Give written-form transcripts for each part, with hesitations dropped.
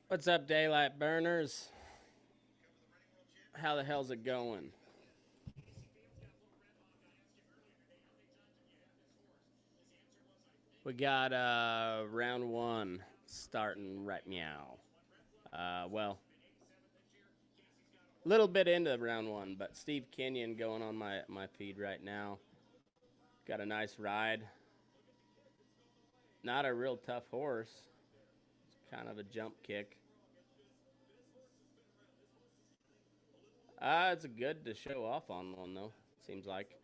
What's up, daylight burners? How the hell's it going? We got round one starting right meow. Well, a little bit into round one, but Steve Kenyon going on my feed right now. Got a nice ride. Not a real tough horse. It's kind of a jump kick. It's a good to show off on one though. Seems like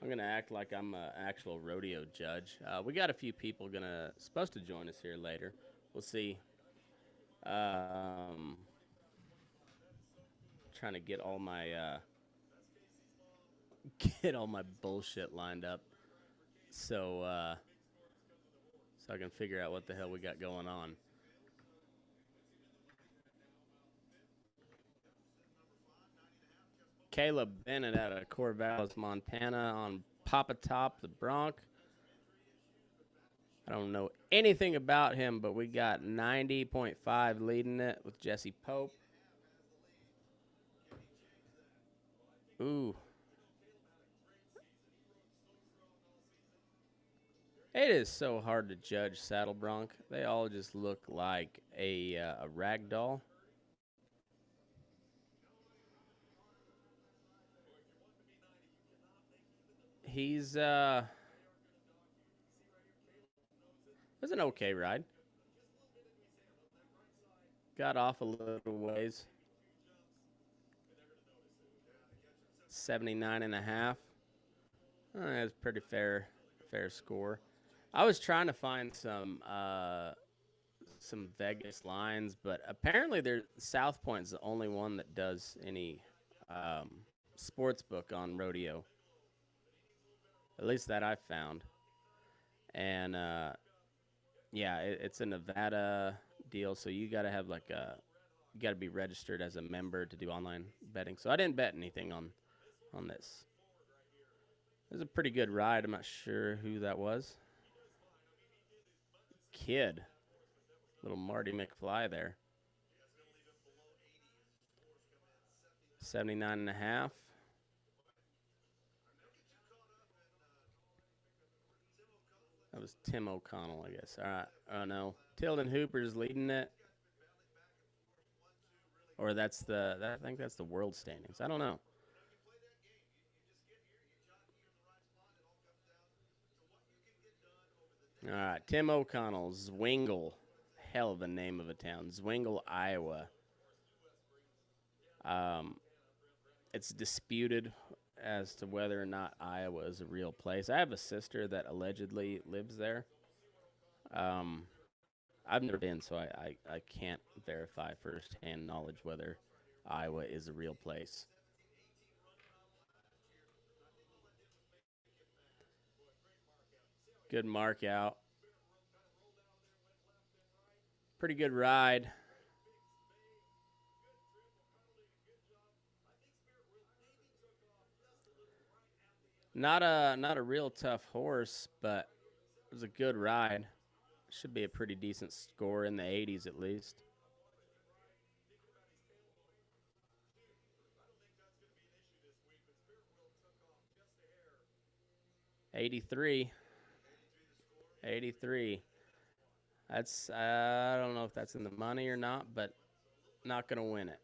I'm gonna act like I'm an actual rodeo judge. We got a few people supposed to join us here later. We'll see. Um, Trying to get all my get all my bullshit lined up, so I can figure out what the hell we got going on. Caleb Bennett out of Corvallis, Montana, on Papa Top the Bronc. I don't know anything about him, but we got 90.5 leading it with Jesse Pope. Ooh. It is so hard to judge Saddle Bronc. They all just look like a rag doll. He's it was an okay ride. Got off a little ways. 79 and a half. That's pretty fair score. I was trying to find some Vegas lines, but apparently South Point's the only one that does any sports book on rodeo. At least that I found. And yeah, it's a Nevada deal, so you got to have you got to be registered as a member to do online betting. So I didn't bet anything on this. It was a pretty good ride. I'm not sure who that was. Kid. Little Marty McFly there. 79 and a half. That was Tim O'Connell, I guess. All right. Oh, no. Tilden Hooper's leading it. Or I think that's the world standings. I don't know. All right. Tim O'Connell, Zwingle. Hell of a name of a town. Zwingle, Iowa. Um, it's disputed as to whether or not Iowa is a real place. I have a sister that allegedly lives there. Um, I've never been, so I can't verify firsthand knowledge whether Iowa is a real place. Good mark out. Pretty good ride. Not a real tough horse, but it was a good ride. Should be a pretty decent score in the 80s at least. 83. 83. That's I don't know if that's in the money or not, but not going to win it.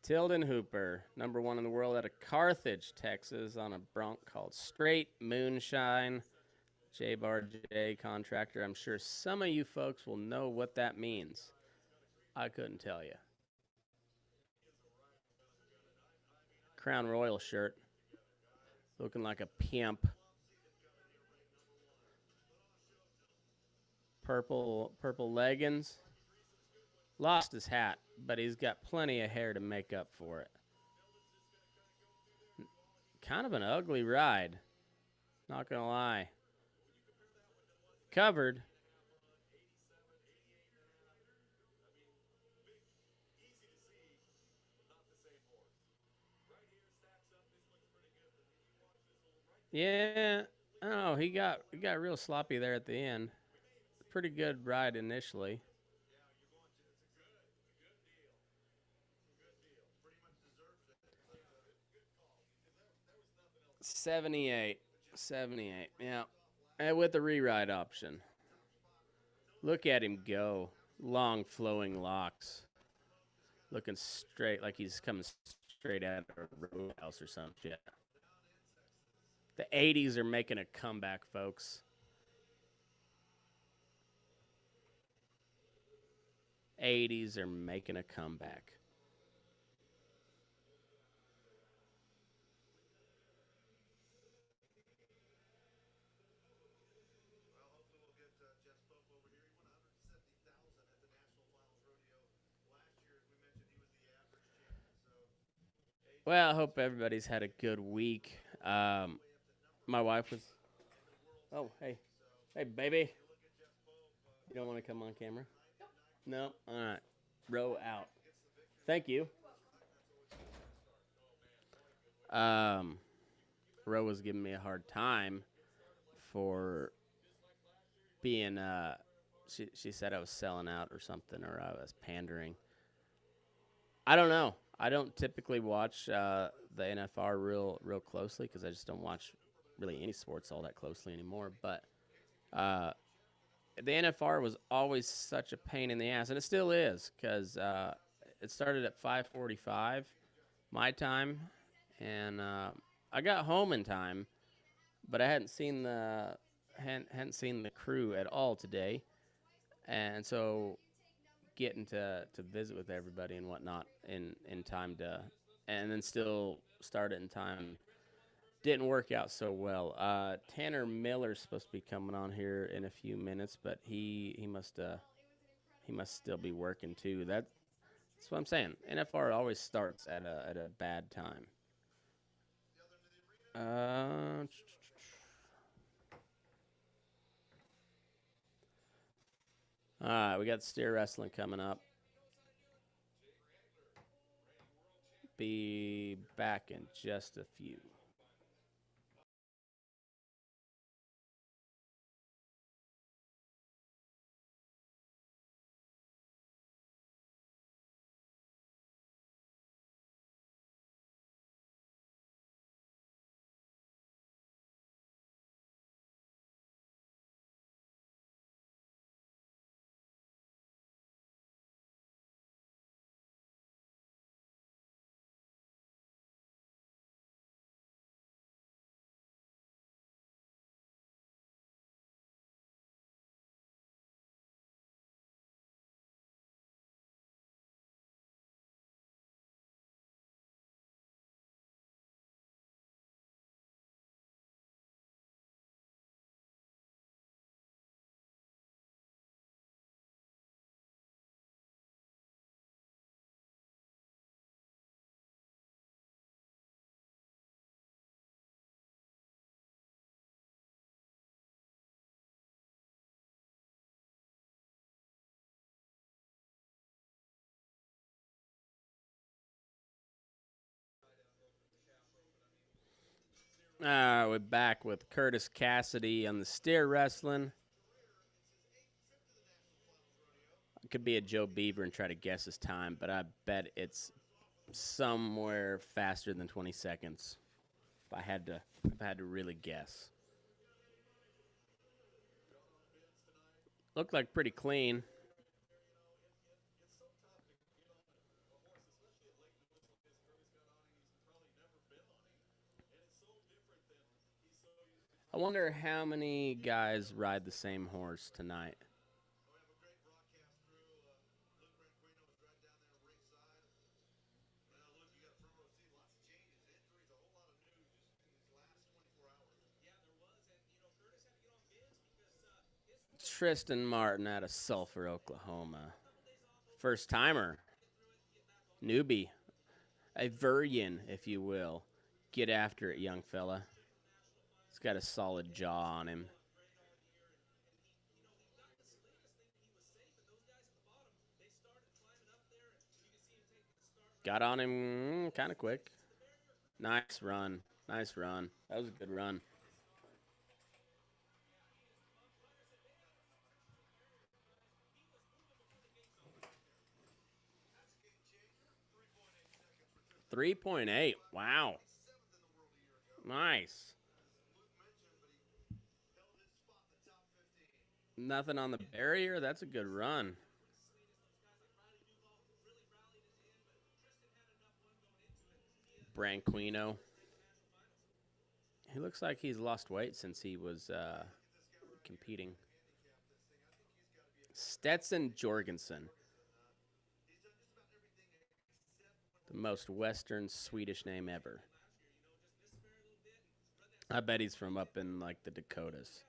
Tilden Hooper, number one in the world out of Carthage, Texas, on a bronc called Straight Moonshine. J Bar J contractor. I'm sure some of you folks will know what that means. I couldn't tell you. Crown Royal shirt. Looking like a pimp. Purple leggings. Lost his hat, but he's got plenty of hair to make up for it. Kind of an ugly ride. Not going to lie. Covered. Yeah. Oh, he got real sloppy there at the end. Pretty good ride initially. 78. 78. Yeah. And with the re-ride option. Look at him go. Long flowing locks. Looking straight like he's coming straight out of a roadhouse or some shit. The 80s are making a comeback, folks. 80s are making a comeback. Well, I hope everybody's had a good week. My wife was. Oh, hey. Hey, baby. You don't want to come on camera? No? All right. Row out. Thank you. Um, Row was giving me a hard time for being she said I was selling out or something, or I was pandering. I don't know. I don't typically watch the NFR real closely because I just don't watch really any sports all that closely anymore. But uh, the NFR was always such a pain in the ass, and it still is because it started at 5:45 my time, and I got home in time, but I hadn't seen the crew at all today, and so getting to visit with everybody and whatnot in time to, and then still start it in time didn't work out so well. Tanner Miller's supposed to be coming on here in a few minutes, but he must still be working too. That's what I'm saying. NFR always starts at a bad time. Uh, all right, we got steer wrestling coming up. Be back in just a few. We're back with Curtis Cassidy on the steer wrestling. It could be a Joe Beaver and try to guess his time, but I bet it's somewhere faster than 20 seconds. If I had to really guess. Looked like pretty clean. I wonder how many guys ride the same horse tonight. Tristan Martin out of Sulphur, Oklahoma. First timer. Newbie. A Virgin, if you will. Get after it, young fella. He's got a solid jaw on him. Got on him kind of quick. Nice run. Nice run. That was a good run. 3.8. Wow. Nice. Nothing on the barrier. That's a good run. Branquino. He looks like he's lost weight since he was competing. Stetson Jorgensen. The most Western Swedish name ever. I bet he's from up in like the Dakotas.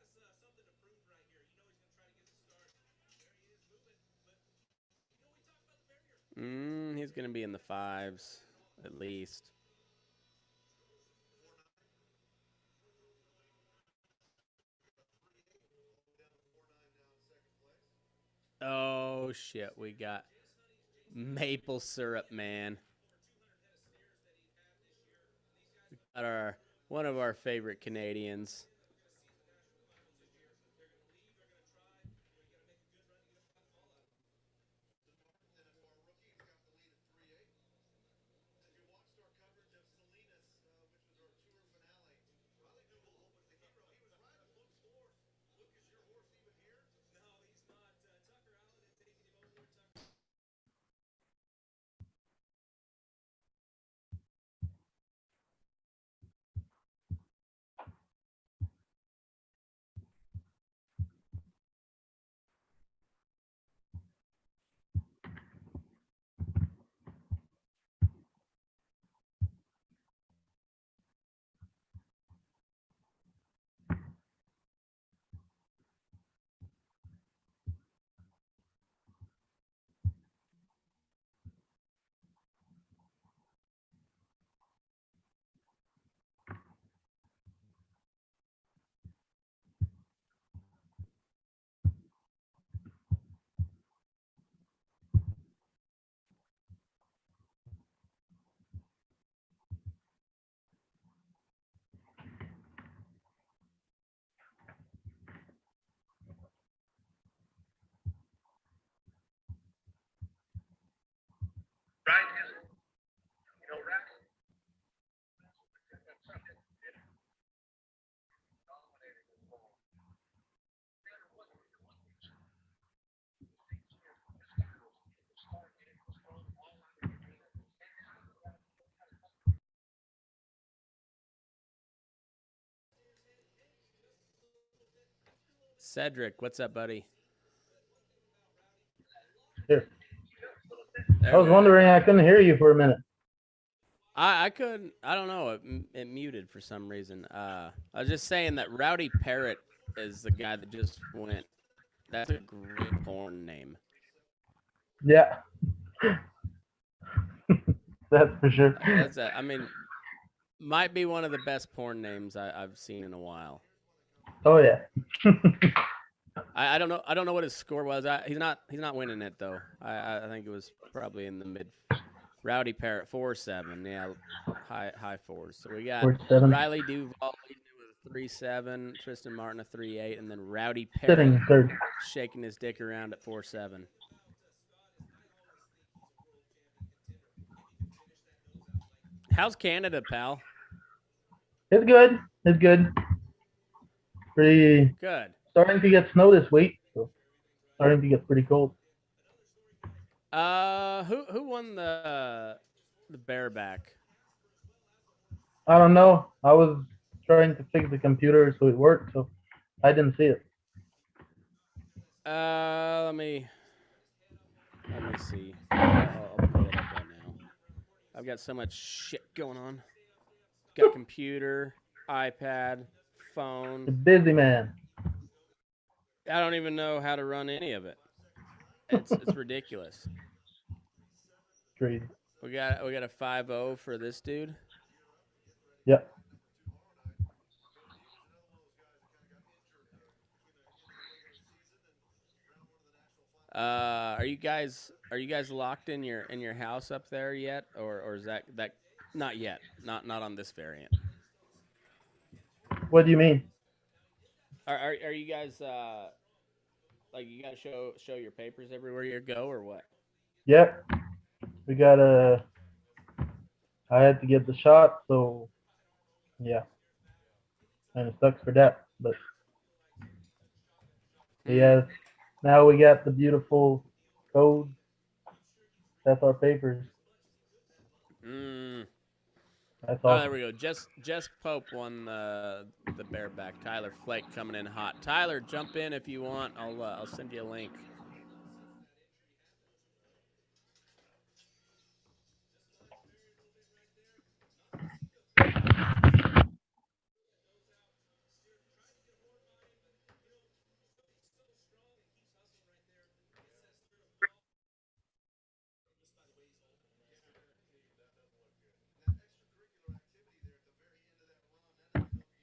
He's going to be in the 5s at least. Oh, shit. We got maple syrup, man. We got one of our favorite Canadians. Cedric, what's up, buddy? Here. I was wondering, I couldn't hear you for a minute. I couldn't. I don't know. It muted for some reason. I was just saying that Rowdy Parrot is the guy that just went. That's a great porn name. Yeah. That's for sure. I mean, might be one of the best porn names I've seen in a while. Oh yeah. I don't know. I don't know what his score was. He's not winning it though. I think it was probably in the mid. Rowdy Parrot 4-7. Yeah, high 4s. So we got 4-7. Riley Duval with a 3-7, Tristan Martin a 3-8, and then Rowdy Sitting Parrot third. shaking his dick around at 4-7. How's Canada, pal? It's good. It's good. Pretty Good. starting to get snow this week, so starting to get pretty cold. Who won the bareback? I don't know. I was trying to fix the computer so it worked, so I didn't see it. Let me see. I'll pull it up right now. I've got so much shit going on. Got computer, iPad, phone. A busy man. I don't even know how to run any of it. It's ridiculous. Crazy. We got a 5-0 for this dude. Yep. Are you guys locked in your house up there yet, or is that not yet? Not on this variant. What do you mean? Are you guys like you gotta show your papers everywhere you go or what? Yep. We got I had to get the shot, so yeah, and it sucks for that. But yes, now we got the beautiful code. That's our papers. Mm. That's Oh, there awesome. we go. Jess Pope won the bareback. Tyler Flake coming in hot. Tyler, jump in if you want. I'll send you a link.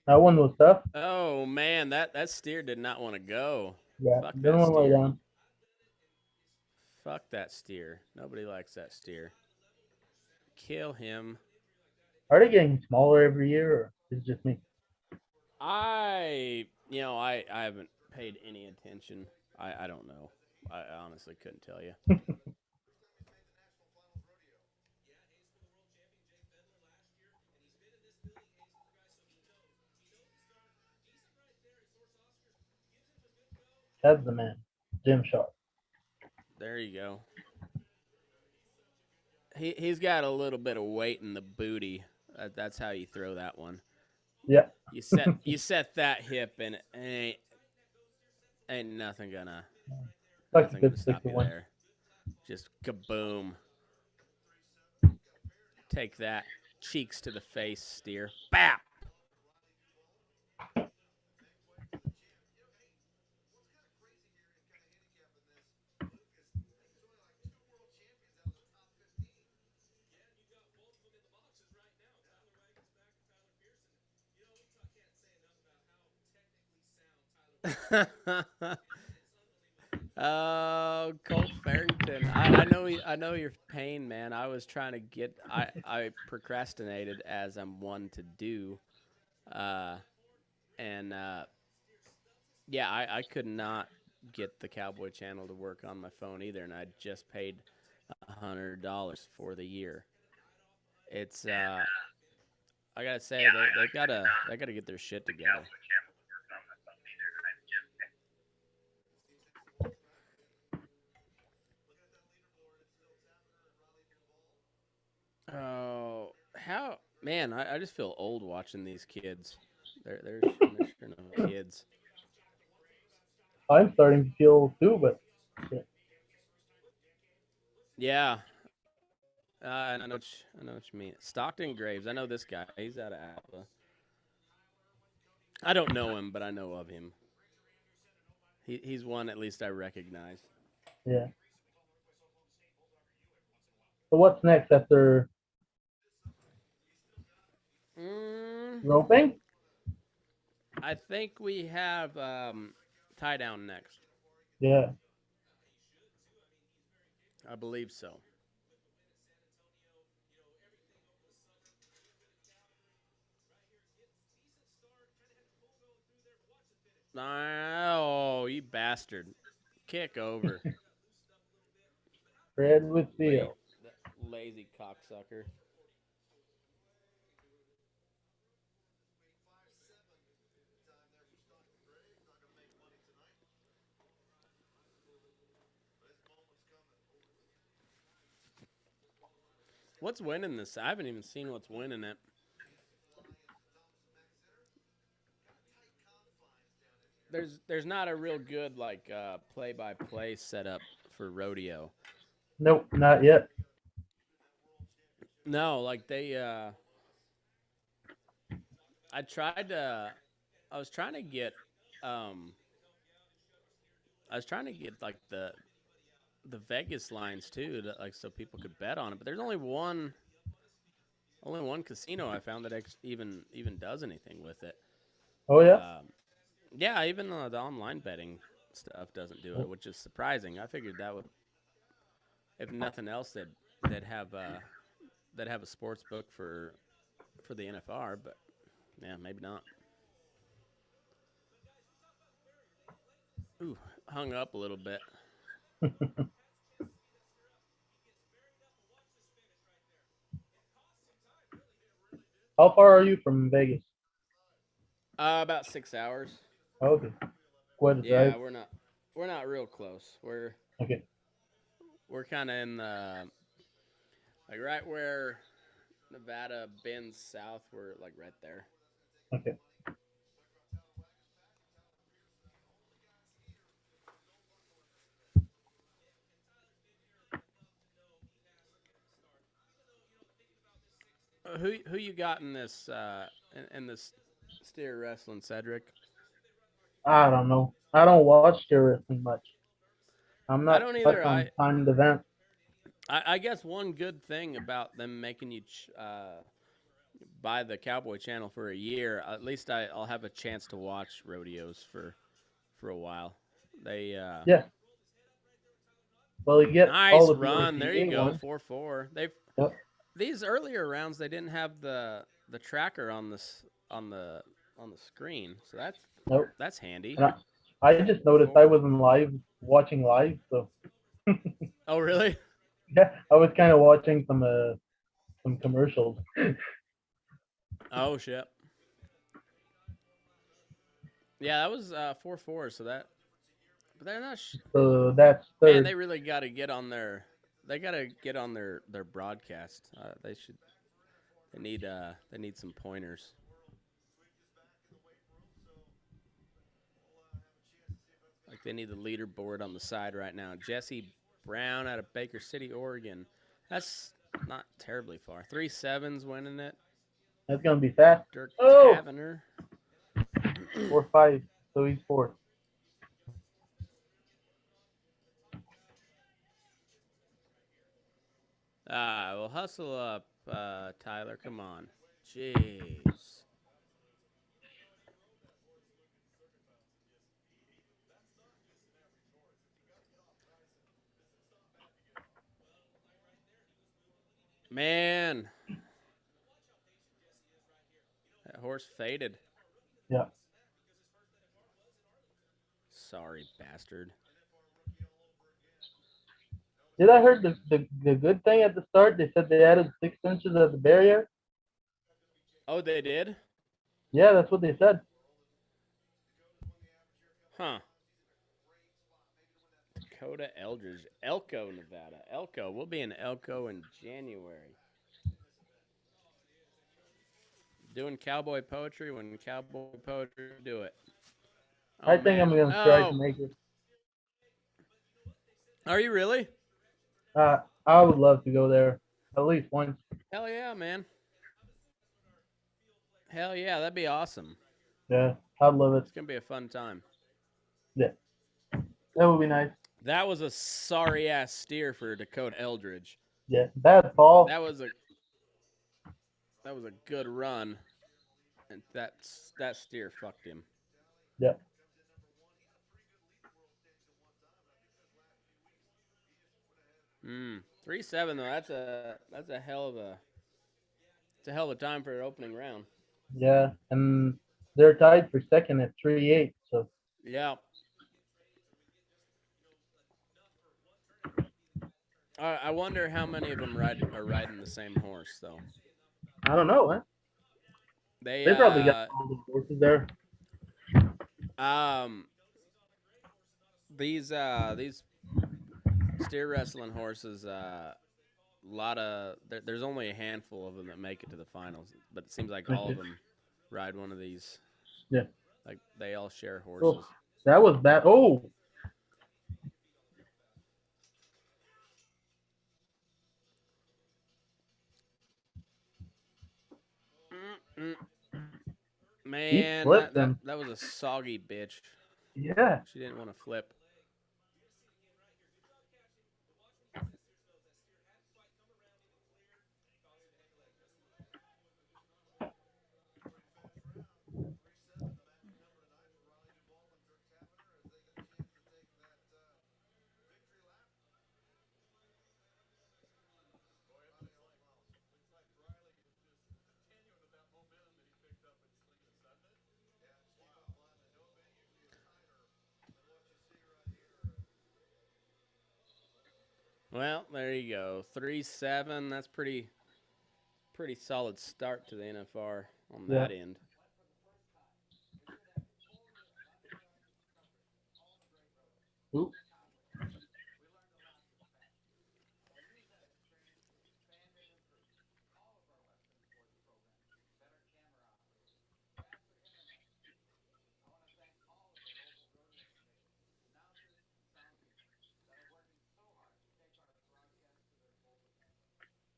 That one was tough. Oh man, that steer did not want to go. Yeah, Fuck didn't that want to lay steer. down. Fuck that steer. Nobody likes that steer. Kill him. Are they getting smaller every year, or is it just me? I haven't paid any attention. I don't know. I honestly couldn't tell you. That's the man, Jim Sharp. There you go. He's got a little bit of weight in the booty. That's how you throw that one. Yeah, You set that hip and it ain't nothing gonna like a nothing gonna good stop you 61. there. Just kaboom. Take that. Cheeks to the face, steer. Bap. Oh, Colt Farrington. I know your pain, man. I was trying to get I procrastinated as I'm one to do. Uh and yeah, I could not get the Cowboy Channel to work on my phone either, and I just paid $100 for the year. It's I gotta say they gotta get their shit together. Oh, how man, I just feel old watching these kids. They're sure no kids. I'm starting to feel too, but yeah. Yeah, I know what you mean. Stockton Graves. I know this guy. He's out of Alpha. I don't know him, but I know of him. He's one at least I recognize. Yeah. So what's next after Mm, roping? I think we have tie down next. Yeah. I believe so. Oh, you bastard! Kick over, Fred with late Theo. lazy cocksucker. What's winning this? I haven't even seen what's winning it. There's not a real good like play by play setup for rodeo. Nope, not yet. No, like they I tried to I was trying to get um I was trying to get like the Vegas lines too, like so people could bet on it. But there's only one casino I found that even does anything with it. Oh yeah. Um, yeah, even the online betting stuff doesn't do it, which is surprising. I figured that would, if nothing else, they'd have a sports book for the NFR, but yeah, maybe not. Ooh, hung up a little bit. How far are you from Vegas? About 6 hours. Okay, quite a Yeah, drive. we're not real close. Okay, We're kind of in the like right where Nevada bends south. We're like right there. okay. Who you got in this in this steer wrestling, Cedric? I don't know. I don't watch the wrestling much. I'm I not don't either. much on timed events. I guess one good thing about them making you buy the Cowboy Channel for a year, at least I'll have a chance to watch rodeos for a while. They Yeah. Well, you get all nice the run. There you PRCA go, ones. 4-4. They've Yep. these earlier rounds they didn't have the tracker on this on the screen, so Nope. that's handy. And I just noticed I 4-4. wasn't watching live, so Oh really? yeah, I was kind of watching some commercials. Oh shit. Yeah, that was 4-4. So that, but they're not. So that's Man, third. they really got to get on their. They got to get on their broadcast. They should. They need some pointers. Like they need the leaderboard on the side right now. Jesse Brown out of Baker City, Oregon. That's not terribly far. 3-7's winning it. That's gonna be fast. Dirk Oh, Tavener. 4-5. So he's fourth. Well, hustle up, Tyler. Come on. Jeez. Man, that horse faded. Yeah. Sorry, bastard. Did I heard the good thing at the start? They said they added 6 inches at the barrier. Oh, they did? Yeah, that's what they said. Huh. Dakota Eldridge. Elko, Nevada. Elko. We'll be in Elko in January. Doing cowboy poetry when cowboy poetry do it. Oh, I think I'm man. gonna try to No. make it. Are you really? I would love to go there at least once. Hell yeah, man. Hell yeah, that'd be awesome. Yeah, I'd love it. It's going to be a fun time. Yeah, that would be nice. That was a sorry ass steer for Dakota Eldridge. Yeah, bad fall. That was a good run, and that steer fucked him. Yeah. 3-7 though. That's a hell of a time for an opening round. Yeah, and they're tied for second at 3-8. So Yeah. I wonder how many of them are riding the same horse though. I don't know, huh? They They probably got all the horses there. um these steer wrestling horses there's only a handful of them that make it to the finals, but it seems like all of them ride one of these. Yeah. Like they all share horses. Oh, that was bad. Oh. Man, flipped that, him. that was a soggy bitch. Yeah. She didn't want to flip. Well, there you go. 3-7. That's pretty pretty solid start to the NFR on Yeah. that end. Ooh.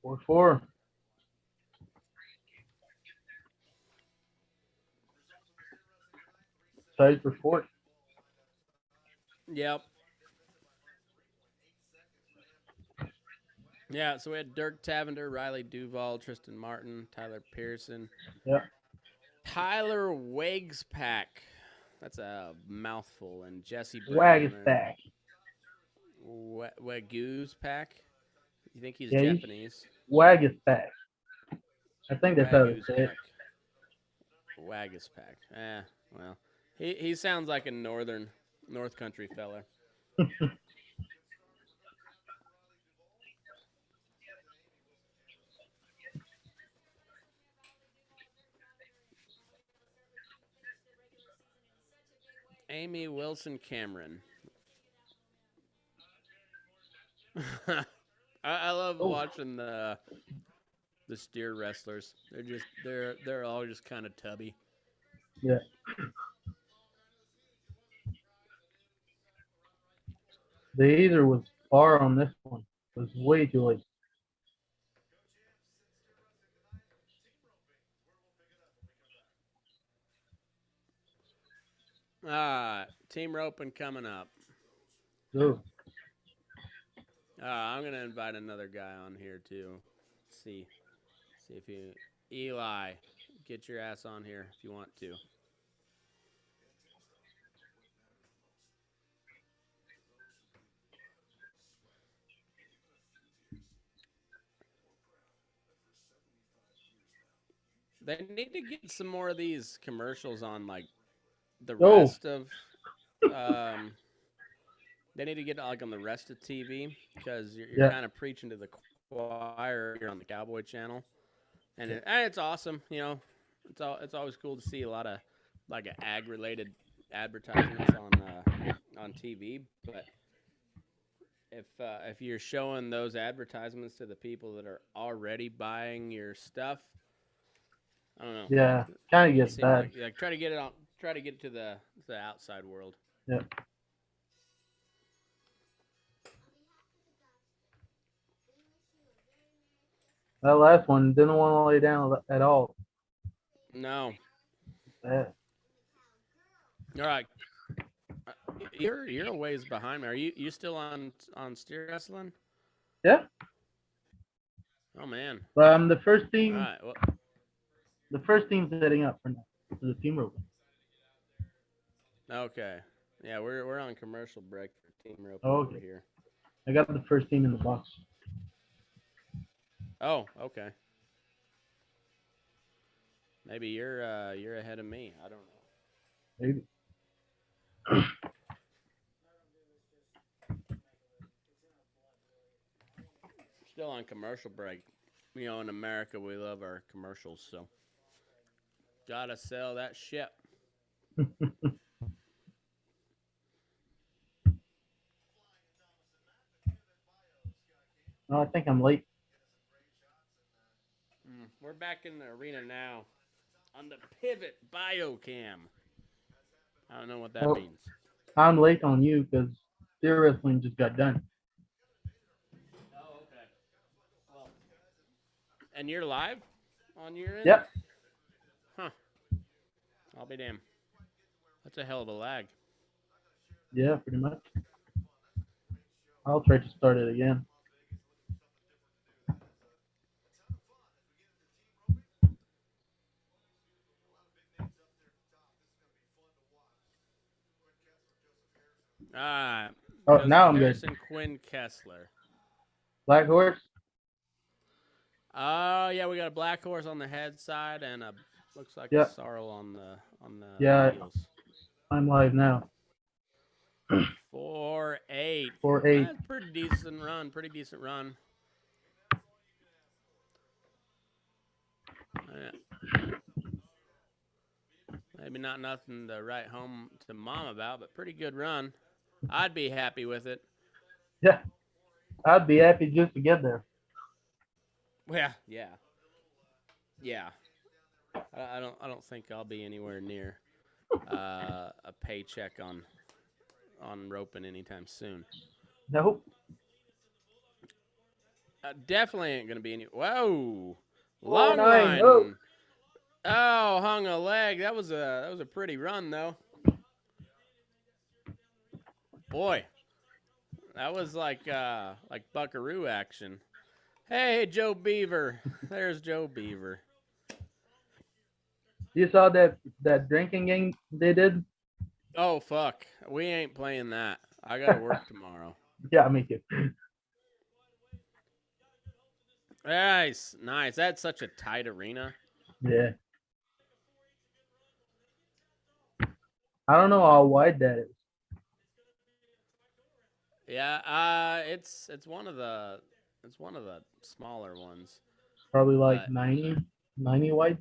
Four, four. Tied for fourth. Yep. Yeah, so we had Dirk Tavender, Riley Duval, Tristan Martin, Tyler Pearson. Yeah. Tyler Wagspack. That's a mouthful. And Jesse Wag is Brown. back. Wagoo's pack. You think he's Yeah, Japanese? Wag is back. I think that's how they Wagoo's say it. pack. Wagus pack. Well, he sounds like a North Country fella. Amy Wilson Cameron. I love watching the steer wrestlers. They're all just kind of tubby. Yeah. The either was far on this one. It was way too late. Team roping coming up. Ooh. I'm gonna invite another guy on here too. See if you Eli, get your ass on here if you want to. They need to get some more of these commercials on like the rest of they need to get like on the rest of TV because you're kind of preaching to the choir here on the Cowboy Channel, and it's awesome. You know, it's always cool to see a lot of like ag related advertisements on TV. But if you're showing those advertisements to the people that are already buying your stuff, I don't know. Yeah, kind of gets bad. Like try to get it to the outside world. Yeah. That last one didn't want to lay down at all. No. Yeah. All right. You're a ways behind me. Are you still on steer wrestling? Yeah. Oh man. The first team. All right. Well, the first team's setting up for now. For the team roping. Okay. Yeah, we're on commercial break for team roping over here. I got the first team in the box. Oh, okay. Maybe you're ahead of me. I don't know. Maybe. Still on commercial break. You know, in America, we love our commercials, so gotta sell that shit. No, I think I'm late. We're back in the arena now on the Pivot Biocam. I don't know what that means. I'm late on you because steer wrestling just got done. Oh, okay. Well, and you're live on your end? Yep. Huh. I'll be damned. That's a hell of a lag. Yeah, pretty much. I'll try to start it again. Oh, now I'm good. Quinn Kessler. Black horse? Oh, yeah, we got a black horse on the head side and looks like a sorrel on the heels. I'm live now. 4-8. 4-8. That's pretty decent run. Maybe not nothing to write home to mom about, but pretty good run. I'd be happy with it. Yeah, I'd be happy just to get there. Yeah. I don't think I'll be anywhere near a paycheck on roping anytime soon. Nope. Definitely ain't gonna be any. Whoa, long 4-9. line. Oh. Oh, hung a leg. That was a pretty run though. Boy, that was like Buckaroo action. Hey, Joe Beaver. There's Joe Beaver. You saw that drinking game they did? Oh fuck, we ain't playing that. I gotta work tomorrow. Yeah, me too. Nice. That's such a tight arena. Yeah. I don't know how wide that is. Yeah, it's one of the smaller ones. Probably like 90 wide.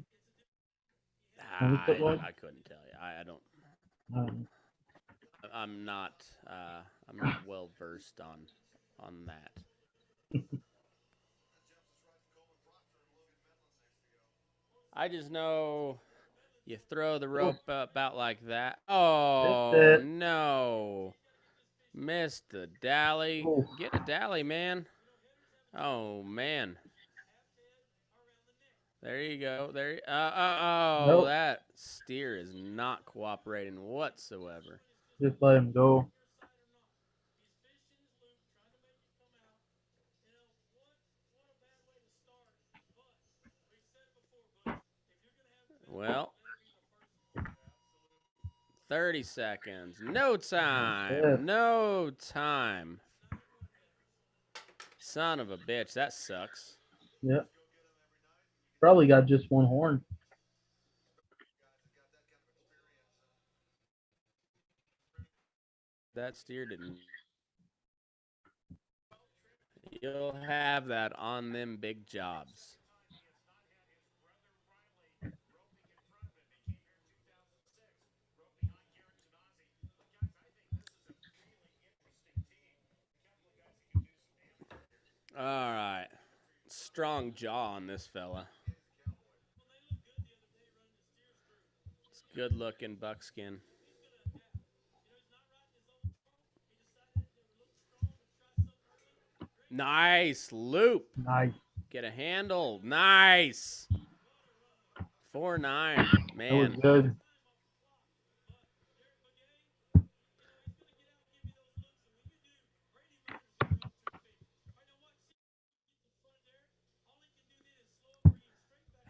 I couldn't tell you. I don't. Um, I'm not well versed on that. I just know you throw the rope up out like that. Oh no. Missed the dally. Get a dally, man. Oh man. There you go. Nope. That steer is not cooperating whatsoever. Just let him go. Well, 30 seconds. No time. No time. Son of a bitch. That sucks. Yeah. Probably got just one horn. That steer didn't. You'll have that on them big jobs. All right. Strong jaw on this fella. It's good looking buckskin. Nice loop. Nice. Get a handle. Nice. 4-9. Man. That was good.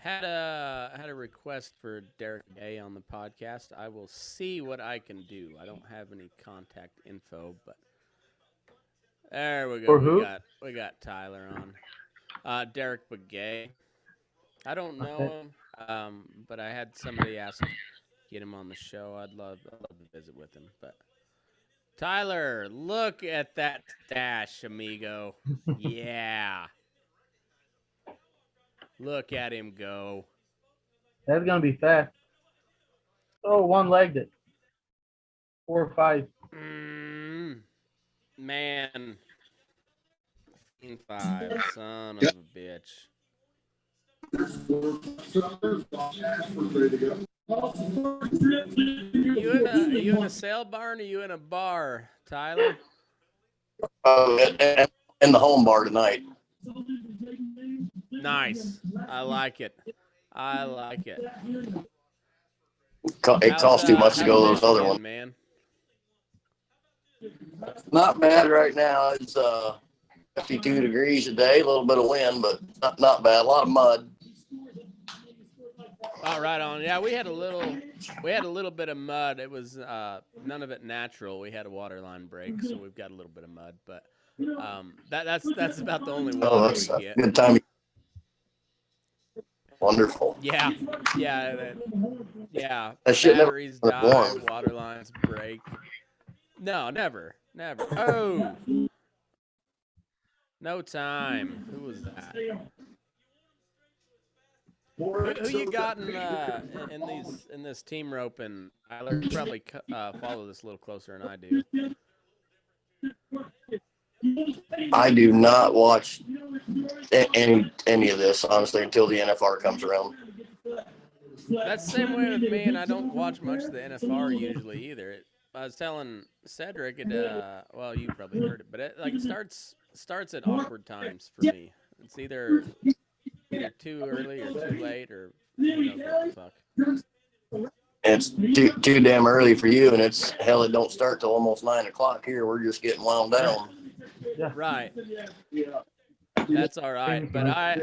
Had a request for Derek A on the podcast. I will see what I can do. I don't have any contact info, but there we go. For who? We got Tyler on. Derek Begay. I don't know him, but I had somebody ask get him on the show. I'd love to visit with him. But Tyler, look at that stash, amigo. Yeah. Look at him go. That's gonna be fast. Oh, one-legged it. 4-5. Man. 5, son of a bitch. You in a sale barn or you in a bar, Tyler? In the home bar tonight. Nice. I like it. It costs too much to go those other ones. Man. Not bad right now. It's 52 degrees today, a little bit of wind, but not bad. A lot of mud. Oh, right on. Yeah, we had a little bit of mud. It was none of it natural. We had a water line break, so we've got a little bit of mud, but that's about the only water that's we get. Good time. Wonderful. Yeah. That shit Batteries never die, warm. water lines break. No, never. Oh, no time. Who was that? Who you got in this team roping? Tyler, you probably follow this a little closer than I do. I do not watch any of this, honestly, until the NFR comes around. That's the same way with me, and I don't watch much of the NFR usually either. I was telling Cedric, well, you probably heard it, but it starts at awkward times for me. It's either too early or too late, or who knows what the fuck. It's too damn early for you, and it don't start till almost 9 o'clock here. We're just getting wound down. Yeah. Right. That's all right, but I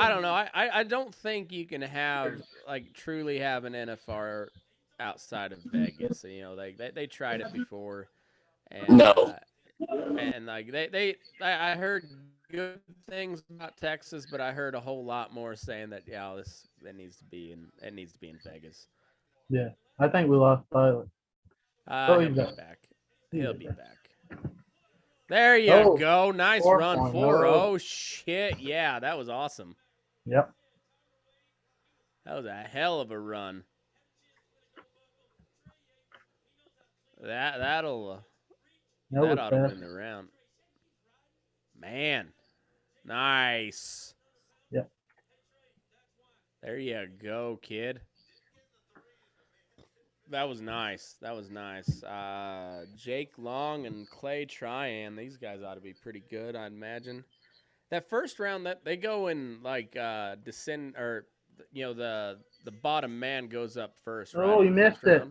don't know. I don't think you can truly have an NFR outside of Vegas. You know, they tried it before, and No. And I heard good things about Texas, but I heard a whole lot more saying that it needs to be in Vegas. Yeah, I think we lost Tyler. He'll be back. He'll be back. There you go. Nice run, 4-0. Oh shit! Yeah, that was awesome. Yep. That was a hell of a run. That ought to win the round. Man, nice. Yep. There you go, kid. That was nice. Jake Long and Clay Tryan, these guys ought to be pretty good, I'd imagine. That first round, that they go in descend, or the bottom man goes up first. Right? Oh, you missed it.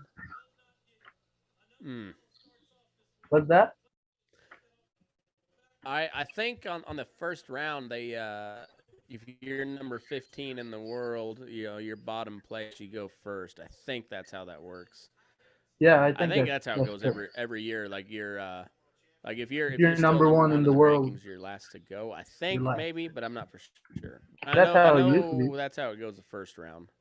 What's that? I think on the first round they if you're number 15 in the world, your bottom place, you go first. I think that's how that works. Yeah, I think that's how it goes every year. Like if you're number one in the world, rankings, you're last to go. I think maybe, but I'm not for sure. That's how it used to be. That's how it goes the first round.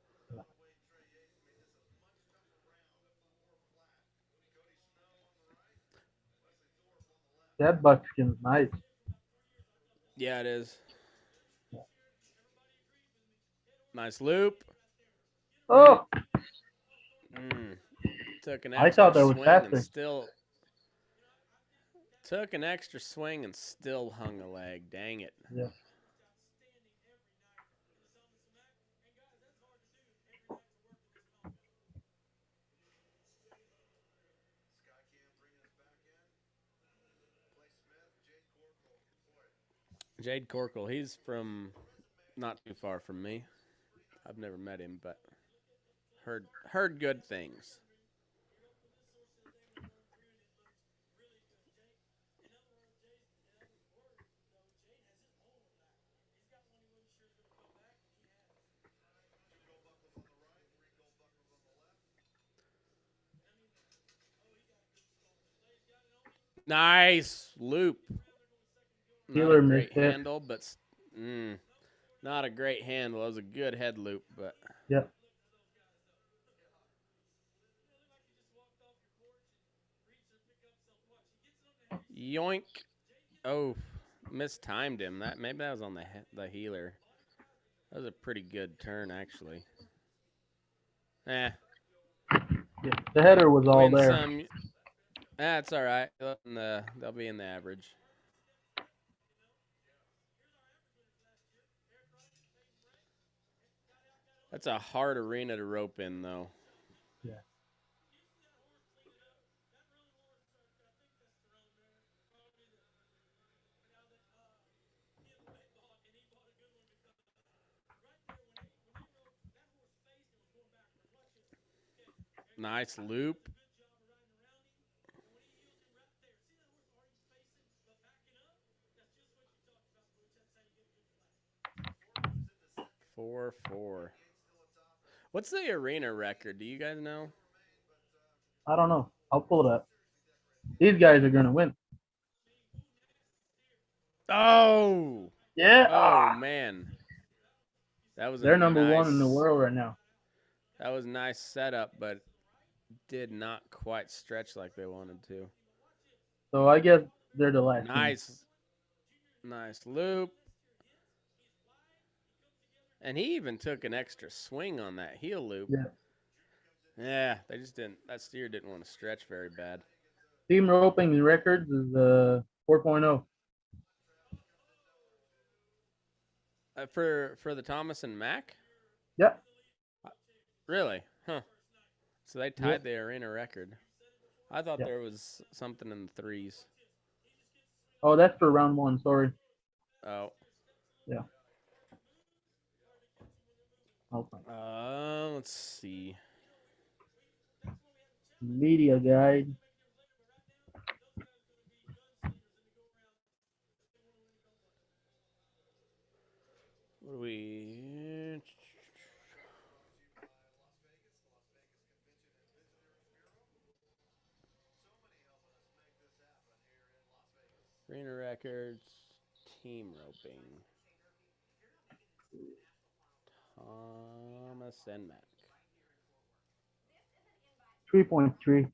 That buckskin's nice. Yeah, it is. Nice loop. Oh. Took an extra I thought that was swing faster. and still took an extra swing and still hung a leg. Dang it. Yeah. Jade Corkel, he's from not too far from me. I've never met him, but heard good things. Nice loop. Not a great handle, but not a great handle. It was a good head loop, but yep. Yoink! Oh, mistimed him. Maybe that was on the healer. That was a pretty good turn, actually. Yeah, the header was all there. That's all right. They'll be in the average. That's a hard arena to rope in, though. Yeah. Nice loop. Four. What's the arena record? Do you guys know? I don't know. I'll pull it up. These guys are gonna win. Oh. Yeah. Oh man. They're number one in the world right now. That was a nice setup, but did not quite stretch like they wanted to. So I guess they're the last. Nice loop. And he even took an extra swing on that heel loop. Yeah. Yeah, they just didn't. That steer didn't want to stretch very bad. Team roping records is 4.0. For the Thomas and Mack? Yeah. Really? Huh. So they tied the arena record. I thought Yep. there was something in the threes. Oh, that's for round 1. Sorry. Oh. Yeah. Okay. Let's see. Media guide. What do we? Arena records, team roping. Thomas and Mack. 3.3.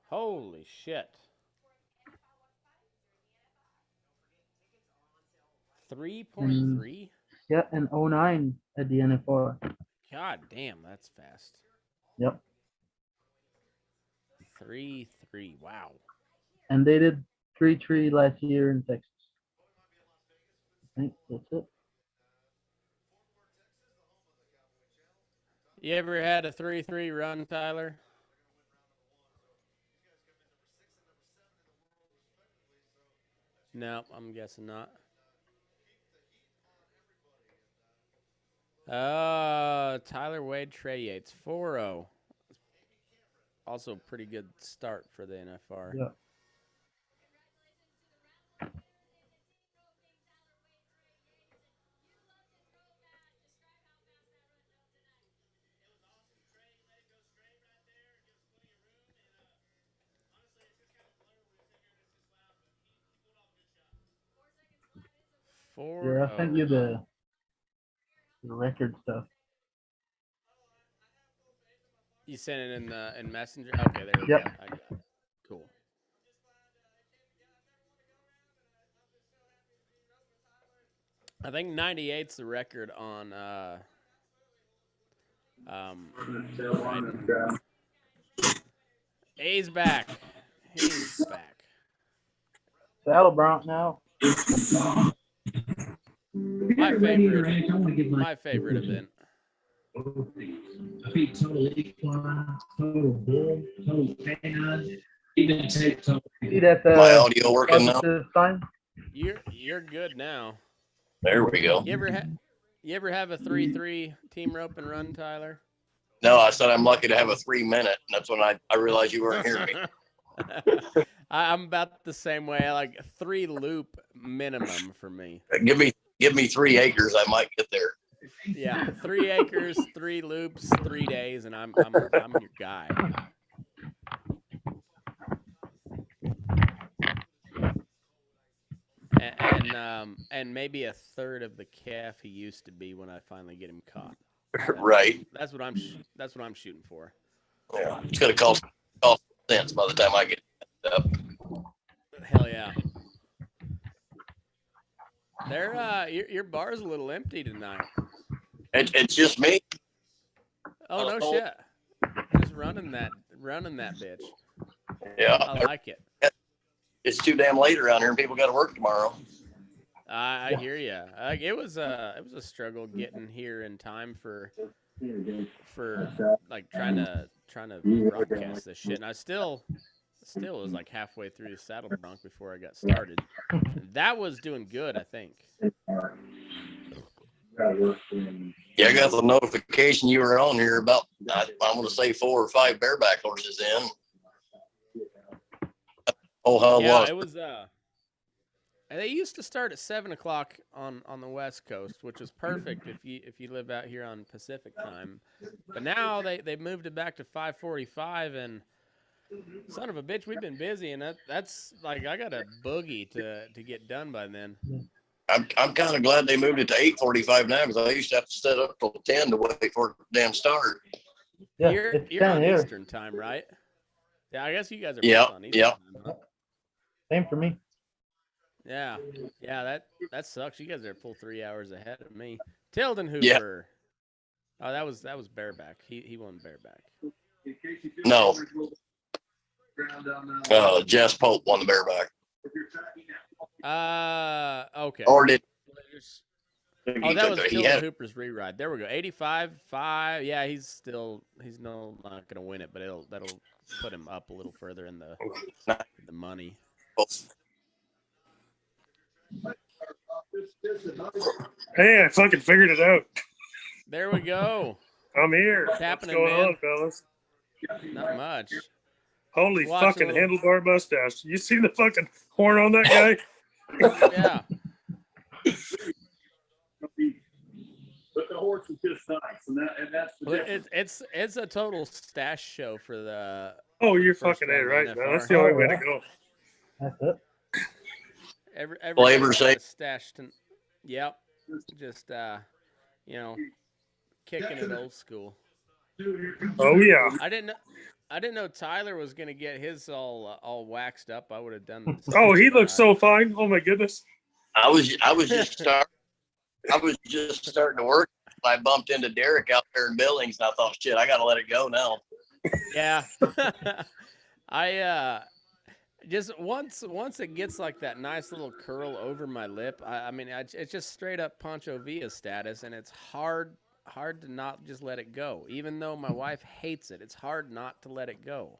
Holy shit. 3.3? Yeah, and 09 at the NFR. God damn, that's fast. Yep. 3.3. Wow. And they did 3.3 last year in Texas. I think that's it. You ever had a 3.3 run, Tyler? No, I'm guessing not. Tyler Wade, Trey Yates, 4-0. Also a pretty good start for the NFR. Yeah. Yeah, I sent you the record stuff. You sent it in Messenger? Okay, there we go. I got it. Cool. I think 98's the record on riding. A's back. He's back. Saddle Bronc now. My favorite event. See that My audio working now? sign? You're good now. There we go. You ever have a 3-3 team rope and run, Tyler? No, I said I'm lucky to have a 3-minute, and that's when I realized you weren't hearing me. I'm about the same way. I like 3 loop minimum for me. Give me 3 acres, I might get there. Yeah, 3 acres, 3 loops, 3 days, and I'm your guy. And maybe a third of the calf he used to be when I finally get him caught. Right. That's what I'm shooting for. Yeah, it's gonna cost cents by the time I get it up. Hell yeah. Your bar's a little empty tonight. It's just me. Oh no shit. Just running that bitch. Yeah. I like it. It's too damn late around here, and people got to work tomorrow. I hear you. It was a struggle getting here in time for like trying to broadcast this shit. And I still was like halfway through the Saddle Bronc before I got started. That was doing good, I think. Yeah, I got the notification you were on here about, I'm going to say 4 or 5 bareback horses in. Yeah, it was. They used to start at 7 o'clock on the West Coast, which was perfect if you live out here on Pacific time. But now they moved it back to 5:45, and son of a bitch, we've been busy, and that's like I got a boogie to get done by then. I'm kind of glad they moved it to 8:45 now, because I used to have to set up till 10 to wait for it to damn start. Yeah, you're on Eastern time, right? Yeah, I guess you guys are both on Eastern time, huh? Same for me. Yeah, that sucks. You guys are a full 3 hours ahead of me. Tilden Yeah. Hooper. Oh, that was bareback. He won bareback. No. Jess Pope won the bareback. Okay. Or did Oh, that was he Tilden had Hooper's reride. There we go. 85-5. Yeah, he's not gonna win it, but that'll put him up a little further in the money. Hey, I fucking figured it out. There we go. I'm here. What's What's happening, going man? on, fellas? Not much. Holy Watch a fucking little- handlebar mustache. You see the fucking horn on that guy? Yeah. But the horse is just nice, and that's the Well, difference. it's a total stash show for the. Oh, you're First fucking round right, of man. NFR. That's the only Oh, way yeah. to go. That's it. Everybody's Flavor got a stash to. Yep. Just kicking it old school. Oh yeah. I didn't know Tyler was gonna get his all waxed up. I would have done this. Oh, he looks so fine. Oh my goodness. I was just starting to work. I bumped into Derek out there in Billings, and I thought, shit, I gotta let it go now. Yeah. I just once it gets like that nice little curl over my lip, I mean it's just straight up Pancho Villa status, and it's hard to not just let it go. Even though my wife hates it, it's hard not to let it go.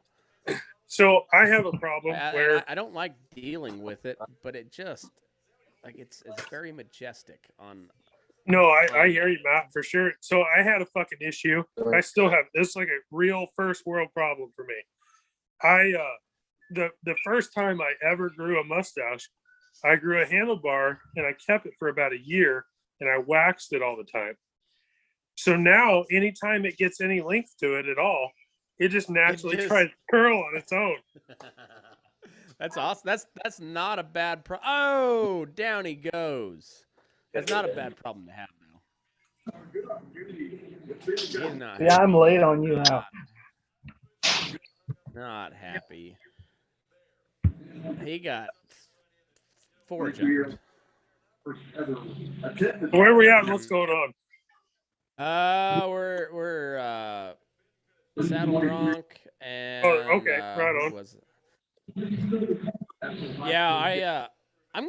So I have a problem where I don't like dealing with it, but it just like it's very majestic on. no, I hear you, Matt, for sure. So I had a fucking issue. I still have this is like a real first world problem for me. The first time I ever grew a mustache, I grew a handlebar and I kept it for about a year and I waxed it all the time. So now anytime it gets any length to it at all, it just naturally tries to curl on its own. That's awesome. That's not a bad Oh, down he goes. That's not a bad problem to have, though. He's not Yeah, I'm happy. late on you now. Not happy. He got 4 jumped. Where are we at? What's going on? We're Saddle Bronc and okay, right on. who was it? Yeah, I'm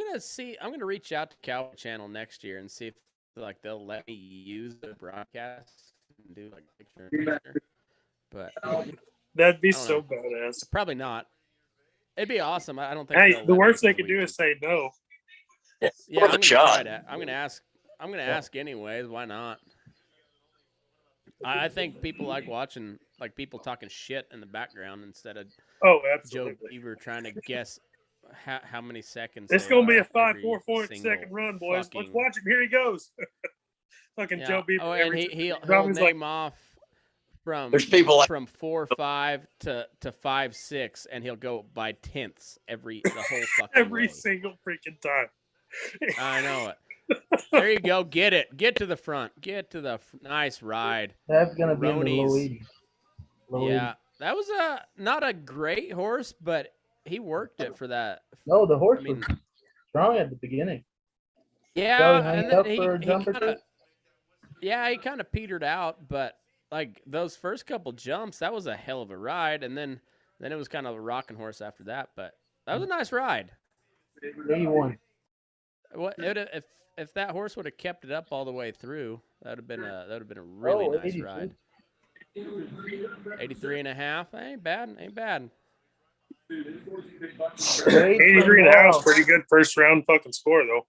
gonna reach out to Cowboy Channel next year and see if like they'll let me use the broadcast and do like picture in picture. But That'd be I don't so know. badass. Probably not. It'd be awesome. I don't think. Hey, they'll the let worst me they could do is say no. Yeah, Worth I'm a gonna shot. try that. I'm gonna ask. I'm gonna ask anyways. Why not? I think people like watching like people talking shit in the background instead of Oh, Joe absolutely. Beaver trying to guess how many seconds. It's they going to be are a every 5.44 single second run, boys. Let's fucking- watch him. Here he goes. Fucking Yeah. Joe Beaver. Oh, and every he'll Robbie's name off from There's people like from 4-5 to 5-6, and he'll go by tenths the whole fucking every way. single freaking time. I know it. There you go. Get it. Get to the front. Get to the nice ride. That's gonna be in the low Ronies. 80s. Low Yeah, 80s. that was not a great horse, but he worked it for that. No, the horse I mean, was strong at the beginning. yeah, Joey hung and up then for a he jump or kind of two. he kind of petered out, but like those first couple jumps, that was a hell of a ride, and then it was kind of a rocking horse after that, but that was a nice ride. 81. What if that horse would have kept it up all the way through, that would have been a really nice 82. ride. 83.5, ain't bad. 83 and a half is pretty good first round fucking score, though.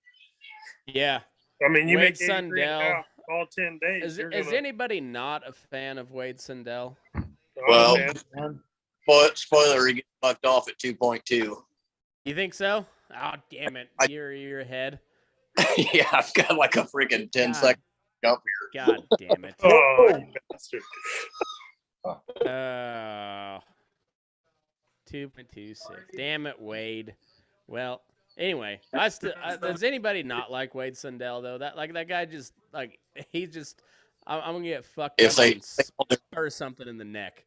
Yeah. I mean, you Wade make 83 and a Sundell. half all 10 days. Is you're is gonna, anybody not a fan of Wade Sundell? oh, Well- man. Man. spoiler, he gets fucked off at 2.2. You think so? Oh, damn it. You're ahead. Yeah, I've got like a freaking 10 God. second jump here. God damn it. Oh, you bastard. 2.26. Damn it, Wade. Well, anyway, does anybody not like Wade Sundell though? That guy just like he's just I'm gonna get fucked If up they- and spur something in the neck.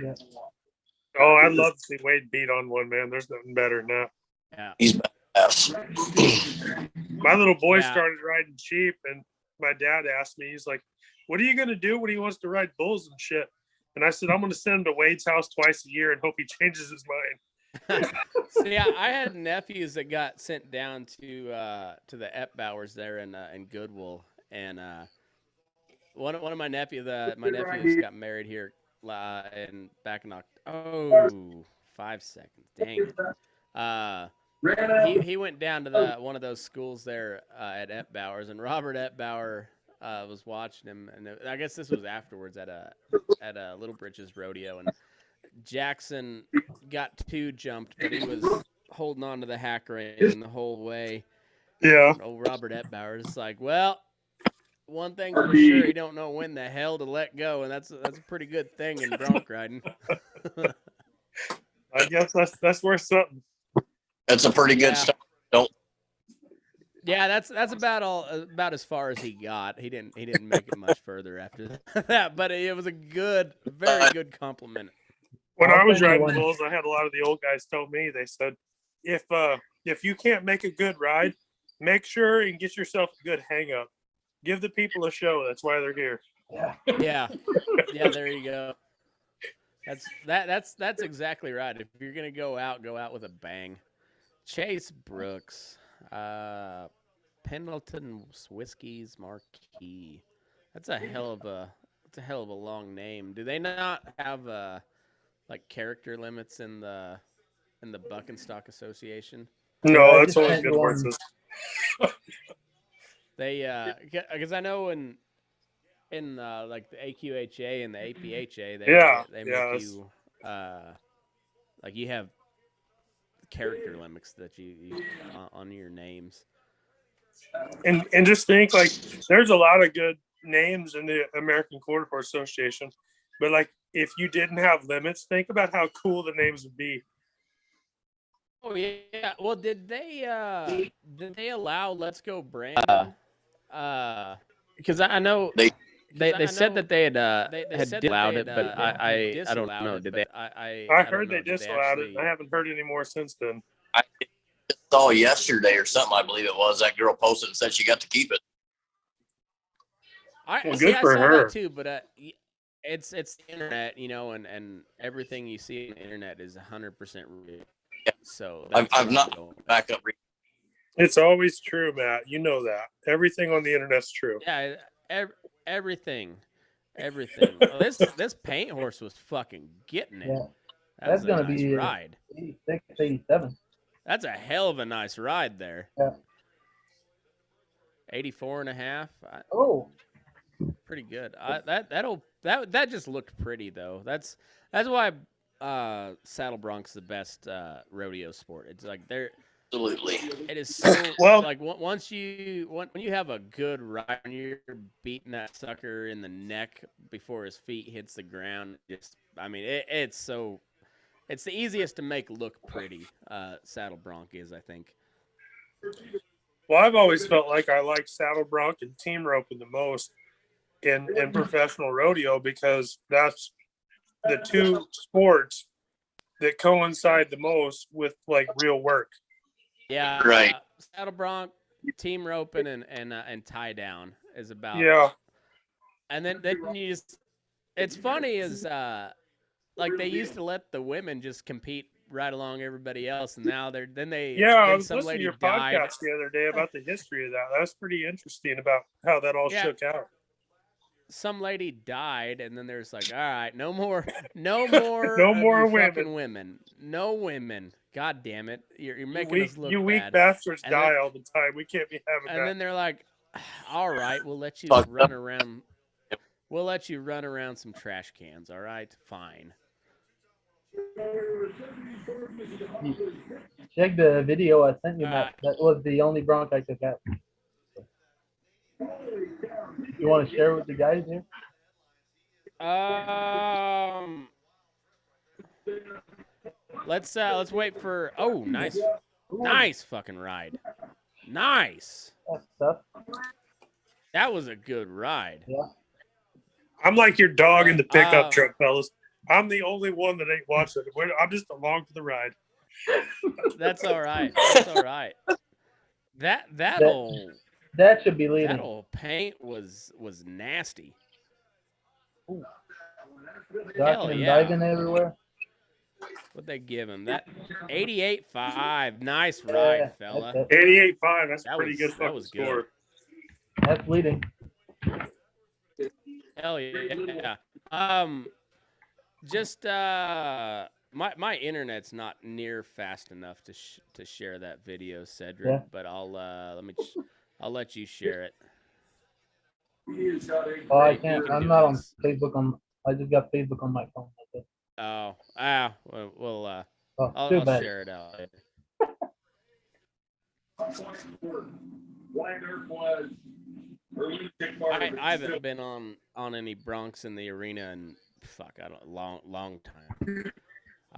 Yeah. Oh, I'd love to see Wade beat on one, man. There's nothing better than that. Yeah. He's bad. Yes. My little boy Yeah. started riding cheap, and my dad asked me, he's like, "What are you going to do when he wants to ride bulls and shit?" And I said, "I'm going to send him to Wade's house twice a year and hope he changes his mind." See, I had nephews that got sent down to the Epbauers there in Goodwill, and one of my nephews got married here back in October. 5 seconds, dang it. He went down to one of those schools there at Epbauer's, and Robert Epbauer was watching him, and I guess this was afterwards at a Little Britches rodeo, and Jackson got 2 jumped, but he was holding on to the hack rein the whole way. Yeah. And old Robert Epbauer is like, well, one thing for sure, he don't know when the hell to let go, and that's a pretty good thing in bronc riding. I guess that's worth something. That's a pretty good start. Yeah, that's about as far as he got. He didn't make it much further after that, but it was a very good compliment. When I was riding bulls, I had a lot of the old guys tell me, they said, if you can't make a good ride, make sure and get yourself a good hang up. Give the people a show. That's why they're here. Yeah, there you go. That's exactly right. If you're gonna go out with a bang. Chase Brooks, Pendleton Whiskey's Marquee. That's a hell of a long name. Do they not have like character limits in the Buck and Stock Association? No, that's only good horses. They because I know in like the AQHA and the APHA, they make you like you have character limits that you on your names. And just think, like, there's a lot of good names in the American Quarter Horse Association, but like if you didn't have limits, think about how cool the names would be. Oh yeah. Well, did they allow Let's Go Brandon? Because I know they said that they had allowed it, but I don't know. Did they? I heard they disallowed it. I haven't heard any more since then. I saw yesterday or something, I believe it was, that girl posted and said she got to keep it. Good for her that too, but it's the internet, and everything you see on the internet is 100% real. Yeah. So I've not back up. It's always true, Matt. You know that everything on the internet's true. Yeah, everything. Well, this paint horse was fucking getting it. Yeah. That's gonna nice be ride. 86, 87. That's a hell of a nice ride there. Yeah. 84 and a half. Oh. Pretty good. That just looked pretty though. That's why saddle broncs the best rodeo sport. It's like Absolutely. it is so Well, like when you have a good ride and you're beating that sucker in the neck before his feet hits the ground. It's the easiest to make look pretty. Saddle bronc is, I think. Well, I've always felt like I like saddle bronc and team roping the most in professional rodeo, because that's the two sports that coincide the most with like real work. Yeah, right. Saddle bronc, team roping, and tie down is about. Yeah. And then you just, it's funny is like they used to let the women just compete right along everybody else, and now I was listening to your podcast the other day about the history of that. That was pretty interesting about how that all shook out. Some lady died, and then there's like, all right, no more no more women, no women. God damn it, you're making us look you weak bad. bastards die all the time. We can't be having that. And then they're like, all right, we'll let you run around. We'll let you run around some trash cans. All right, fine. Check the video I sent you, Matt. That was the only bronc I took out. You want to share with the guys here? Let's wait for. Oh, nice fucking ride. Nice. That's tough. That was a good ride. Yeah. I'm like your dog in the pickup truck, fellas. I'm the only one that ain't watching it. I'm just along for the ride. That's all right. That's all right. That should be that leading. old paint was nasty. Hell Ducking and yeah. diving everywhere. What they give him? That 88.5. Nice ride, Yeah, fella. that's it. 88.5. That's a That pretty was good that fucking was score. good. That's leading. Hell yeah. Just my internet's not near fast enough to share that video, Cedric. Yeah. But I'll let you share it. Oh, I You can't. can I'm do not it. on Facebook. I just got Facebook on my phone. That's it. Well, Oh, too I'll bad. share it out later. I haven't been on any broncs in the arena in long time.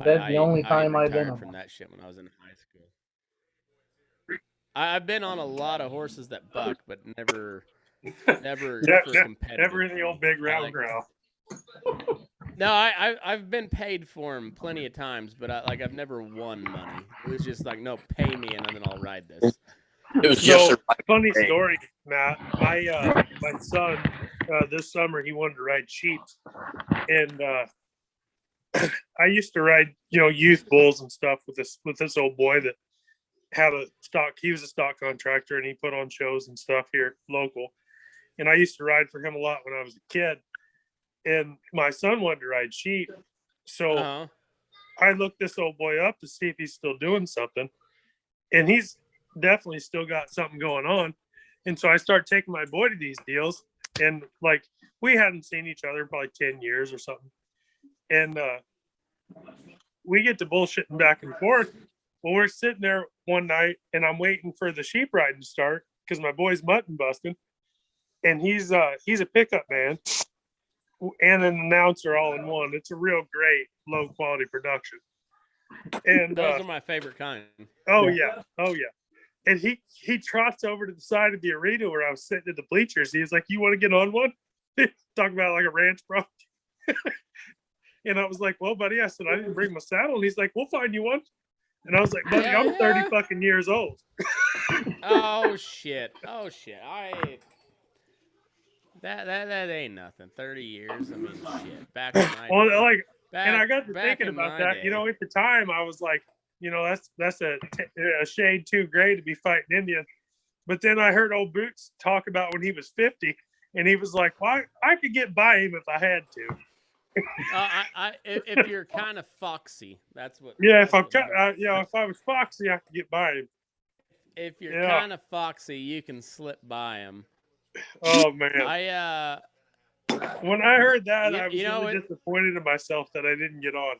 That's the only time I've been retired on from one. that shit when I was in high school. I've been on a lot of horses that buck, but never for competitive. Never in the old big round like, growl. No, I've been paid for them plenty of times, but I've never won money. It was just like, no, pay me and then I'll ride this. It was just So, a funny story, Matt. My son this summer he wanted to ride sheep, and I used to ride youth bulls and stuff with this old boy that had a stock. He was a stock contractor and he put on shows and stuff here local, and I used to ride for him a lot when I was a kid. And my son wanted to ride sheep, so I looked this old boy up to see if he's still doing something, and he's definitely still got something going on. And so I started taking my boy to these deals, and like we hadn't seen each other in probably 10 years or something. And we get to bullshitting back and forth. Well, we're sitting there one night and I'm waiting for the sheep riding to start because my boy's mutton busting. And he's a pickup man and an announcer all in one. It's a real great low quality production. And those are my favorite kind. Oh yeah. And he trots over to the side of the arena where I was sitting at the bleachers. He was like, "You want to get on one?" Talking about like a ranch bro. And I was like, "Well, buddy," I said, "I didn't bring my saddle." And he's like, "We'll find you one." And I was like, "Buddy, I'm 30 fucking years old." Oh shit. That ain't nothing. 30 years. I mean, shit. Back in my day. And I got to thinking about that. Day. At the time, I was like, that's a shade too gray to be fighting Indians. But then I heard old Boots talk about when he was 50, and he was like, "Well, I could get by him if I had to." If you're kind of foxy, that's what. Yeah, that's if I was foxy, I could get by him. If you're kind of foxy, you can slip by him. Oh man! When I heard that, I was really disappointed in myself that I didn't get on.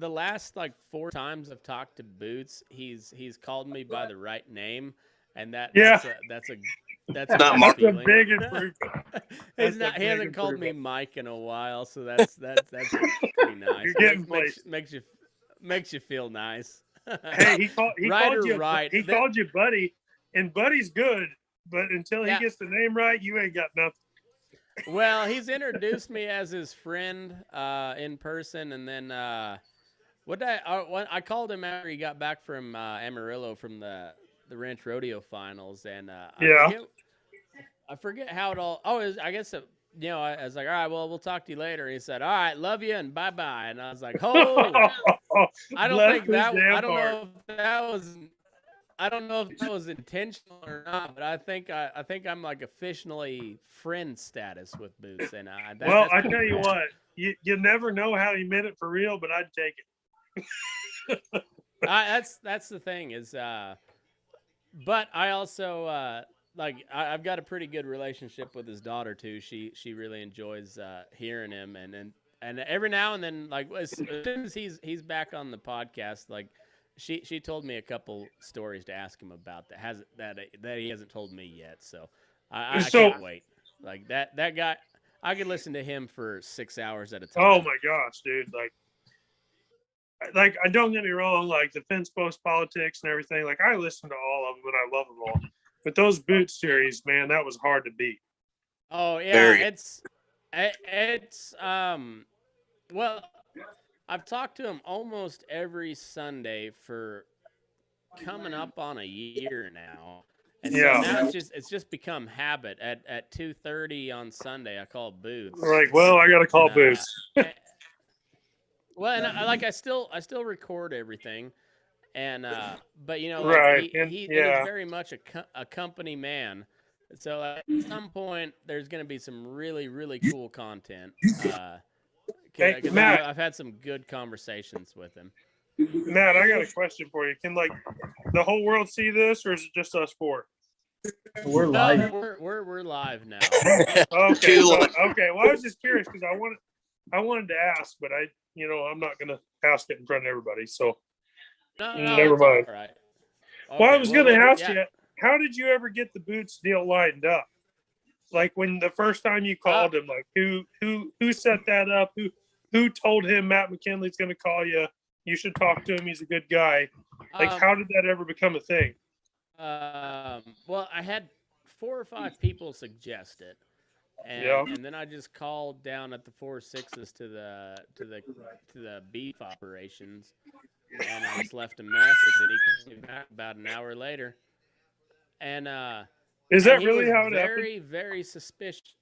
The last like 4 times I've talked to Boots, he's called me by the right name, and that's not a big improvement. He hasn't called me Mike in a while, so that's pretty nice. You're getting makes you feel nice. Hey, he called you Buddy, and Buddy's good, but until he gets the name right, you ain't got nothing. Well, he's introduced me as his friend in person, and then I called him after he got back from Amarillo from the Ranch Rodeo Finals, and I forget how it all. I guess I was like, all right, well, we'll talk to you later. And he said, all right, love you and bye bye. And I was like, oh, I don't know if that was intentional or not, but I think I'm like officially friend status with Boots. And I tell you what, you never know how he meant it for real, but I'd take it. That's the thing is, but I also I've got a pretty good relationship with his daughter too. She really enjoys hearing him, and every now and then, like as soon as he's back on the podcast, like. She told me a couple stories to ask him about that he hasn't told me yet. So I can't wait. Like that guy, I could listen to him for 6 hours at a time. Oh my gosh, dude! Like I don't get me wrong. Like the fence post politics and everything. Like I listen to all of them and I love them all. But those Boots series, man, that was hard to beat. Oh yeah, it's well. I've talked to him almost every Sunday for coming up on a year now. And so now it's just become habit. At 2:30 on Sunday, I call Boots. Like, well, I gotta call Boots. Well, and I still record everything, and but you know, Right, he is very much a company man. So at some point, there's going to be some really really cool content. Hey, Because Matt. I've had some good conversations with him. Matt, I got a question for you. Can like the whole world see this, or is it just us four? We're live. We're live now. Okay. Okay. Well, I was just curious because I wanted to ask, but I'm not gonna ask it in front of everybody. So No, never mind. All right. Well, I was gonna ask you, how did you ever get the Boots deal lined up? Like when the first time you called him, like who set that up? Who told him Matt McKinley's gonna call you? You should talk to him. He's a good guy. Like, how did that ever become a thing? Well, I had 4 or 5 people suggest it, and then I just called down at the 4 6s to the beef operations, and I just left a message, and he came back about an hour later, and is that and really how it very, happened? Very suspicious.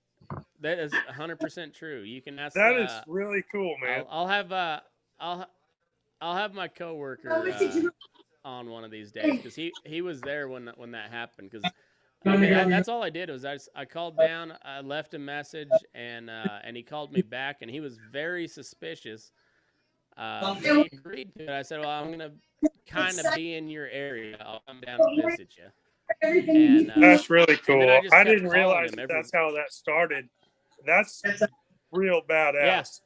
That is 100% true. You can ask. That is really cool, man. I'll have my coworker on one of these days because he was there when that happened. Because I mean, that's all I did was I called down, I left a message, and he called me back, and he was very suspicious. He agreed to it. I said, well, I'm gonna kind of be in your area. I'll come down to visit you. And that's really cool. I didn't realize that's how that started. That's real badass.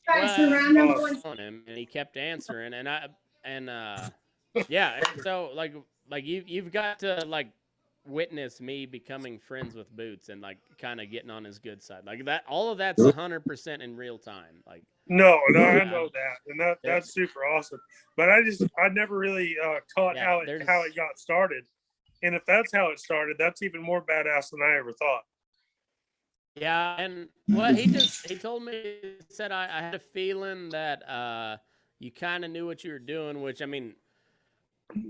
Well, on him, and he kept answering, so like you've got to like witness me becoming friends with Boots and like kind of getting on his good side, like that. All of that's 100% in real time. Like no, I know that, and that's super awesome. But I never really caught how it got started, and if that's how it started, that's even more badass than I ever thought. Yeah, and well, he told me, he said I had a feeling that you kind of knew what you were doing, which I mean,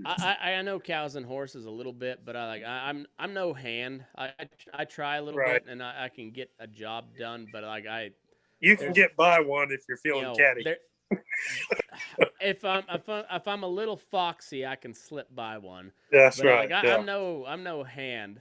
I know cows and horses a little bit, but I'm no hand. I try a little bit, and I can get a job done, but like you can get by one if you're feeling catty. If I'm a little foxy, I can slip by one. That's but right. Like, I'm no hand.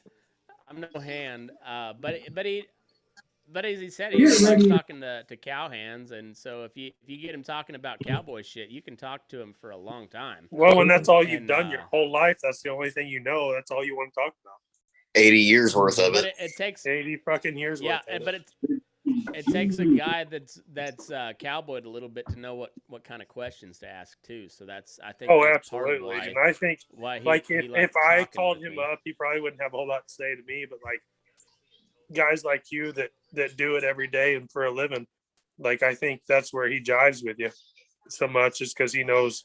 But as he said, he likes talking to cowhands, and so if you get him talking about cowboy shit, you can talk to him for a long time. Well, when that's all you've done your whole life, that's the only thing you know. That's all you want to talk about. 80 years worth of it. It takes 80 fucking years worth. Yeah, but it takes a guy that's cowboyed a little bit to know what kind of questions to ask too. So that's I think. Oh, absolutely. And I think if I called him up, he probably wouldn't have a whole lot to say to me. But like guys like you that do it every day and for a living, like I think that's where he jives with you so much, is because he knows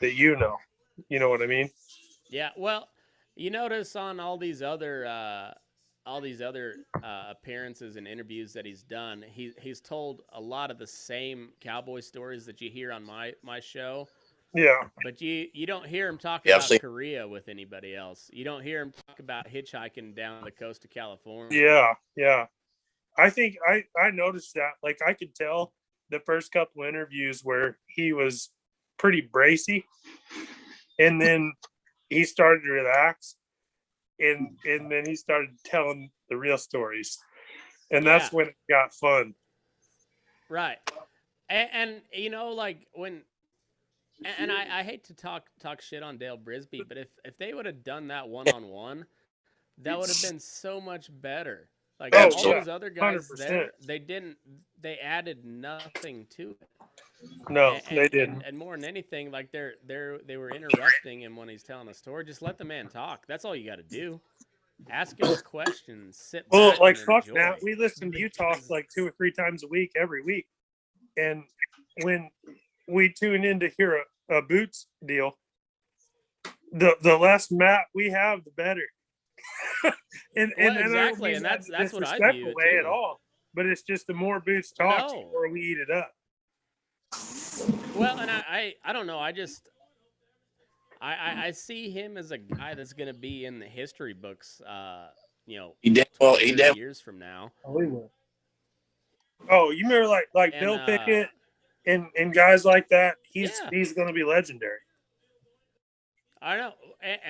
that you know what I mean. Yeah. Well, you notice on all these other appearances and interviews that he's done, he's told a lot of the same cowboy stories that you hear on my show. Yeah. But you don't hear him talk about Korea with anybody else. You don't hear him talk about hitchhiking down the coast of California. Yeah, yeah. I think I noticed that. Like I could tell the first couple interviews where he was pretty bracy, and then he started to relax, and then he started telling the real stories, and that's when it got fun. Right, and like when. And I hate to talk shit on Dale Brisby, but if they would have done that one-on-one, that would have been so much better. Like all those other guys 100%. There, they added nothing to it. No, they didn't. And more than anything, like they were interrupting him when he's telling a story. Just let the man talk. That's all you got to do. Ask him questions. Sit back. Well, like fuck that. We listen to you talk like 2 or 3 times a week, every week, and when we tune in to hear a Boots deal, the less Matt we have, the better. and exactly, and that's what I do way at all. But it's just the more Boots talks, the more we eat it up. Well, and I don't know. I see him as a guy that's going to be in the history books, you know, He did 20, well. He 30 did. years from now. Oh, we will. Oh, you remember like And, Bill Pickett and guys like that? He's going to be legendary. I know,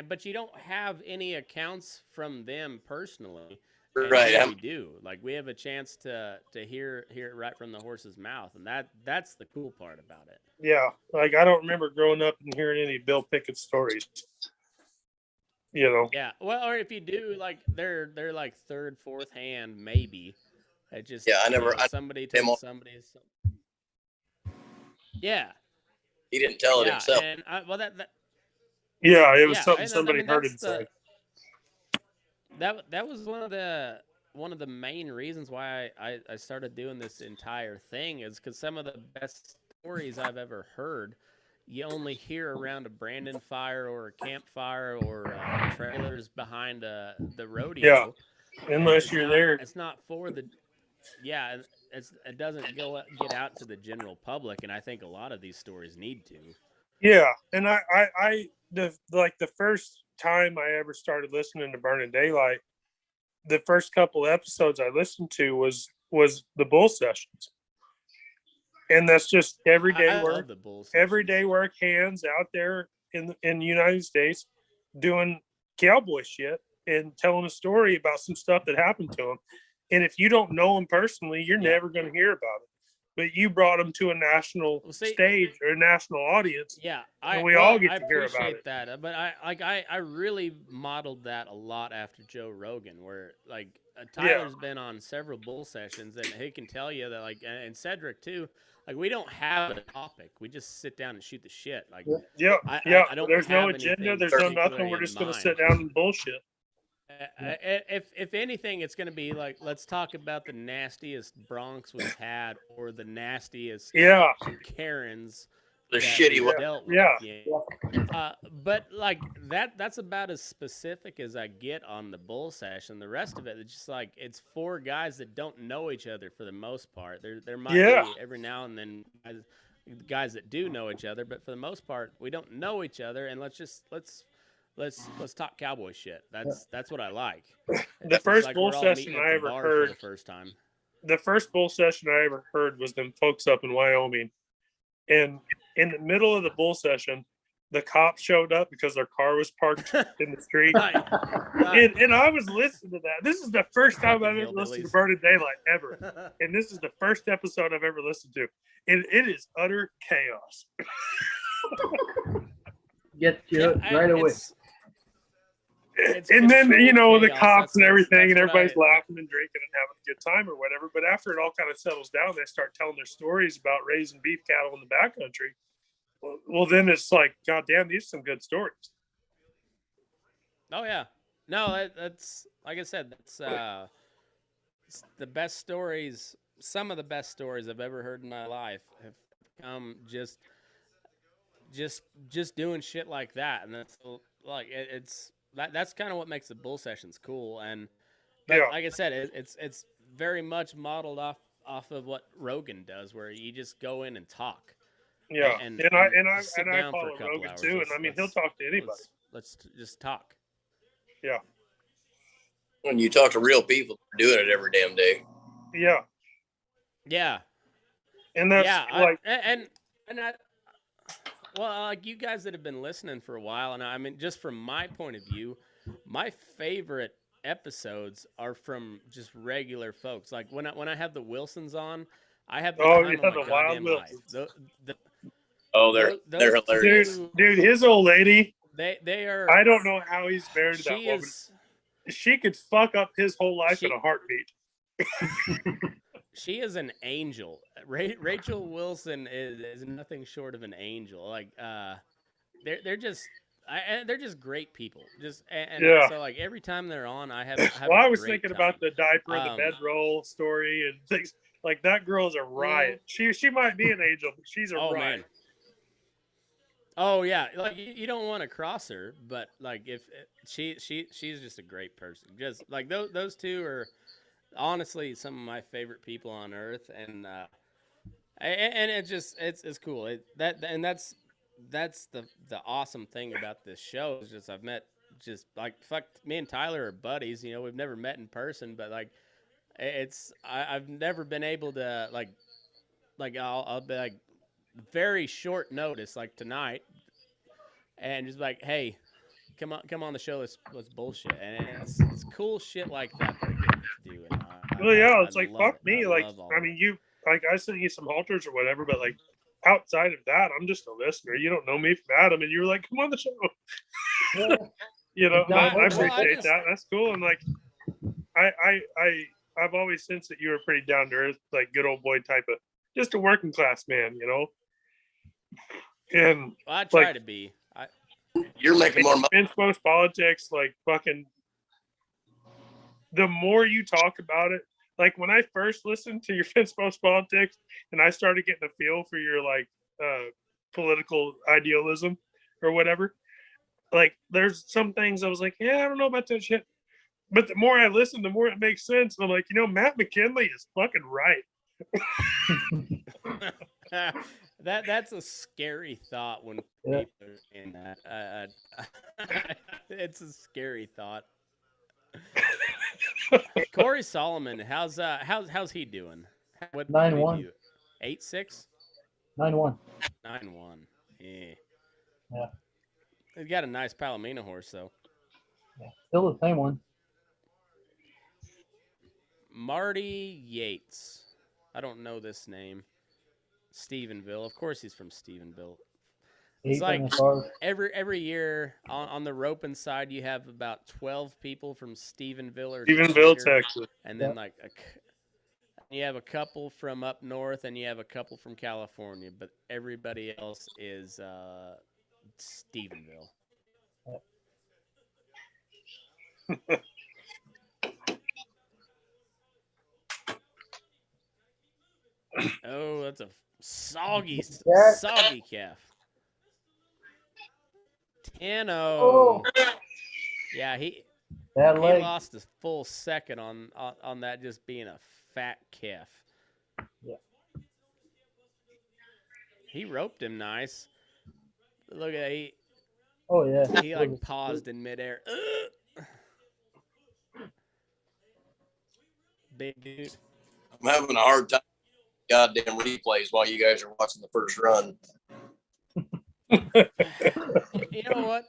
but you don't have any accounts from them personally. And Right. here we do. Like we have a chance to hear it right from the horse's mouth, and that's the cool part about it. Yeah, like I don't remember growing up and hearing any Bill Pickett stories. You know. Yeah. Well, or if you do, like they're like third, fourth hand, maybe. It just Yeah, I never. you know, somebody told somebody. Yeah. He didn't tell it himself. And well, that Yeah, it was something and, somebody heard that's him say. That was one of the main reasons why I started doing this entire thing is because some of the best stories I've ever heard, you only hear around a Brandon fire or a campfire or trailers behind the rodeo. Yeah, unless you're there. It's not for the it doesn't get out to the general public, and I think a lot of these stories need to. Yeah, and the first time I ever started listening to Burning Daylight, the first couple episodes I listened to was the bull sessions, and that's just everyday work. Everyday work, hands out there in the United States, doing cowboy shit and telling a story about some stuff that happened to them. And if you don't know them personally, you're never going to hear about it. But you brought them to a national stage or a national audience. Yeah, we all get to hear about it. That, but I really modeled that a lot after Joe Rogan, where like Tyler's been on several bull sessions, and he can tell you that like, and Cedric too. Like we don't have a topic; we just sit down and shoot the shit. Like I don't. There's no agenda. There's no nothing. We're just going to sit down and bullshit. If anything, it's going to be like, let's talk about the nastiest Bronx we've had, or the nastiest Karens, the shitty one. Dealt with. But like that's about as specific as I get on the bull sesh, and the rest of it, it's just like it's four guys that don't know each other for the most part. There might be every now and then guys that do know each other, but for the most part, we don't know each other, and let's talk cowboy shit. That's what I like. The first bull session I ever heard for the first time. The first bull session I ever heard was them folks up in Wyoming. And in the middle of the bull session, the cops showed up because their car was parked in the street. And I was listening to that. This is the first time I've ever listened to Burning Daylight ever. And this is the first episode I've ever listened to. And it is utter chaos. Get you right away. And then, you know, the cops and everything, and everybody's laughing and drinking and having a good time or whatever. But after it all kind of settles down, they start telling their stories about raising beef cattle in the backcountry. Well, then it's like, God damn, these are some good stories. Oh, yeah. No, that's, like I said, that's the best stories. Some of the best stories I've ever heard in my life have come just doing shit like that. And that's like, that's kind of what makes the bull sessions cool. And like I said, it's very much modeled off of what Rogan does, where you just go in and talk. Yeah, and I follow Rogan hours. too, and I mean he'll talk to anybody. Let's just talk. Yeah. When you talk to real people, they're doing it every damn day. Yeah. Yeah. And that's well, like you guys that have been listening for a while, and I mean, just from my point of view, my favorite episodes are from just regular folks. Like when I have the Wilsons on, I have the time of my goddamn life. They're hilarious, dude. His old lady. They are. I don't know how he's married to that woman. She could fuck up his whole life in a heartbeat. She is an angel. Rachel Wilson is nothing short of an angel. Like they're just great people. So like every time they're on, I have I was thinking about the diaper and the bedroll story and things. Like that girl's a riot. She might be an angel, but she's a riot. Man. Oh yeah, like you don't want to cross her, but like if she's just a great person. Just like those two are honestly some of my favorite people on earth, and And it's cool. That's the awesome thing about this show is just I've met just like me and Tyler are buddies. You know, we've never met in person, but like I've never been able to like I'll be like very short notice like tonight and just like, hey, come on the show, let's bullshit. And it's cool shit like that I get to do, and Well, yeah, I it's like love fuck it. me. I Like, love all I of mean, you like I sent you some halters or whatever, but like outside of that, I'm just a listener. You don't know me from Adam, and you were like, come on the show. Yeah. You know, and I Well, I appreciate just- that. That's cool. And like, I've always sensed that you were pretty down to earth, like good old boy type of, just a working class man, you know. And I try like- to be. You're making more money. in most politics, like fucking, the more you talk about it, like when I first listened to your Fence Post Politics and I started getting a feel for your like political idealism or whatever, like there's some things I was like, yeah, I don't know about that shit. But the more I listen, the more it makes sense. I'm like, you know, Matt McKinley is fucking right. That's a scary thought when Yeah. people are saying that. It's a scary thought. Corey Solomon, how's he doing? What 9-1. 8-6? 9-1. 9-1. Yeah. Yeah. He's got a nice Palomino horse though. Yeah. Still the same one. Marty Yates. I don't know this name. Stephenville. Of course he's from Stephenville. It's 8 like NFR. every year on the roping side you have about 12 people from Stephenville or Stephenville, Decatur, Texas. and then like you have a couple from up north and you have a couple from California, but everybody else is Stephenville. Oh, that's a soggy calf. 10-0. Oh. Yeah, he Bad he leg. lost a full second on that just being a fat calf. Yeah. He roped him nice. Look at Oh yeah. he like paused in midair. Big dude. I'm having a hard time with goddamn replays while you guys are watching the first run. You know what?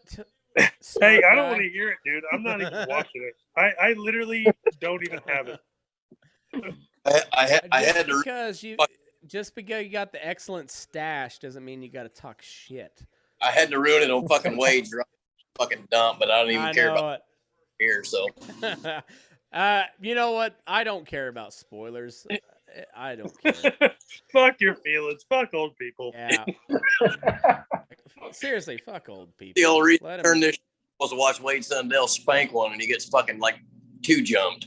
Hey, Smart I don't guy. want to hear it, dude. I'm not even watching it. I literally don't even have it. I had to. Just because you got the excellent stash doesn't mean you got to talk shit. I had to ruin it on fucking Wade's fucking dump, but I don't even care about it. here. So You know what? I don't care about spoilers. I don't care. Fuck your feelings. Fuck old people. Yeah. Seriously, fuck old people. the only reason Let I 'em- turned this was to watch Wade Sundell spank one, and he gets fucking like 2 jumped.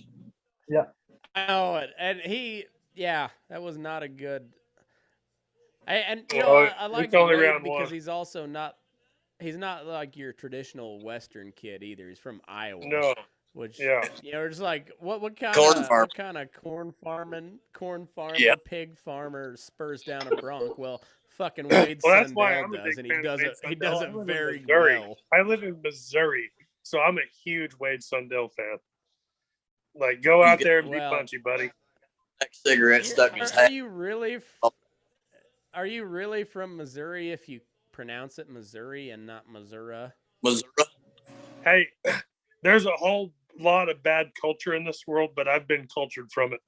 I know it, and that was not a good. And you know, I like it's only Wade round because one. he's also not. He's not like your traditional Western kid either. He's from Iowa. No. Which Yeah. you know, just like what kind Corn of farm. what kind of corn farmer, Yeah. pig farmer spurs down a bronc? Well, fucking Wade Well, that's why Sundell I'm a does, big and he fan does of it. Wade He Sundell. does I it live in very Missouri. well. I live in Missouri, so I'm a huge Wade Sundell fan. Like, go out there and be Well, punchy, buddy. Next cigarette stuck in his Are hat. you really? Are you really from Missouri? If you pronounce it Missouri and not Missouri. Missouri. Hey, there's a whole lot of bad culture in this world, but I've been cultured from it.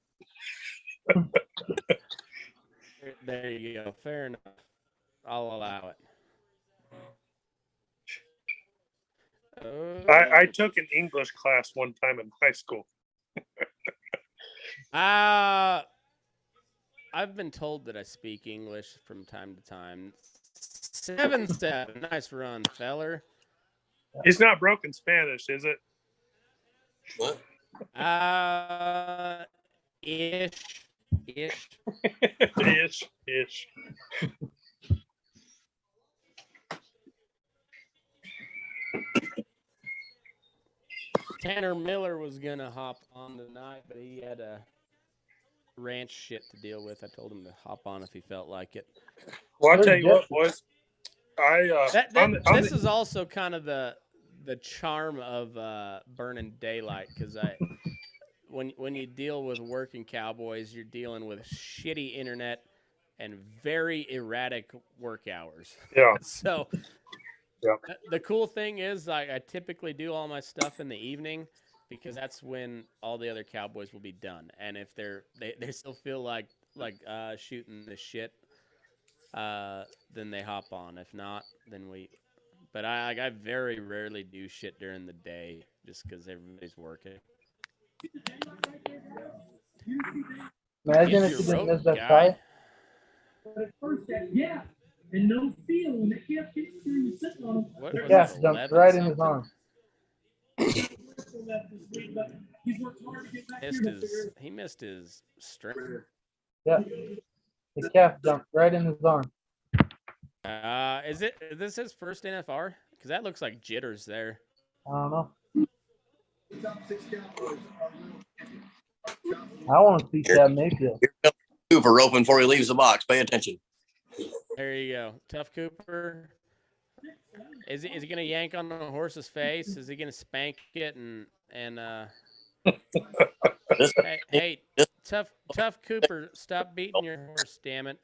There you go. Fair enough. I'll allow it. I took an English class one time in high school. I've been told that I speak English from time to time. 7-7. Nice run, feller. It's not broken Spanish, is it? What? Ish. Ish. Tanner Miller was gonna hop on tonight, but he had a ranch shit to deal with. I told him to hop on if he felt like it. Well, I'll Where's tell you what, Jeff? boys. This is also kind of the charm of burning daylight, because when you deal with working cowboys, you're dealing with shitty internet and very erratic work hours. Yeah. So Yeah. the cool thing is I typically do all my stuff in the evening, because that's when all the other cowboys will be done. And if they still feel like shooting the shit, then they hop on. If not, then we. But I very rarely do shit during the day, just because everybody's working. Imagine He's if you your didn't rope miss that guy. tie. Yeah. And no feel when they kept hitting you sitting on them. What The was calf it, jumped 11 right in his something? arm. He's worked hard to get back He missed his string. Yeah. The calf jumped right in his arm. Is this his first NFR? Because that looks like jitters there. I don't know. I want to see Chad Mayfield. Here comes Cooper roping before he leaves the box. Pay attention. There you go. Tough Cooper. Is he gonna yank on the horse's face? Is he gonna spank it and hey, tough Cooper, stop beating your horse, damn it.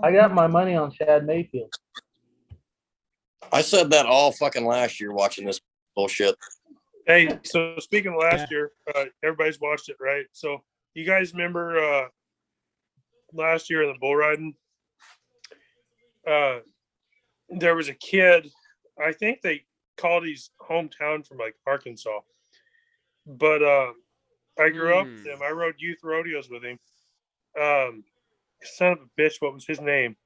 I got my money on Chad Mayfield. I said that all fucking last year watching this bullshit. Hey, so speaking of last year, everybody's watched it, right? So you guys remember last year in the bull riding? There was a kid, I think they called his hometown from like Arkansas. But I grew up with him. I rode youth rodeos with him. Son of a bitch, what was his name?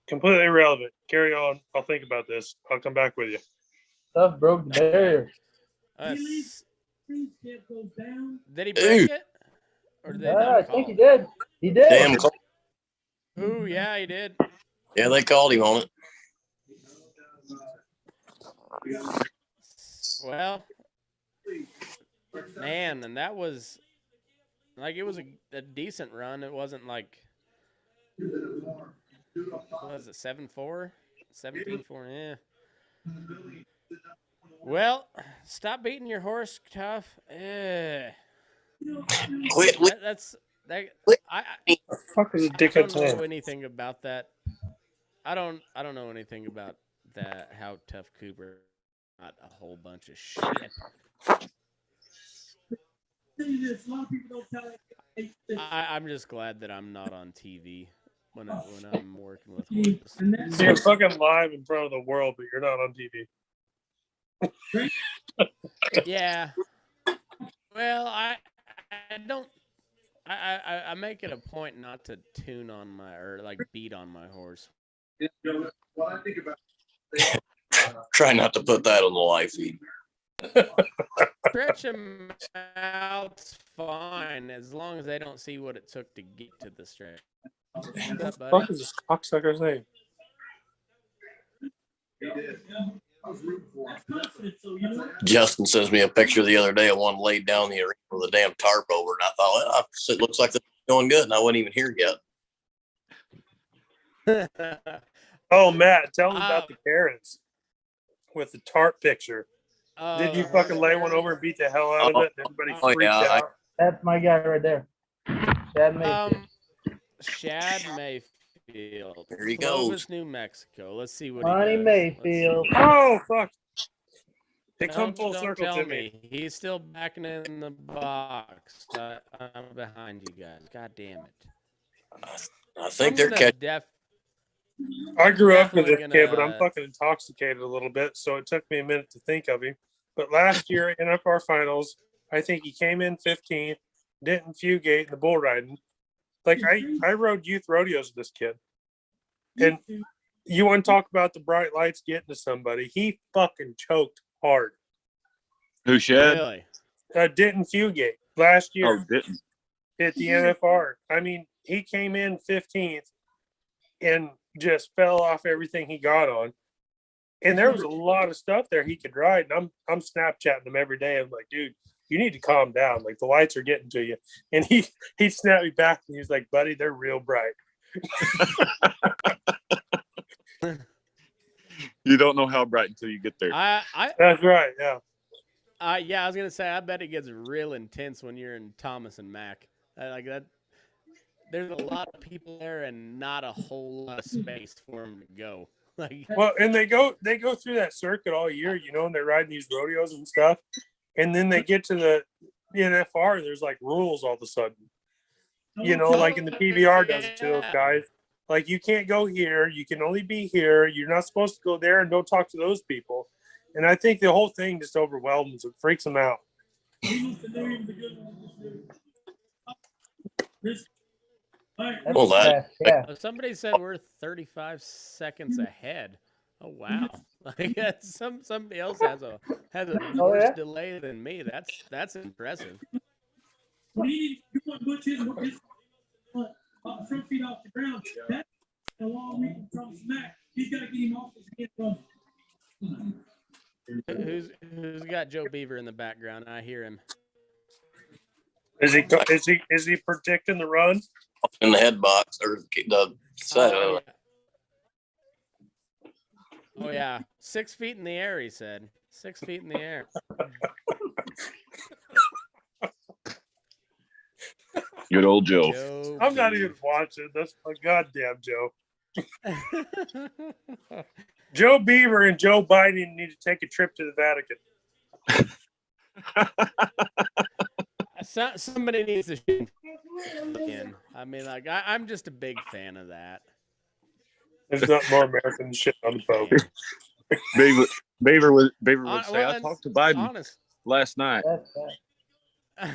Completely irrelevant. Carry on. I'll think about this. I'll come back with you. Stuff broke the barrier. Did he break it? Or did they Yeah, not I call think he it? did. He did. Damn close. Ooh, yeah, he did. Yeah, they called him on it. Well, man, and that was like, it was a decent run. It wasn't like, what was it, 7-4? 17-4, yeah. Well, stop beating your horse, Tough. Quit. I Fuck is a don't dickhead's know name? anything about that. I don't know anything about that. How Tough Cooper got a whole bunch of shit. I'm just glad that I'm not on TV when I'm working with horses. So you're fucking live in front of the world, but you're not on TV. Yeah. Well, I don't. I make it a point not to tune on beat on my horse. Try not to put that on the live feed. Stretch them out's fine, as long as they don't see what it took to get to the stretch. What the fuck is this cocksucker's name? Justin sends me a picture the other day of one laid down the arena with a damn tarp over, and I thought, well, it looks like this is going good, and I wasn't even here yet. Oh, Matt, tell them about the Karens with the tarp picture. Did you fucking lay one over and beat the hell out of it? And everybody freaked out. That's my guy right there. Chad Mayfield. Shad Mayfield. There he Clovis, goes. New Mexico. Let's see what Money he does. Mayfield. Oh, fuck. It come Don't full circle tell to me. He's still backing in the box. I'm behind you guys. God damn it. I think they're catching. I grew up with this Definitely kid, but I'm fucking intoxicated a little bit, so it took me a minute to think of him. But last year, NFR Finals, I think he came in 15th, didn't fugate in the bull riding. Like, I rode youth rodeos with this kid. And you want to talk about the bright lights getting to somebody. He fucking choked hard. Who shed? Really? Didn't fugate last year. Oh, didn't. At the NFR. I mean, he came in 15th and just fell off everything he got on. And there was a lot of stuff there he could ride. And I'm Snapchatting him every day. I'm like, dude, you need to calm down. Like the lights are getting to you. And he snapped me back and he was like, buddy, they're real bright. You don't know how bright until you get there. That's right. Yeah. Yeah, I was gonna say, I bet it gets real intense when you're in Thomas and Mack. Like that, there's a lot of people there and not a whole lot of space for them to go. Like, well, and they go through that circuit all year, and they're riding these rodeos and stuff, and then they get to the NFR. There's like rules all of a sudden, like in the PBR does it to those guys. Like, you can't go here. You can only be here. You're not supposed to go there, and don't talk to those people. And I think the whole thing just overwhelms it, freaks them out. Well, that somebody said we're 35 seconds ahead. Oh wow! Like somebody else has a worse delay than me. That's impressive. Front feet off the ground. That's a long reach from Smack. He's got to get him off his head from. Who's got Joe Beaver in the background? I hear him. Is he predicting the run? in the head box or the side. Oh yeah, 6 feet in the air. He said 6 feet in the air. Good old Joe. I'm not even watching. That's my goddamn Joe. Joe Beaver and Joe Biden need to take a trip to the Vatican. Somebody needs to shoot in. I mean, like, I'm just a big fan of that. There's nothing more American than shit on the Pope. Beaver would say, I talked to Biden last night. I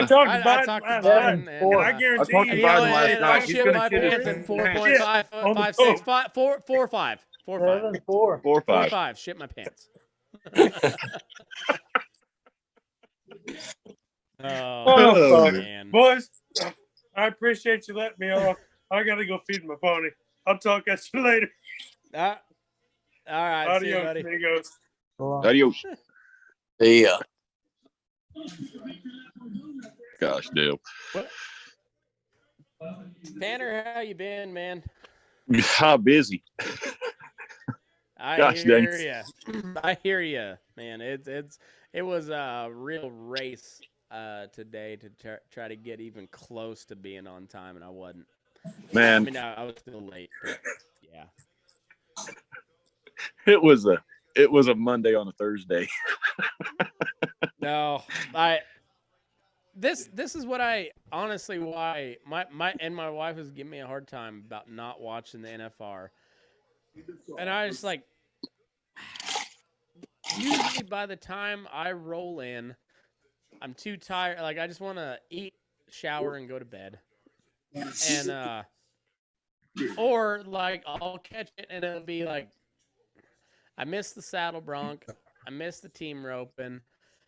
talked to Biden, and I guarantee I talked to Biden last night. I shit my pants in 4.5, 6, 5, 4, 4, 5. 4, 5. 4, 5. Shit my pants. Oh, man. Boys, I appreciate you letting me off. I got to go feed my pony. I'll talk at you later. All right. Adios, see you, buddy. amigos. Adios. Yeah. Gosh, Dale. Tanner, how you been, man? How busy? I hear you, man. It was a real race today to try to get even close to being on time, and I wasn't. Man, I mean, I was still late, but yeah. It was a Monday on a Thursday. No, this is what I honestly why my wife was giving me a hard time about not watching the NFR, and I was like, usually by the time I roll in, I'm too tired. Like, I just want to eat, shower, and go to bed. And or like I'll catch it and it'll be like, I missed the saddle bronc, I missed the team roping.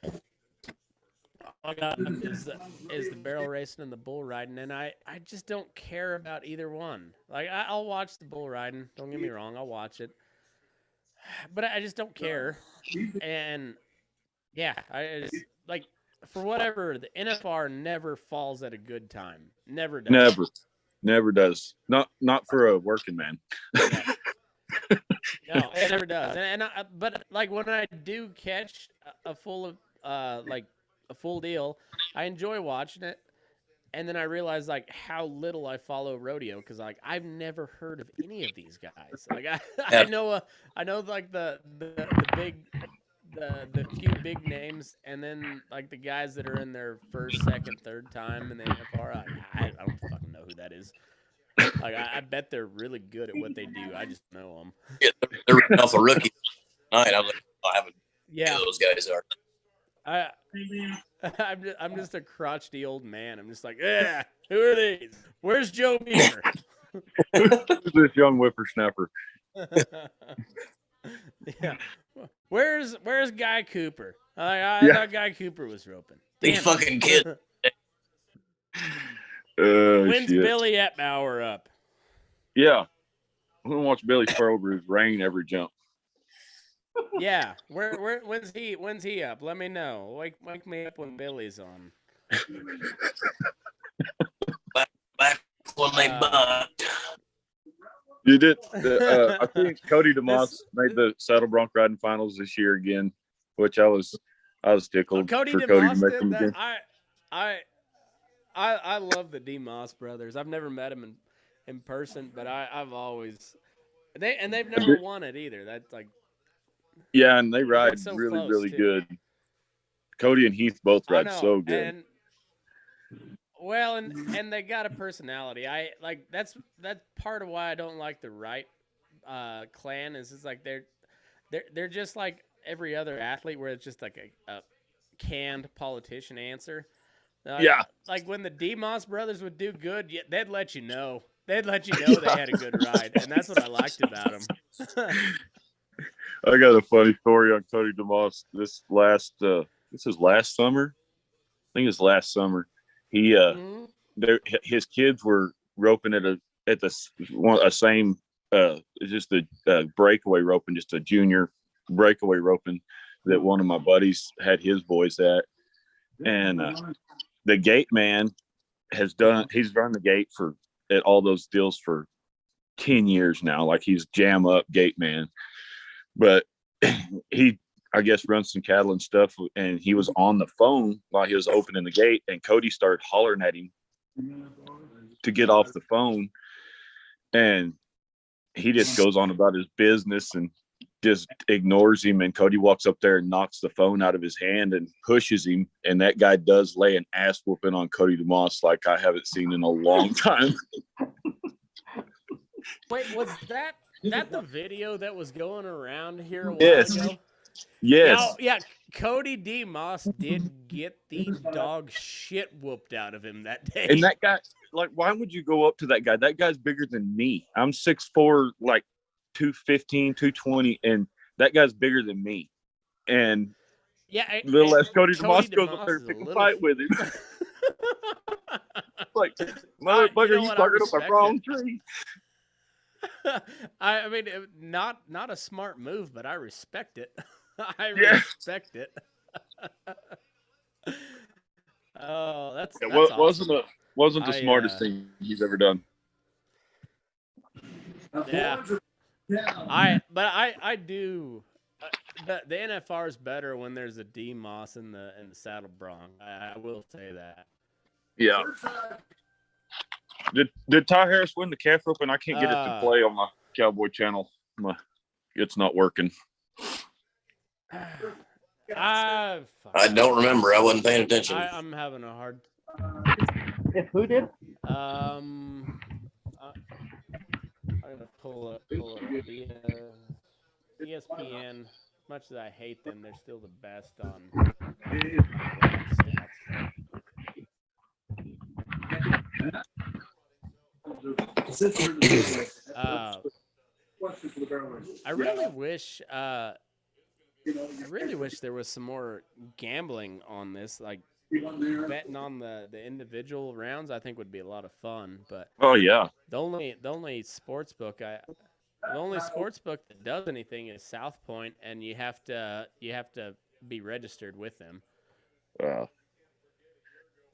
All I got is the barrel racing and the bull riding, and I just don't care about either one. Like, I'll watch the bull riding. Don't get me wrong, I'll watch it, but I just don't care. And yeah, I just, like, for whatever, the NFR never falls at a good time. Never does. Never does. Not for a working man. No, it never does. But like, when I do catch a full deal, I enjoy watching it. And then I realize, like, how little I follow rodeo, because, like, I've never heard of any of these guys. Like, I know like the few big names, and then like the guys that are in their first, second, third time in the NFR. I don't fucking know who that is. Like, I bet they're really good at what they do. I just know them. Yeah, they're ripping off a rookie tonight. I'm like, I haven't. Yeah, Those guys are. I'm just a crotchety old man. I'm just like, yeah. Who are these? Where's Joe Beaver? Who's this young whippersnapper? Yeah. Where's Guy Cooper? I thought Guy Cooper was roping. These fucking kids. When's Shit. Billy Etbauer up? Yeah. I'm going to watch Billy throw over his rein every jump. Yeah, when's he up? Let me know. Wake me up when Billy's on. Back when they bucked. You did. I think Cody DeMoss made the saddle bronc riding finals this year again, which I was tickled Cody for DeMoss Cody to make did them that. again. I love the DeMoss brothers. I've never met them in person, but I've always they've never won it either. That's like yeah, and they ride so really close, really too. good. Cody and Heath both ride so good. And they got a personality. I like that's part of why I don't like the Wright clan is it's like they're just like every other athlete where it's just like a canned politician answer. Yeah. Like when the DeMoss brothers would do good, they'd let you know. They'd let you know they had a good ride, and that's what I liked about them. I got a funny story on Cody DeMoss. This is last summer. I think it's last summer. He his kids were roping at the same just a breakaway roping, just a junior breakaway roping that one of my buddies had his boys at, and the gate man he's run the gate at all those deals for 10 years now. Like he's jam up gate man, but he, I guess, runs some cattle and stuff. And he was on the phone while he was opening the gate, and Cody started hollering at him to get off the phone. And he just goes on about his business and just ignores him. And Cody walks up there and knocks the phone out of his hand and pushes him. And that guy does lay an ass whooping on Cody DeMoss like I haven't seen in a long time. Wait, was that the video that was going around here a while ago? Yes. Yeah, Cody DeMoss did get the dog shit whooped out of him that day. And that guy, like, why would you go up to that guy? That guy's bigger than me. I'm 6'4", like 215, 220, and that guy's bigger than me. And little ass Cody DeMoss goes up there and pick a fight with him. Like, motherfucker, you barking up a wrong tree. I mean, not a smart move, but I respect it. I respect it. Oh, that's awesome. Wasn't the smartest thing he's ever done. Yeah, I do. The NFR is better when there's a DeMoss in the saddle bronc. I will say that. Yeah. Did Ty Harris win the calf rope? And I can't get it to play on my Cowboy channel. It's not working. I don't remember. I wasn't paying attention. I'm having a hard. If who did? I'm gonna pull up the ESPN. As much as I hate them, they're still the best on stats. I really wish there was some more gambling on this, like betting on the individual rounds. I think would be a lot of fun. But the only sports book that does anything is South Point, and you have to be registered with them.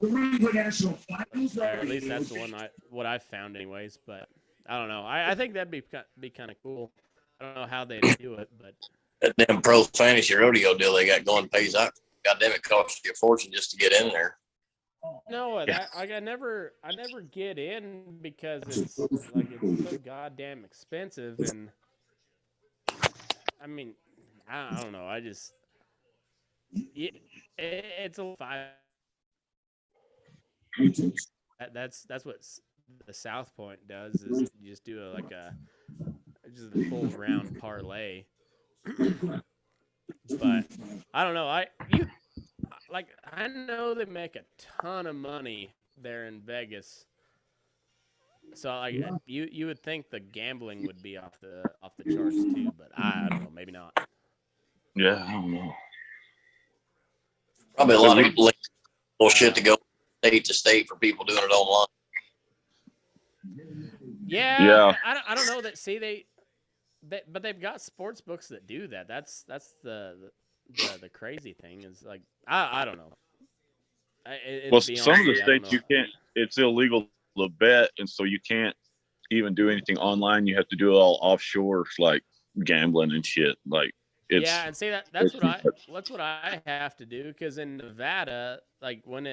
Or at least that's the one what I've found anyways. But I don't know. I think that'd be kind of cool. I don't know how they do it, but that damn pro fantasy rodeo deal they got going pays out. God damn, it costs you a fortune just to get in there. No, I never get in because it's so goddamn expensive, and I mean, I don't know. It's a 5. That's what the South Point does is you just do a full round parlay. But I don't know. I know they make a ton of money there in Vegas. So you would think the gambling would be off the charts too, but I don't know, maybe not. Yeah, I don't know. Probably a lot of bullshit to go state to state for people doing it online. Yeah. I don't know that. See, but they've got sports books that do that. That's the crazy thing is like I don't know. Well, It's beyond some of the me. I don't states know. you can't. It's illegal to bet, and so you can't even do anything online. You have to do it all offshore, like gambling and shit. Like it's Yeah, and see that's it's what I have to do because in Nevada, like when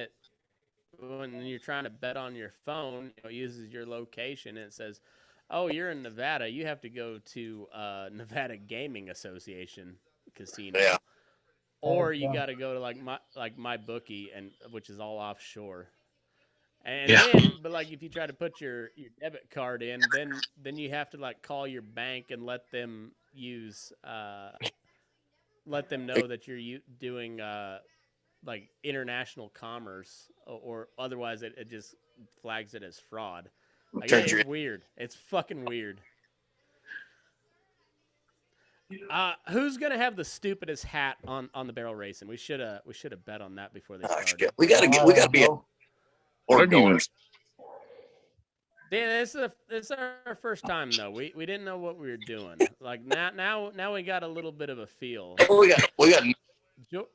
you're trying to bet on your phone, it uses your location and it says, "Oh, you're in Nevada. You have to go to Nevada Gaming Association casino." Yeah. Or Oh, you yeah. got to go to my bookie and which is all offshore. And Yeah. then, but like if you try to put your debit card in, then you have to like call your bank and let them let them know that you're doing like international commerce, or otherwise it just flags it as fraud. Like Turns your it's weird. It's fucking weird. Who's gonna have the stupidest hat on the barrel racing? We should have bet on that before they started. shit. We gotta be know. or I don't even- goers. Yeah, this is our first time though. We didn't know what we were doing. Like now we got a little bit of a feel. We got Jo-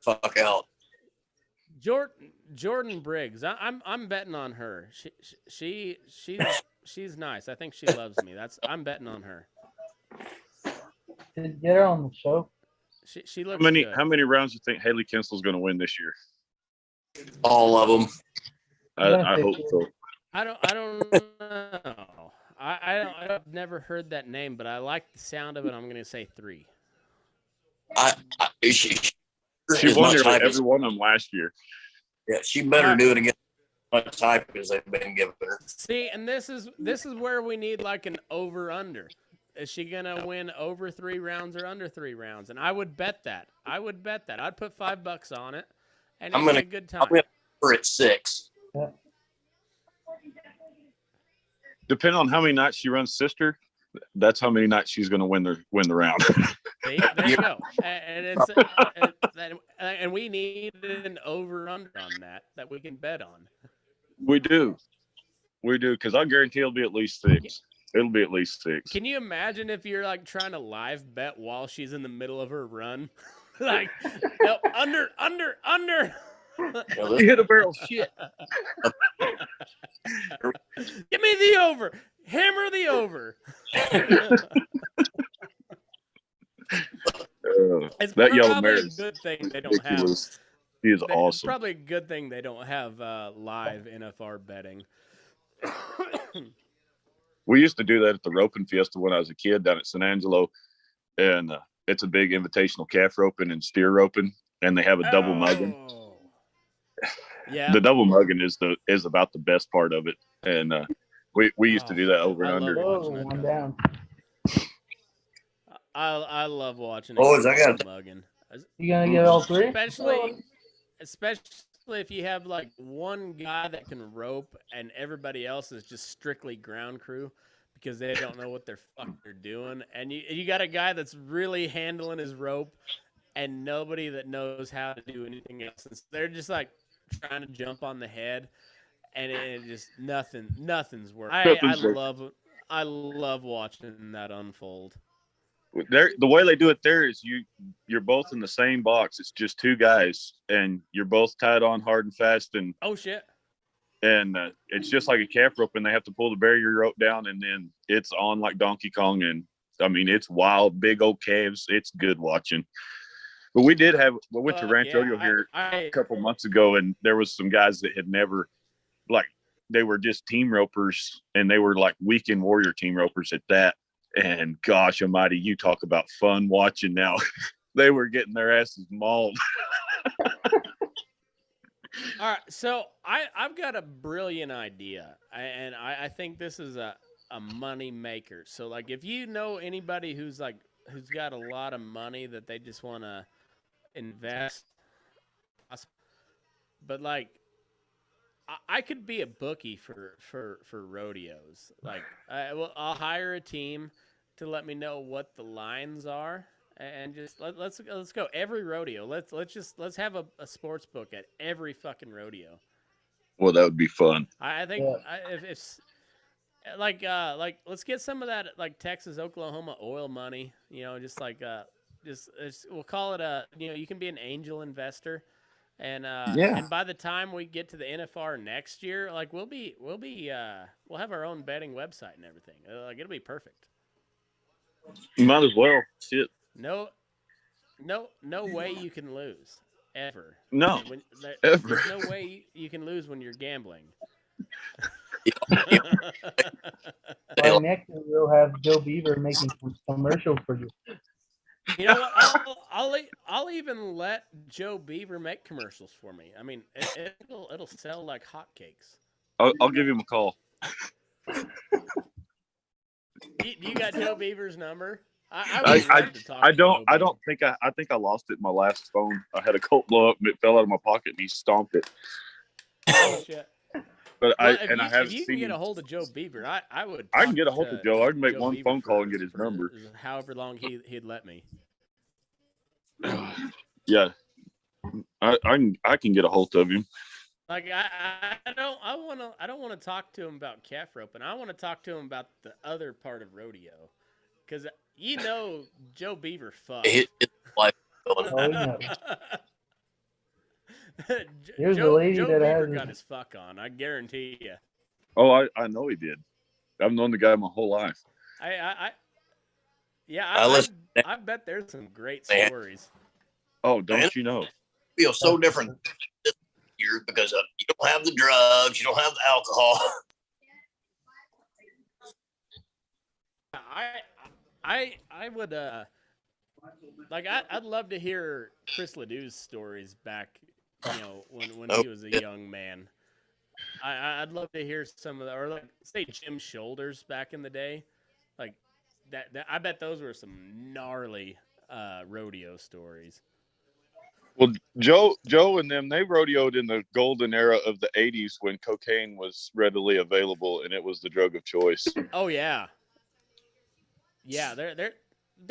fuck out. Jordan Briggs. I'm betting on her. She's nice. I think she loves me. I'm betting on her. Did get her on the show? She looks good. How many rounds do you think Haley Kinsel's going to win this year? All of them. I hope so. I don't know. I've never heard that name, but I like the sound of it. I'm going to say 3. She She won every one of them last year. Yeah, she better do it again. Much hype as they've been giving her. See, and this is where we need like an over under. Is she gonna win over 3 rounds or under 3 rounds? And I would bet that. I'd put $5 on it, and it'd be a good time. I'm gonna put her at 6. Yeah. Depending on how many nights she runs sister, that's how many nights she's going to win the round. See, there you go. And and we need an over under on that we can bet on. We do, because I guarantee it'll be at least 6. It'll be at least 6. Can you imagine if you're like trying to live bet while she's in the middle of her run? Like, no, under. You hit a barrel shit. Give me the over. Hammer the over. It's That yellow probably mare a is good thing they don't have. ridiculous. He is It's awesome. probably a good thing they don't have live NFR betting. We used to do that at the roping fiesta when I was a kid down at San Angelo, and it's a big invitational calf roping and steer roping, and they have a double mugging. Yeah, The double mugging is about the best part of it, and we used to do that over and I under. love Oh, watching one that. down. I love watching it. Boys, I got mugging. You gonna get all 3? Especially if you have like one guy that can rope and everybody else is just strictly ground crew because they don't know what they're doing, and you got a guy that's really handling his rope and nobody that knows how to do anything else. And so they're just like trying to jump on the head, and it just nothing's working. I love watching that unfold. The way they do it there is you're both in the same box. It's just 2 guys, and you're both tied on hard and fast, and Oh shit! and it's just like a calf rope, and they have to pull the barrier rope down, and then it's on like Donkey Kong, and I mean it's wild, big old calves. It's good watching. But we went to Ranch Rodeo here a couple months ago, and there was some guys that had never, like, they were just team ropers, and they were like weekend warrior team ropers at that. And gosh almighty, you talk about fun watching now. They were getting their asses mauled. All right, so I've got a brilliant idea, and I think this is a money maker. So like, if you know anybody who's got a lot of money that they just want to invest, but like, I could be a bookie for rodeos. Like, I'll hire a team to let me know what the lines are, and just let's go every rodeo. Let's have a sports book at every fucking rodeo. Well, that would be fun. I think Yeah. like let's get some of that like Texas, Oklahoma oil money. You know, just like just we'll call it a you can be an angel investor, Yeah. and by the time we get to the NFR next year, like we'll have our own betting website and everything. Like it'll be perfect. You might as well. Shit. No way you can lose ever. No, There's ever. no way you can lose when you're gambling. By next year, we'll have Joe Beaver making some commercials for you. You know what? I'll even let Joe Beaver make commercials for me. I mean, it'll sell like hotcakes. I'll give him a call. You got Joe Beaver's number? I don't think I think I lost it in my last phone. I had a Colt blow up and it fell out of my pocket and he stomped it. Oh shit! But Well, I haven't if you seen can get him. a hold of Joe Beaver, I would. I can get a hold of Joe. I can make one Beaver phone call and get his for number. However long he'd let me. Yeah, I can get a hold of him. Like I don't want to talk to him about calf roping. I want to talk to him about the other part of rodeo, because Joe Beaver fucked. His life. Oh, yeah. Here's the lady Joe that Beaver has got his fuck on. I guarantee you. Oh, I know he did. I've known the guy my whole life. I bet there's some great Man. stories. Oh, don't you know? Feel so different this year because you don't have the drugs, you don't have the alcohol. I would I'd love to hear Chris Ledoux's stories back, when he was a young man. I'd love to hear some of the, or like say Jim Shoulders back in the day, like that I bet those were some gnarly rodeo stories. Well, Joe and them, they rodeoed in the golden era of the 80s when cocaine was readily available and it was the drug of choice. Oh yeah. Yeah, I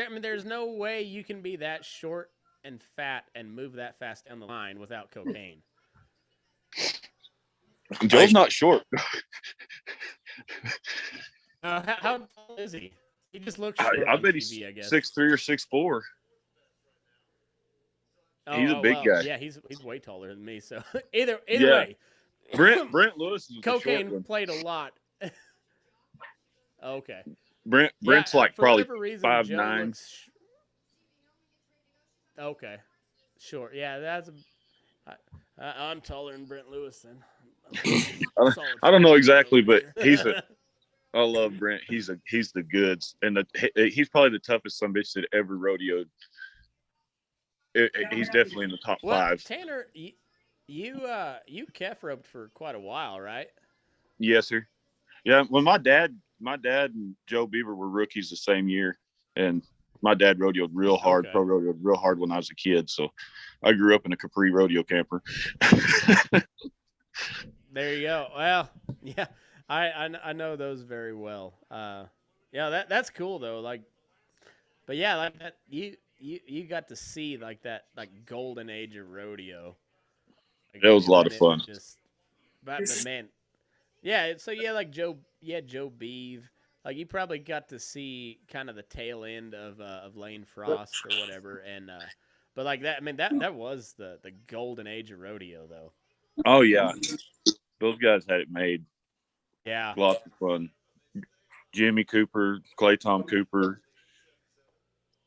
mean, there's no way you can be that short and fat and move that fast down the line without cocaine. Joe's not short. How tall is he? He just looks short I on bet TV, he's I guess. 6'3" or 6'4". He's a big guy. Yeah, he's way taller than me. So either Yeah. way, Brent Lewis is the short cocaine one. played a lot. Okay. Brent's like for probably whatever reason, 5'9". Okay, sure. Yeah, that's. I'm taller than Brent Lewis then. I don't know exactly, but I love Brent. He's the goods, and he's probably the toughest son of a bitch that ever rodeoed. He's definitely in the top 5. Tanner, you calf roped for quite a while, right? Yes, sir. Yeah, when my dad and Joe Beaver were rookies the same year, and my dad rodeoed real hard, Okay. pro rodeoed real hard when I was a kid. So I grew up in a Capri rodeo camper. There you go. Well, yeah, I know those very well. Yeah, that's cool though. Like, but yeah, like that you got to see like that like golden age of rodeo. Like, That was a lot of fun. But man, yeah. So like Joe Beeve. Like you probably got to see kind of the tail end of Lane Frost or whatever, and but like that. I mean that was the golden age of rodeo though. Oh yeah, those guys had it made. Yeah, Lots of fun. Jimmy Cooper, Clay Tom Cooper,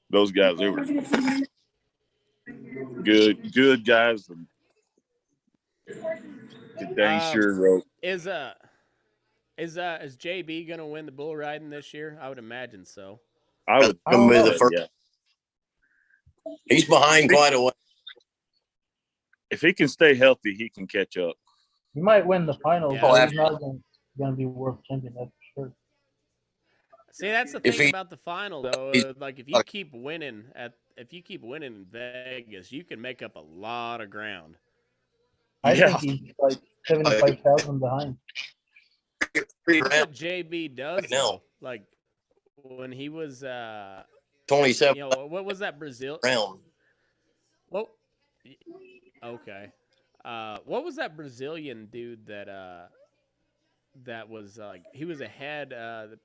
those guys, they were good guys. And dang sure wrote. Is JB gonna win the bull riding this year? I would imagine so. I would Be the first. Yeah. He's behind quite a way. If he can stay healthy, he can catch up. He might win the final, Yeah. but he's not going to be world champion, that's for sure. See, that's the thing about the final, though. Like if you keep winning in Vegas, you can make up a lot of ground. I think he's like 75,000 behind. That's what JB does. Right now. Like when he was 27 what was that Brazil round. Well, okay. What was that Brazilian dude that that was like he was ahead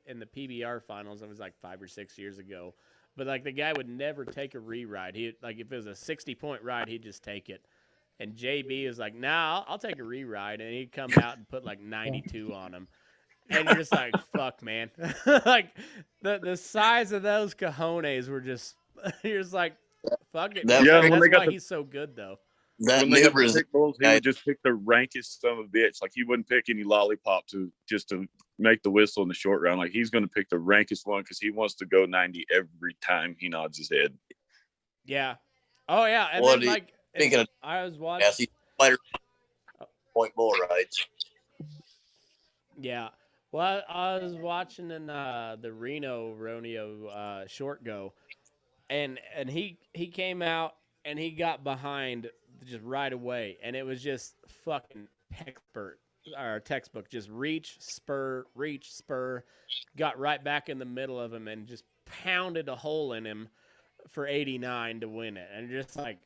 in the PBR finals. It was like 5 or 6 years ago, but like the guy would never take a re-ride. He like if it was a 60-point ride, he'd just take it. And JB is like, nah, I'll take a re-ride, and he'd come out and put like 92 on him. And you're just like, fuck, man. Like the size of those cojones were just, you're just like, fuck it. That- Yeah, That's when they got why the- he's so good, though. That When they got new the Brazil pit bulls, he guy, would just pick the rankest son of a bitch. Like he wouldn't pick any lollipop to make the whistle in the short round. Like he's going to pick the rankest one because he wants to go 90 every time he nods his head. Yeah. Oh, yeah. And What then, like, speaking of I was watching. yes, he's fighter point bull rides. Yeah. Well, I was watching in the Reno Rodeo short go, and he came out and he got behind just right away, and it was just fucking textbook, just reach, spur, got right back in the middle of him and just pounded a hole in him for 89 to win it. And just like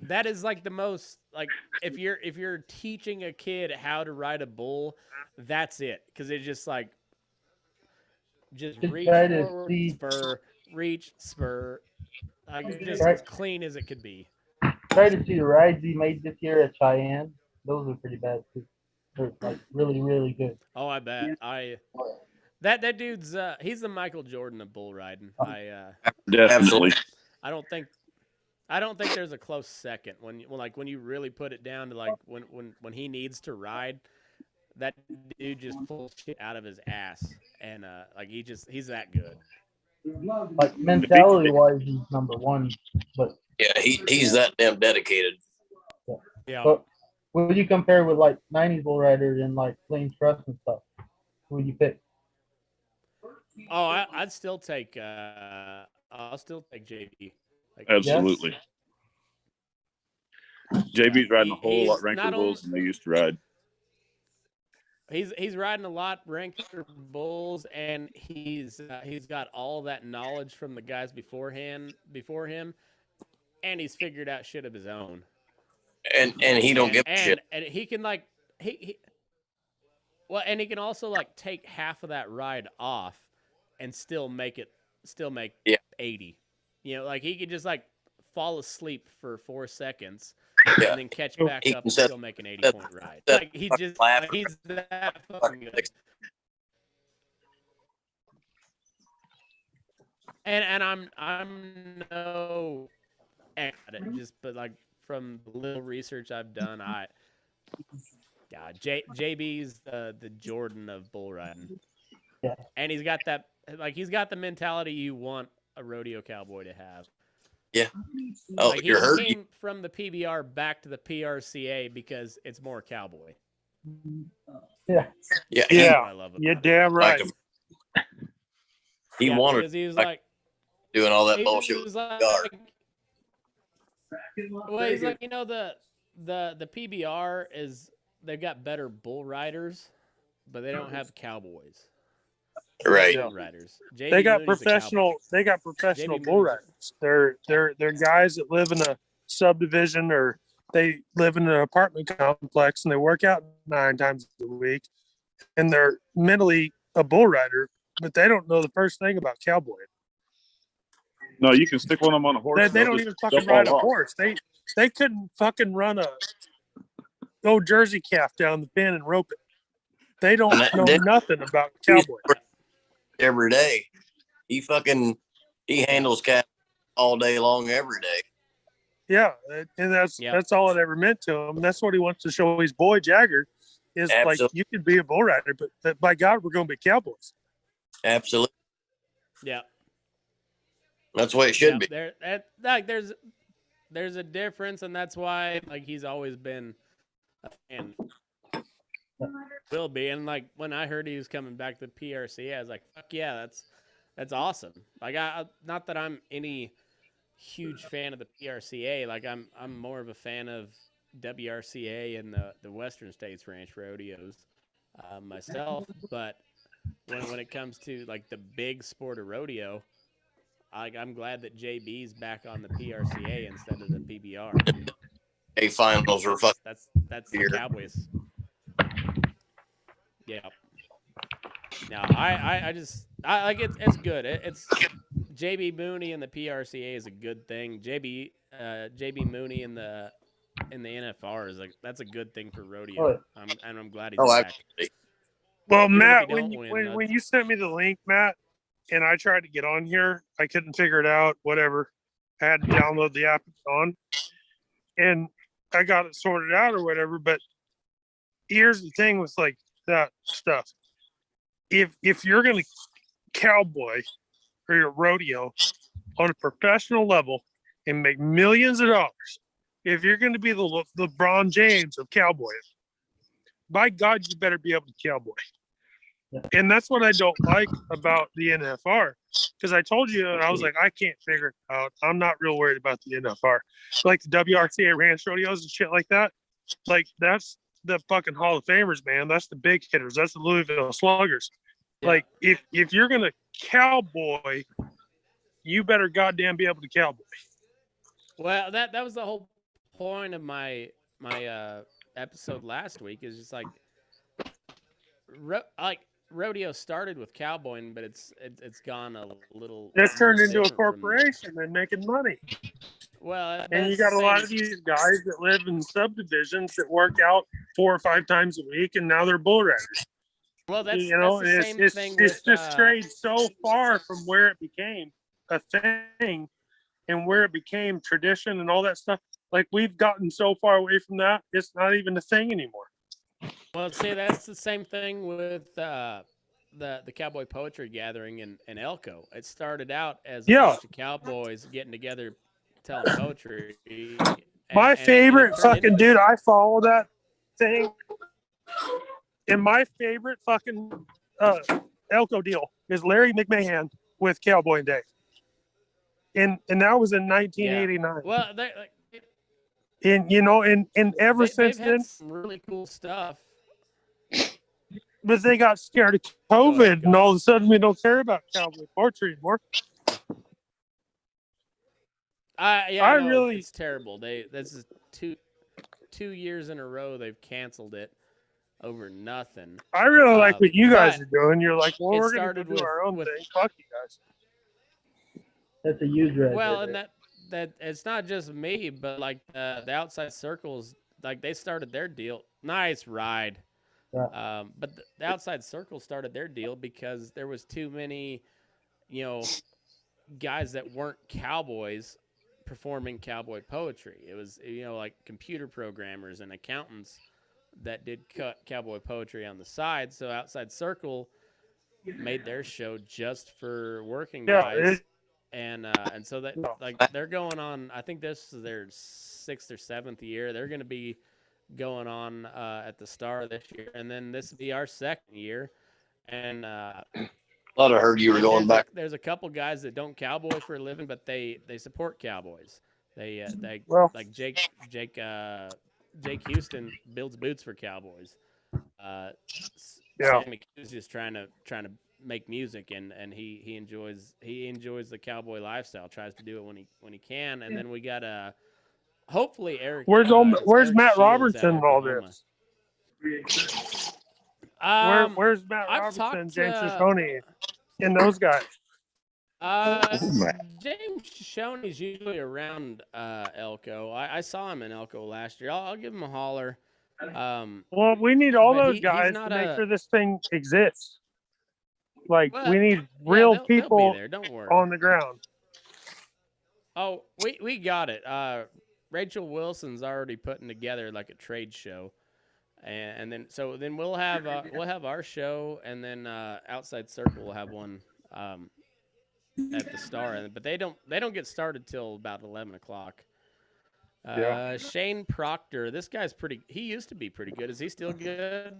that is like the most, like if you're teaching a kid how to ride a bull, that's it, because it's just like just Just reach try to forward, see- spur, reach, spur, like just Right. as clean as it could be. Try to see the rides he made this year at Cheyenne. Those are pretty bad too. They're like really, really good. Oh, I bet. That dude's he's the Michael Jordan of bull riding. Definitely. I don't think there's a close second when you really put it down to like when he needs to ride, that dude just pulls shit out of his ass, and like he's that good. Like mentality wise, he's number one. But Yeah, he's that damn dedicated. Yeah. but when you compare with like '90s bull riders and like Plains Trust and stuff, who would you pick? Oh, I'd still take I'll still take JB. Like, Absolutely. JB's riding a whole lot He's ranker not bulls than they used to ride. He's riding a lot ranker bulls, and he's got all that knowledge from the guys before him, and he's figured out shit of his own. And he don't give a shit. And he can like and he can also like take half of that ride off and still make Yeah. 80. You know, like he could just like fall asleep for 4 seconds Yeah. and then catch back He up can and set- still make an 80-point ride. set Like he's fucking laugh. he's that fucking good. And I'm no expert at it, but like from the little research I've done, JB's the Jordan of bull riding. Yeah. And he's got the mentality you want a rodeo cowboy to have. Yeah. Oh, Like you're hurt. He came from the PBR back to the PRCA because it's more cowboy. Yeah. Yeah. That's Yeah. what I love about You're it. damn right. He Yeah, wanted because he was like, like doing all that he bullshit. was like, guard. well, he's like, you know, the PBR is they've got better bull riders, but they don't have cowboys. Right. Bull riders. They got Mooney's a professional. cowboy. They got professional JB bull Mooney's riders. They're guys that live in a subdivision or they live in an apartment complex and they work out 9 times a week, and they're mentally a bull rider, but they don't know the first thing about cowboy. No, you can stick one of them on a horse. They and they'll don't just even fucking jump all ride a off. horse. They couldn't fucking run a old Jersey calf down the pin and rope it. They don't And that- know that- nothing about cowboy. Every day. He handles cat all day long every day. Yeah, and that's all it ever meant to him. That's what he wants to show his boy Jagger is like, Absolutely. you can be a bull rider, but by God, we're going to be cowboys. Absolutely. Yeah. That's the way it should be. There's a difference, and that's why like he's always been a fan. Will be, and like when I heard he was coming back to PRC, I was like, "Fuck yeah, that's awesome!" Like, not that I'm any huge fan of the PRCA. Like, I'm more of a fan of WRCA and the Western States Ranch Rodeos myself. But when it comes to like the big sport of rodeo, I'm glad that JB's back on the PRCA instead of the PBR. A finals were fucking That's the here. Cowboys. Yeah. No, I like it. It's good. It's JB Mooney and the PRCA is a good thing. JB Mooney in the NFR is like that's a good thing for rodeo. Oh, I'm glad he's Oh, back. absolutely. Well, Even if Matt, you when don't you win, when you sent me the link, Matt, and I tried to get on here, I couldn't figure it out. Whatever, I had to download the app on, and I got it sorted out or whatever. But here's the thing with like that stuff: if you're gonna cowboy or your rodeo on a professional level and make millions of dollars, if you're going to be the LeBron James of cowboy, by God, you better be able to cowboy. Yeah. And that's what I don't like about the NFR. Because I told you, and I was like, I can't figure it out. I'm not real worried about the NFR. Like the WRCA ranch rodeos and shit like that. Like, that's the fucking Hall of Famers, man. That's the big hitters. That's the Louisville Sluggers. Yeah. Like, if you're going to cowboy, you better goddamn be able to cowboy. well, that was the whole point of my episode last week. Is just like rodeo started with cowboying, but it's gone a little. That's turned into a different from- corporation and making money. Well, And you that's got the a lot same- of these guys that live in subdivisions that work out 4 or 5 times a week, and now they're bull riders. Well, that's You know, that's the and same it's thing just with strayed so far from where it became a thing and where it became tradition and all that stuff. Like, we've gotten so far away from that, it's not even a thing anymore. Well, see, that's the same thing with the cowboy poetry gathering in Elko. It started out as a Yeah. bunch of cowboys getting together, telling poetry. My and favorite it turned fucking into- dude, I follow that thing. And my favorite fucking Elko deal is Larry McMahon with Cowboy Day. And that was in 1989. Well, And you know, and ever since they've then, had some really cool stuff. but they got scared of Go COVID, ahead. and all of a sudden we don't care about cowboy poetry anymore. Yeah, I no, really- it's terrible. This is two years in a row they've canceled it over nothing. I really like what you guys but are doing. You're like, well, it we're going to started do our own with- thing. Fuck you guys. that's a huge right Well, there. and that it's not just me, but like the outside circles, like they started their deal. Nice ride. Yeah. But the outside circle started their deal because there was too many, guys that weren't cowboys performing cowboy poetry. It was, like computer programmers and accountants that did cowboy poetry on the side. So outside circle made their show just for working guys. And so that they're going on. I think this is their 6th or 7th year. They're going to be going on at the Star this year, and then this will be our 2nd year. And I thought I heard you were going back. There's a couple guys that don't cowboy for a living, but they support cowboys. They Well- like Jake Houston builds boots for cowboys. Yeah. Sammy is just trying to make music, and he enjoys the cowboy lifestyle. Tries to do it when he can, and then we got hopefully Eric. Where's Eric Matt Shields Robertson out and all Oklahoma. this? Where's Matt I've Robertson, talked James to- Shoshone, and those guys? James Shoshoney's usually around Elko. I saw him in Elko last year. I'll give him a holler. Well, we need all But those he's guys to not make a- sure this thing exists. Like, Well, we need yeah, real they'll be people there. Don't worry. on the ground. Oh, we got it. Rachel Wilson's already putting together like a trade show, and then we'll have our show, and then Outside Circle will have one at the Star, but they don't get started till about 11 o'clock. Yeah. Shane Proctor, this guy's he used to be pretty good. Is he still good?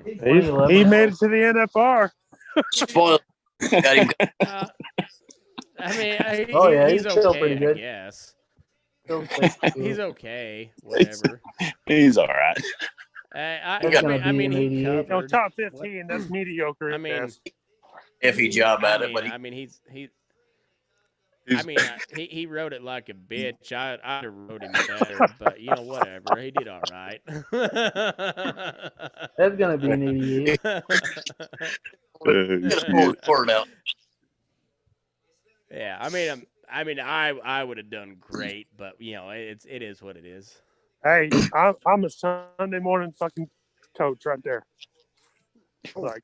He made it to the NFR. Spoiled. Got him. I mean, Oh, yeah, he's he's still okay, pretty good. I guess. He's He's okay, whatever. He's all right. I mean, he No, No, covered. top 15. That's mediocre. I at mean, best. Iffy job at it, but I mean, He's- he wrote it like a bitch. I'd have wrote him better, but whatever. He did all right. That's gonna be an 88. Just pull the cord out. Yeah, I mean, I would have done great, but it is what it is. Hey, I'm a Sunday morning fucking coach right there. Like,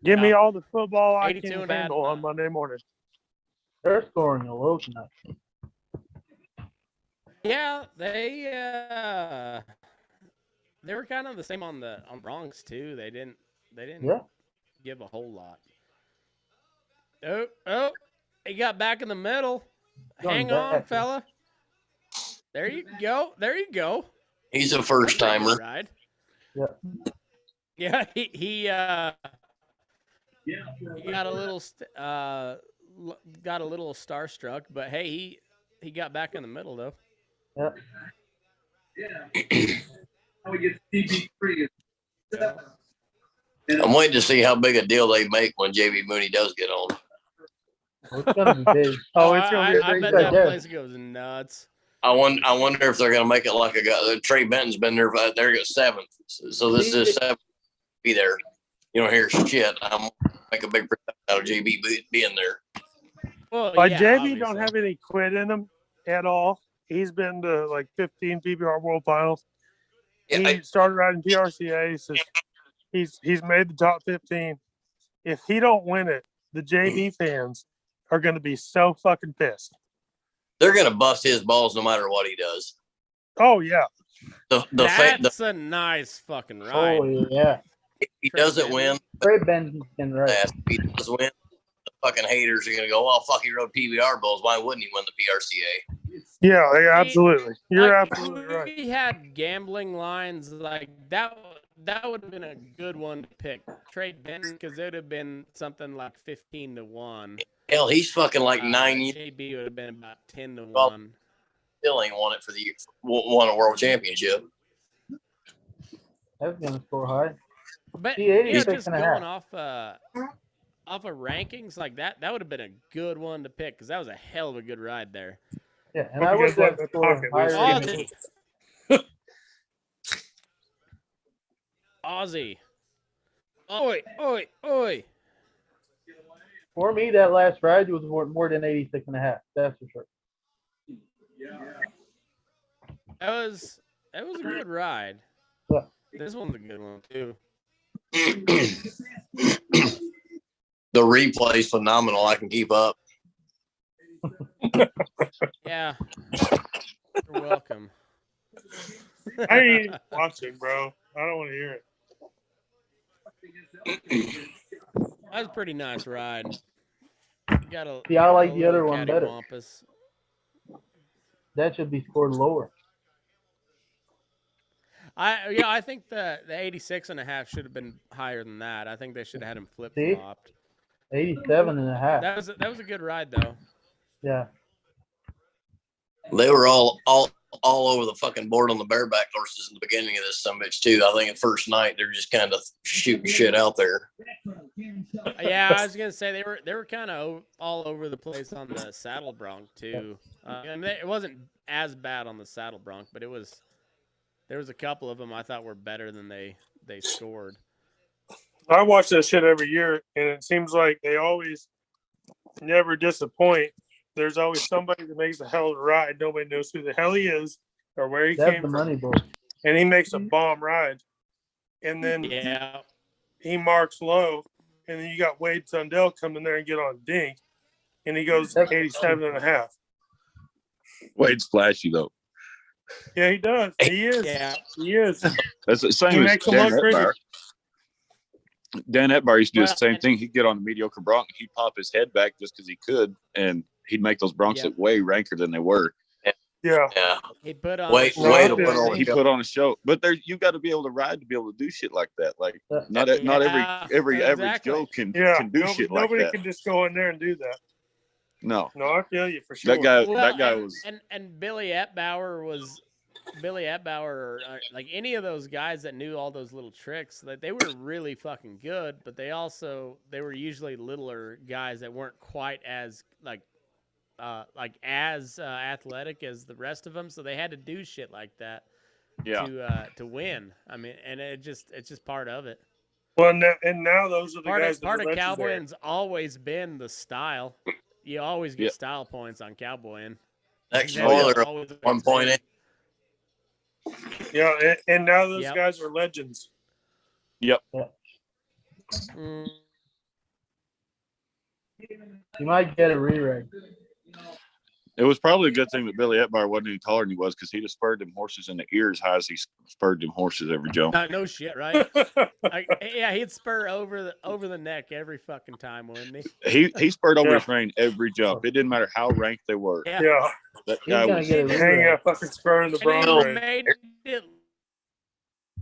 give me all the football I 82 can and a half. handle on Monday morning. They're scoring a low tonight. Yeah, they were kind of the same on Bronx too. They didn't Yeah. give a whole lot. Oh, he got back in the middle. Going Hang on, back. fella. There you go. He's a first timer. Ride. Yeah. Yeah, he got a little starstruck, but hey, he got back in the middle though. Yeah. How we get TB3. I'm waiting to see how big a deal they make when JB Mooney does get on. It's gonna be big. Oh, it's gonna be a I big bet guy. that Yeah. place goes nuts. I wonder if they're gonna make it like a guy. Trey Benton's been there. They're at 7th, so this is 7th. Be there. You don't hear shit. I'm gonna make a big percent out of JB being there. Well, But yeah, JB don't obviously. have any quit in him at all. He's been to like 15 PBR World Finals. Yeah, He started riding PRCA. So he's made the top 15. If he don't win it, the JB fans are going to be so fucking pissed. they're gonna bust his balls no matter what he does. Oh yeah, That's a nice fucking ride. Oh yeah. If he Trey doesn't Benton. win, Trey Benton right. if he does win, the fucking haters are gonna go, "Well, fuck, he rode PBR bulls. Why wouldn't he win the PRCA?" yeah, absolutely. You're Like, absolutely if right. we had gambling lines like that. That would have been a good one to pick. Trey Benton, because it would have been something like 15-1. Hell, he's fucking like 9 years. JB would have been about 10-1. Well, Still ain't won it for the year. Won a world championship. That's gonna score high. But See, 86 just and a going half. off of rankings like that would have been a good one to pick because that was a hell of a good ride there. Yeah, and Hope I you would guys like have the scored pocket. higher. Aussie. Aussie. Oi. For me, that last ride was more than 86 and a half. That's for sure. That was a good ride. Yeah. This one's a good one too. The replay's phenomenal. I can keep up. Yeah. You're welcome. I ain't watching, bro. I don't want to hear it. That was a pretty nice ride. See, I like the other one caddy better. wampus. That should be scored lower. I think the 86 and a half should have been higher than that. I think they should have had him flip flopped. 87 and a half. That was a good ride though. Yeah. They were all over the fucking board on the bareback horses in the beginning of this summit too. I think the first night they're just kind of shooting shit out there. Yeah, I was gonna say they were kind of all over the place on the saddle bronc too. It wasn't as bad on the saddle bronc, but there was a couple of them I thought were better than they scored. I watch that shit every year, and it seems like they always never disappoint. There's always somebody that makes a hell of a ride. Nobody knows who the hell he is or where he That's came the from. money, boy. And he makes a bomb ride. And then he marks low. And then you got Wade Sundell come in there and get on dink. And he goes 87 and a half. Wade's flashy though. Yeah, he does. He is. Yeah. He is. That's the same He as makes him Dan look pretty. Etbar. Dan Etbar used to do the Well, same thing. He'd get on a mediocre bronc, he'd pop his head back just because he could, and he'd make those broncs look way ranker than they were. Yeah. Yeah. He put on. Wait, No, wait I to feel put on. He put on a show, but there you got to be able to ride to be able to do shit like that. Like not every average exactly. Joe can Yeah. do shit like Nobody that. can just go in there and do that. No, No, I feel you for sure. that guy was. And Billy Etbauer like any of those guys that knew all those little tricks, like they were really fucking good, but they were usually littler guys that weren't quite as as athletic as the rest of them, so they had to do shit like that Yeah. to win. I mean, and it's just part of it. Well, now those are the guys that Part are of legendary. cowboying's always been the style. You always get Yep. style points on cowboying. Next That was spoiler, always the 1.8. Yeah, and now those Yep. guys are legends. Yep. Mm, You might get a rewrite. It was probably a good thing that Billy Etbar wasn't any taller than he was, because he'd have spurred them horses in the ear as high as he spurred them horses every jump. no shit, right? Yeah, he'd spur over the neck every fucking time, wouldn't he? He spurred over Yeah. his rein every jump. It didn't matter how ranked they were. Yeah. Yeah, That He's guy gonna was. get a hang rewrite. a fucking spur in the And bronze he race. made it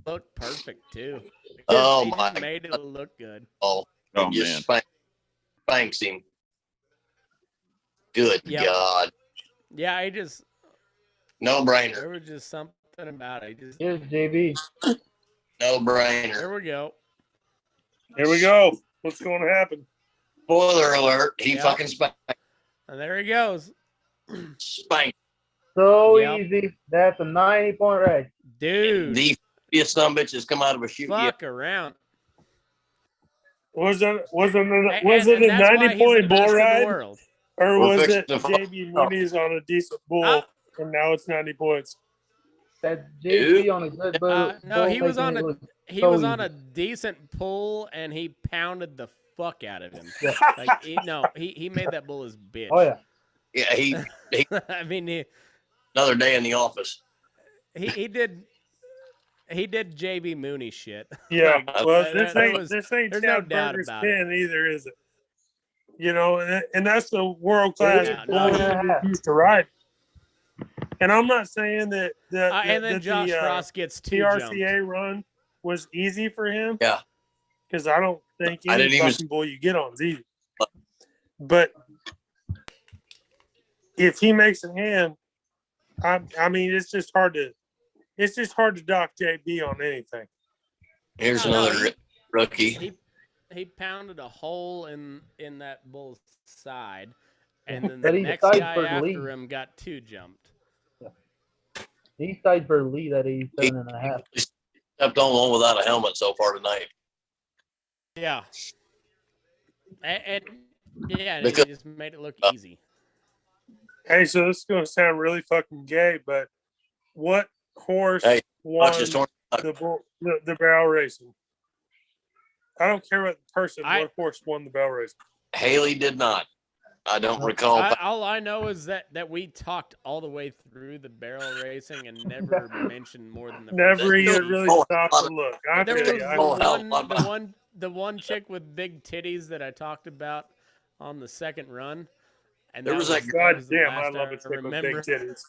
look perfect too. Oh, He my just made it look good. Oh, Oh and just man. spanks him. Good Yep. God. Yeah, he just No brainer. there was just something about it. Here's JB. No brainer. There we go. Here we go. What's going to happen? Spoiler alert. He Yep. fucking And there he goes. spanked. So Yep. easy. That's a 90-point race. Dude, The biggest son of a bitch has come out of a chute. yet. fuck around. Was it And a that's why 90 he's the point bull best in the ride, world. or We're was fixing it to fuck- JB Mooney's on a decent bull Uh, and now it's 90 points? That's JB on a good bull. no, he was on making it a look he so was on easy. a decent pull and he pounded the fuck out of him. Yeah. Like he made that bull his bitch. Oh yeah. Yeah, he I mean another day in the office. he did JB Mooney shit. Yeah, Like, well, there this was- ain't there's no Chad doubt Berger's about it. pen either, is it? You know, and that's the world class Yeah, bull no. he used to ride. And I'm not saying that and then that Josh the Frost gets two jumped. PRCA run was easy for him. Yeah. Because I don't think I any didn't even- fucking bull you get on is easy. But if he makes a hand, I mean, it's just hard to dock JB on anything. Here's No, another rookie. He pounded a hole in that bull's side, and then But the he next decided guy for the after lead. him got two jumped. He's tied for the lead at 87.5. Stepped on one without a helmet so far tonight. Yeah. And yeah, Because- he just made it look easy. Hey, so this is going to sound really fucking gay, but what horse Hey, won Watch this torn. the barrel racing? I don't care what person. What horse won the barrel racing? Haley did not. I don't recall. All I know is that we talked all the way through the barrel racing and never mentioned more than the Never first even Oh, really oh, stopped to look. I There feel was you. Oh, hell, the one chick with big titties that I talked about on the second run, and There was that- God was the damn, I last love a chick with big remember. titties.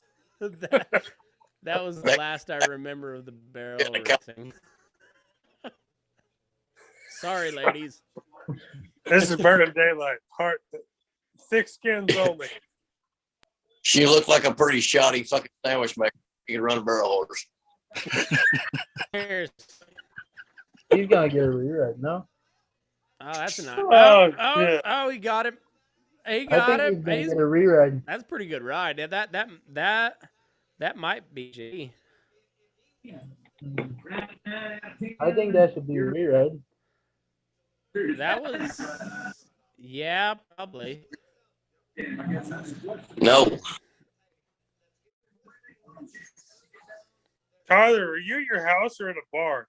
that was the last I remember of the barrel Yeah, racing. Sorry, ladies. This is burning daylight. Thick skins only. She looked like a pretty shoddy fucking sandwich maker. You could run a barrel horse. Cheers. He's gonna get a rewrite, no? Oh, that's a nice. Oh, shit. He got him. He I got think he's him. gonna get a rewrite. That's a pretty good ride. Yeah, that might be G. I think that should be a rewrite. That was, yeah, probably. No. Tyler, are you at your house or in a bar?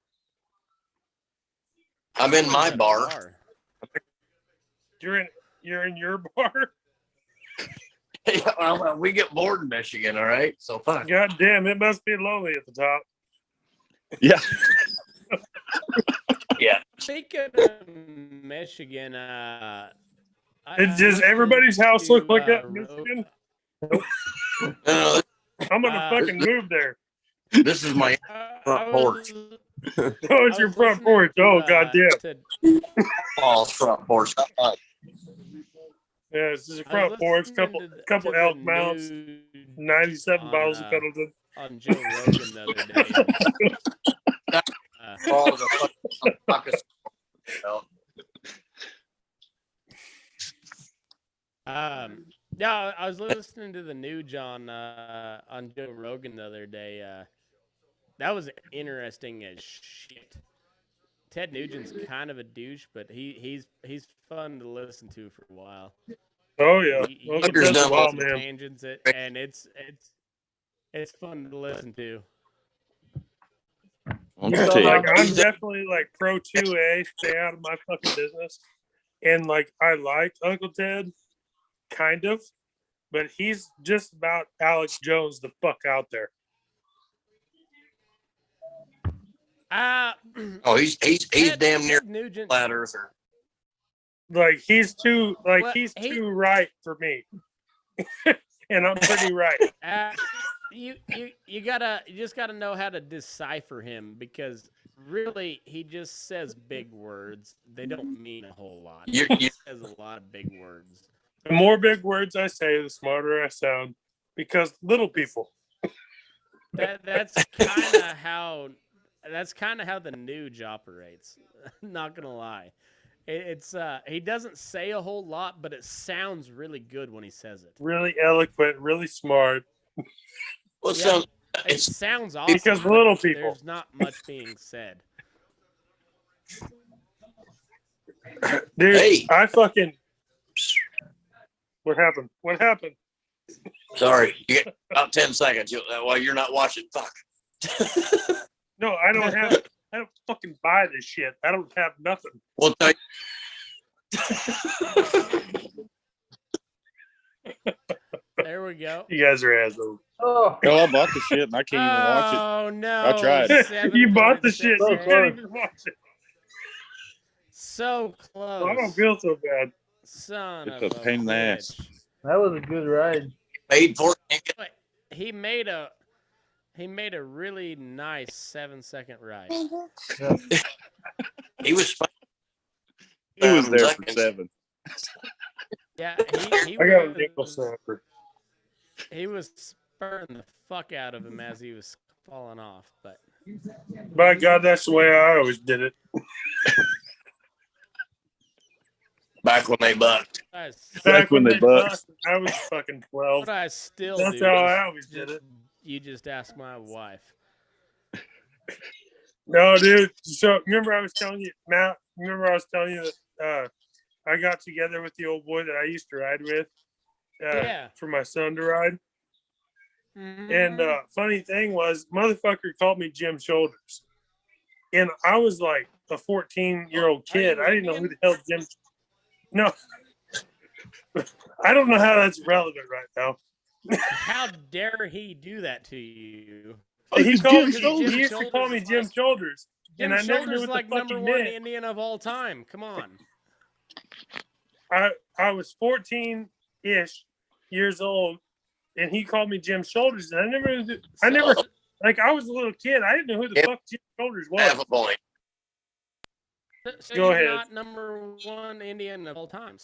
I'm in my bar. You're in your bar? Well, we get bored in Michigan, all right? So fuck. God damn, it must be lonely at the top. Yeah. Yeah. Speaking of Michigan, Does everybody's house look like that in Rogue- Michigan? No, I'm gonna fucking move there. this is my I porch. was- Oh, it's I your was front listening porch. to, Oh, goddamn. to- false front porch. Yeah, this is a I front was porch, listening couple to the elk mounts, news 97 on, bottles of Pendleton. on Joe Rogan the other day. Oh, the fucking Yeah, I was listening to the news on Joe Rogan the other day. That was interesting as shit Ted Nugent's kind of a douche, but he's fun to listen to for a while. Oh yeah, He Uncle goes Ted's a on wild some man. tangents, and it's fun to listen to. Like I'm definitely like pro 2A, stay out of my fucking business. And like I like Uncle Ted, kind of, but he's just about Alex Jones the fuck out there. Oh, he's damn near Nugent. flat earther. Like he's too Well, too right for me. And I'm pretty right. You just gotta know how to decipher him, because really he just says big words. They don't mean a whole lot. He says a lot of big words. The more big words I say, the smarter I sound. Because little people. That's kind of how the Nuge operates. Not gonna lie, it's he doesn't say a whole lot, but it sounds really good when he says it. Really eloquent, really smart. Well, It sounds awesome because little people. There's not much being said. Dude, Hey. I fucking. What happened? What happened? Sorry, you get about 10 seconds while you're not watching. Fuck. No, I don't have. I don't fucking buy this shit. I don't have nothing. We'll tell you. There we go. You guys are assholes. Oh, No, I bought the shit and I can't even watch it. Oh no! I tried. You bought the shit. You close. can't even watch it. So close. I don't feel so bad. Son It's of a pain in the bitch. ass. that was a good ride. Paid for it. But he made a really nice 7-second ride. He was. He was there for Seconds. 7. Yeah, he I got a was, nickel snapper. he was spurring the fuck out of him as he was falling off. But By God, that's the way I always did it. Back when they bucked. Back when they bucked. bucked, I was fucking 12. What I still That's do. how is I always did it. You just ask my wife. No, dude. So remember I was telling you, Matt. Remember I was telling you that I got together with the old boy that I used to ride with. Yeah. For my son to ride. Mm-hmm. And funny thing was, motherfucker called me Jim Shoulders, and I was like a 14-year-old kid. I didn't know who the hell Jim. No, I don't know how that's relevant right now. How dare he do that to you? He Jim called. Shoulders. He used to call me Jim Shoulders, Jim and I never knew Shoulders what like the fuck he number one meant. Indian of all time. Come on. I was 14-ish years old, and he called me Jim Shoulders, and I never like I was a little kid. I didn't know who the fuck Jim Shoulders Half was. a point. So Go you're ahead. not number one Indian of all time.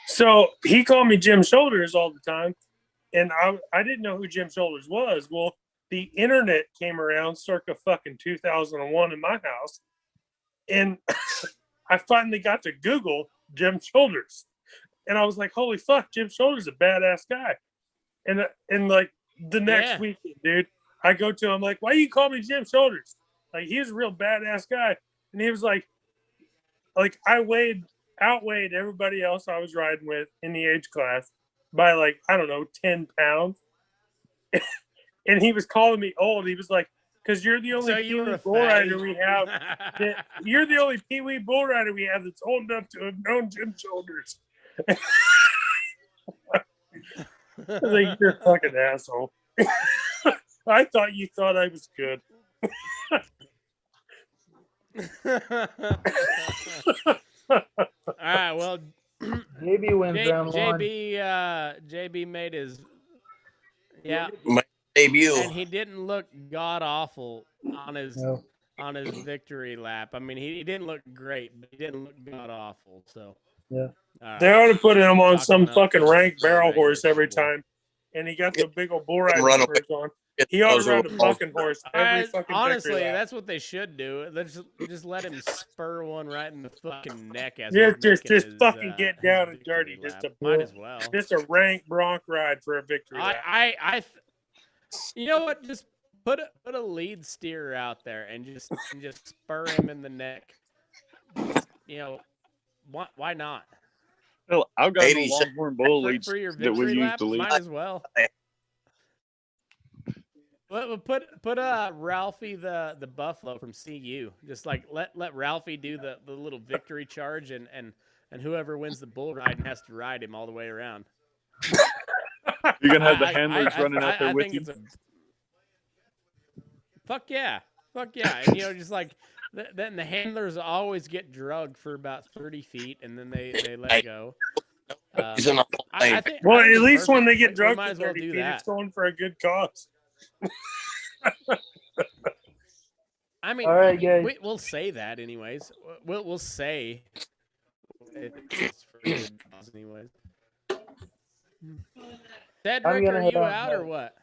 So he called me Jim Shoulders all the time, and I didn't know who Jim Shoulders was. Well, the internet came around circa fucking 2001 in my house, and I finally got to Google Jim Shoulders, and I was like, "Holy fuck, Jim Shoulders is a badass guy." And like the next weekend, dude, I go to him like, "Why you call me Jim Shoulders?" Like he's a real badass guy, and he was like I outweighed everybody else I was riding with in the age class by like, I don't know, 10 pounds. And he was calling me old. He was like, because you're the only Pee-wee bull rider we have. You're the only Pee-wee bull rider we have that's old enough to have known Jim Shoulders. I was like, you're a fucking asshole. I thought you thought I was good. All right, well, JB wins round one. JB made his My debut. and he didn't look god awful on his No. victory lap. I mean, he didn't look great, but he didn't look god awful. So Yeah. all right. They ought to put him on Talking some about fucking rank the barrel regular horse every people. time. And he got the big old bull rider Run away. spurs on. He ought to ride a fucking horse every fucking Honestly, victory lap. that's what they should do. Let's just let him spur one right in the fucking neck as Yeah, he's making just his, fucking get his down and victory dirty. lap. Just a Might as well. Just a rank bronc ride for a victory lap. You know what? put a lead steer out there and just spur him in the neck. You know, why not? Hell, I've got no Maybe so- Longhorn bull leads For your that we victory use lap, to lead. might as well. Put Ralphie the buffalo from CU. Just like let Ralphie do the little victory charge and whoever wins the bull ride and has to ride him all the way around. You're gonna have the handlers running out there with you. Fuck yeah. And just like then the handlers always get drugged for about 30 feet and then they let go. He's in the whole I thing. think, Well, I think at it's least when perfect. they get We drugged might for as well 30 do feet, that. it's going for a good cause. I mean, All right, guys. we'll say that anyways. We'll say it's for a good cause anyways. Cedric, I'm gonna are head you out, out guys. or what?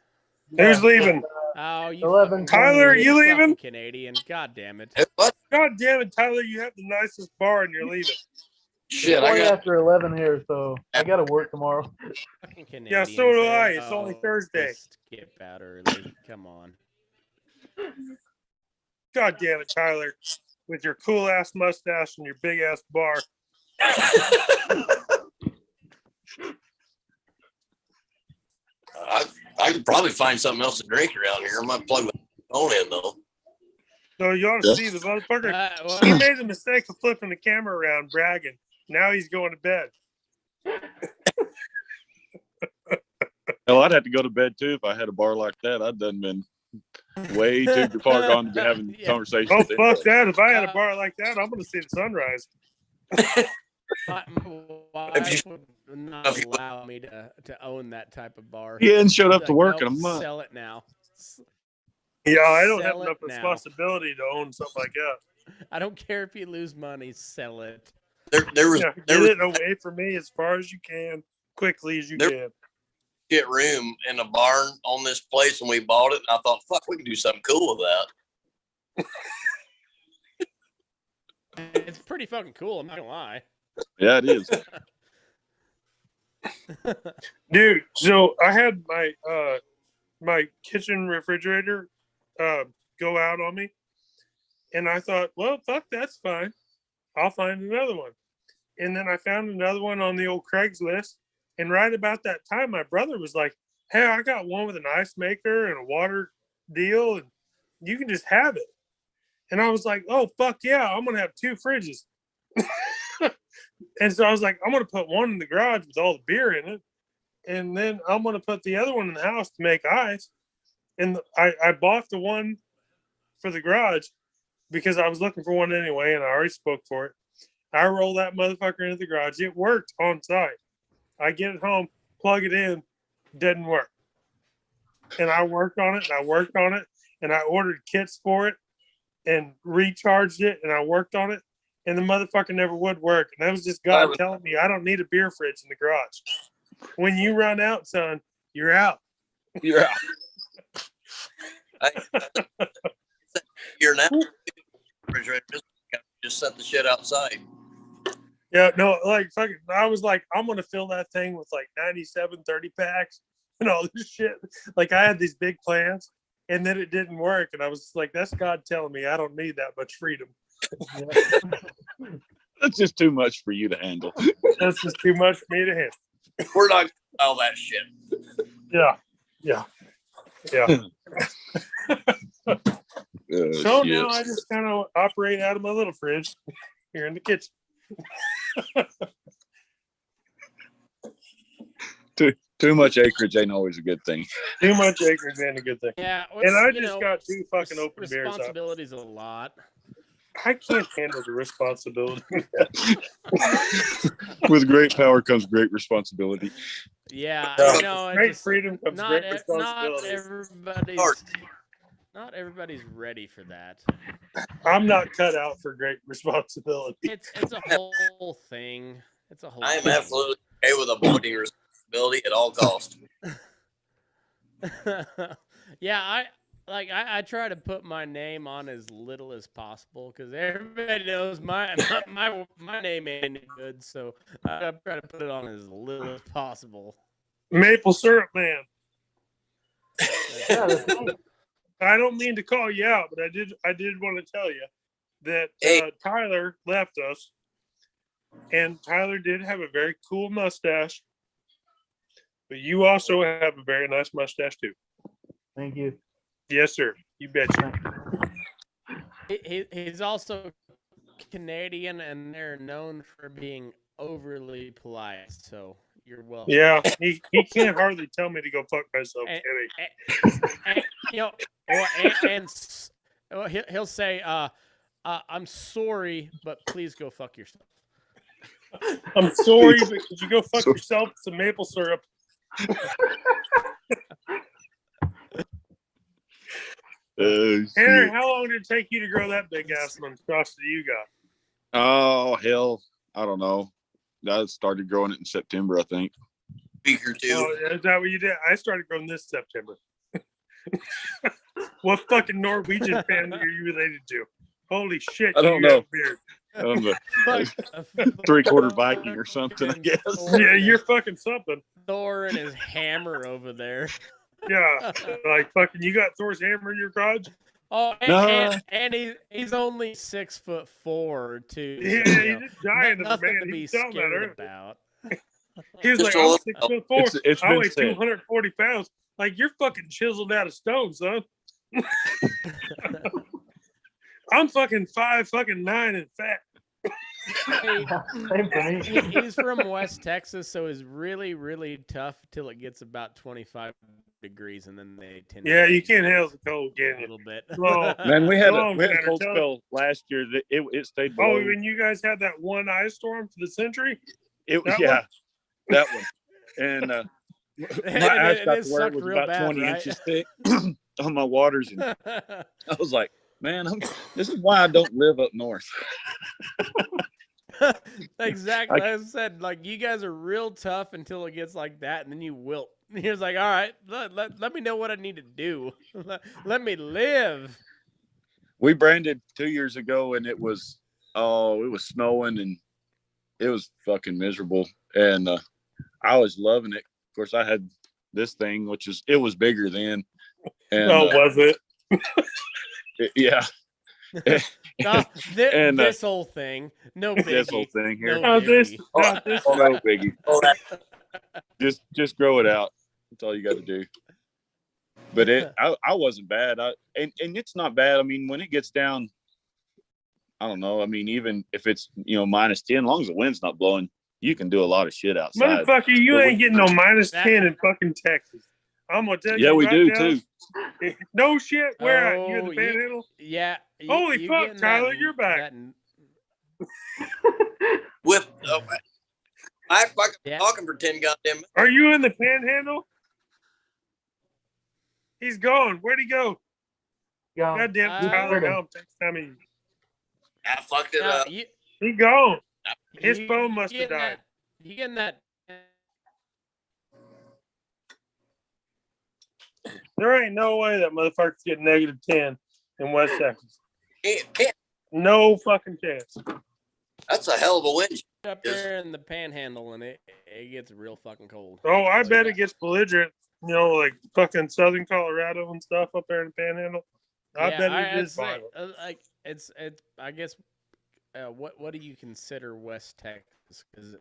Who's leaving? Oh, you 11. fucking Tyler, you fucking leaving? Canadian. God damn it. What? God damn it, Tyler! You have the nicest bar and you're leaving. Shit, It's I 20 got after 11 here, so I gotta work tomorrow. Fucking Canadian. Yeah, so do I. It's only Thursday. Skip out early. Come on. God damn it, Tyler! With your cool ass mustache and your big ass bar. I could probably find something else to drink around here. I might plug my phone in though. So you ought to see the motherfucker. Well, He made the mistake of flipping the camera around, bragging. Now he's going to bed. Hell, I'd have to go to bed too if I had a bar like that. I'd done been way too far gone to be having Yeah. conversations. Oh, fuck that. If I had a bar like that, I'm going to see the sunrise. my wife would not allow me to own that type of bar. He hadn't showed up She's to like, work "Nope, in a month. Sell it now. Yeah, I don't have Sell enough it now. responsibility to own something like that. I don't care if you lose money. Sell it. There was Yeah, get it away from me as far as you can, quickly as you can. shit room in a barn on this place when we bought it, and I thought, fuck, we can do something cool with that. It's pretty fucking cool. I'm not gonna lie. Yeah, it is. Dude, so I had my kitchen refrigerator go out on me, and I thought, well, fuck, that's fine. I'll find another one. And then I found another one on the old Craigslist. And right about that time, my brother was like, hey, I got one with an ice maker and a water deal, and you can just have it. And I was like, oh, fuck yeah, I'm going to have 2 fridges. And so I was like, I'm going to put one in the garage with all the beer in it. And then I'm going to put the other one in the house to make ice. And I bought the one for the garage because I was looking for one anyway, and I already spoke for it. I roll that motherfucker into the garage. It worked on site. I get it home, plug it in, didn't work. And I worked on it, and I worked on it, and I ordered kits for it and recharged it, and I worked on it, and the motherfucker never would work. And that was just God telling me I don't need a beer fridge in the garage. When you run out, son, you're out. You're out. Here now, refrigerator, just set the shit outside. Yeah, no, like fucking, I was like, I'm gonna fill that thing with like 97 30 packs and all this shit. Like I had these big plans, and then it didn't work, and I was like, that's God telling me I don't need that much freedom. That's just too much for you to handle. That's just too much for me to handle. We're not gonna all that shit. Yeah. So now I just kind of operate out of my little fridge here in the kitchen. Too much acreage ain't always a good thing. Too much acreage ain't a good thing. Yeah, And I just got 2 fucking open beers out. Responsibilities a lot. I can't handle the responsibility. With great power comes great responsibility. Yeah, No. you know, Great just freedom comes not great not responsibility. everybody's ready for that. I'm not cut out for great responsibility. It's a whole thing. It's a whole. I am thing. absolutely okay with avoiding responsibility at all costs. Yeah, I try to put my name on as little as possible because everybody knows my name ain't any good, so I try to put it on as little as possible. Maple syrup man. Yeah, that's me. I don't mean to call you out, but I did want to tell you that Tyler left us, and Tyler did have a very cool mustache, but you also have a very nice mustache too. Thank you. Yes, sir. You betcha. He's also Canadian, and they're known for being overly polite. So you're welcome. Yeah, he can't hardly tell me to go fuck myself, And, you know, he'll say, "I'm sorry, but please go fuck yourself." I'm sorry, but could you go fuck yourself with some maple syrup? Henry, how long did it take you to grow that big ass monstrosity you got? Oh, hell. I don't know. I started growing it in September, I think. Week or two. Oh, is that what you did? I started growing this September. What fucking Norwegian family are you related to? Holy shit. I don't you know. have a beard. I'm a 3/4 Viking or something, I guess. Yeah, you're fucking something. Thor and his hammer over there. Yeah, like fucking, you got Thor's hammer in your garage? Oh, No. and he's only 6'4" too. Yeah, So, he's a giant of a nothing man. to He be was telling that scared earlier. about. He was like, Just I'm 6'4". It's I been weigh said. 240 pounds. Like, you're fucking chiseled out of stone, son. I'm fucking 5'9" and fat. Hey, Same for me. he's from West Texas, so it's really, really tough till it gets about 25 degrees, and then they tend. Yeah, to you can't handle the cold, can a you? little bit. Well, Man, we had Long, a Tanner, cold tell- spell last year. That it stayed Oh, below. when you guys had that one ice storm for the century? That one. And my ice it got is to where it sucked was real about bad, 20 right? inches thick on my waters, and I was like, man, this is why I don't live up north. Exactly. As I said, like, you guys are real tough until it gets like that, and then you wilt. He was like, all right, let me know what I need to do. Let me live. We branded 2 years ago, and it was snowing, and it was fucking miserable. And I was loving it. Of course, I had this thing, it was bigger then. And, Was it? Yeah. This whole thing, no biggie. This whole thing here. No This, biggie. this. No biggie. Oh, that, Just grow it out. That's all you got to do. But I wasn't bad. And it's not bad. I mean, when it gets down, I don't know. I mean, even if it's -10, as long as the wind's not blowing, you can do a lot of shit outside. Motherfucker, you But ain't getting no -10 in fucking Texas. I'm gonna tell you. Yeah, we right do now, too. No shit. Where at? You in the Oh, Panhandle? Yeah. Holy you fuck, getting Tyler, you're back. with I fucking Yeah. talking for 10 goddamn minutes. Are you in the Panhandle? He's gone. Where'd he go? Yeah. Goddamn Tyler. Now I'm texting me. I fucked it up. He gone. His phone must have getting died. You getting that? There ain't no way that motherfucker's getting -10 in West Texas. Can't. No fucking chance. That's a hell of a wind. Up there in the Panhandle, and it gets real fucking cold. Oh, I bet it gets belligerent. Like fucking southern Colorado and stuff up there in the Panhandle. I bet it is violent. Like it's. I guess. What do you consider West Texas? Because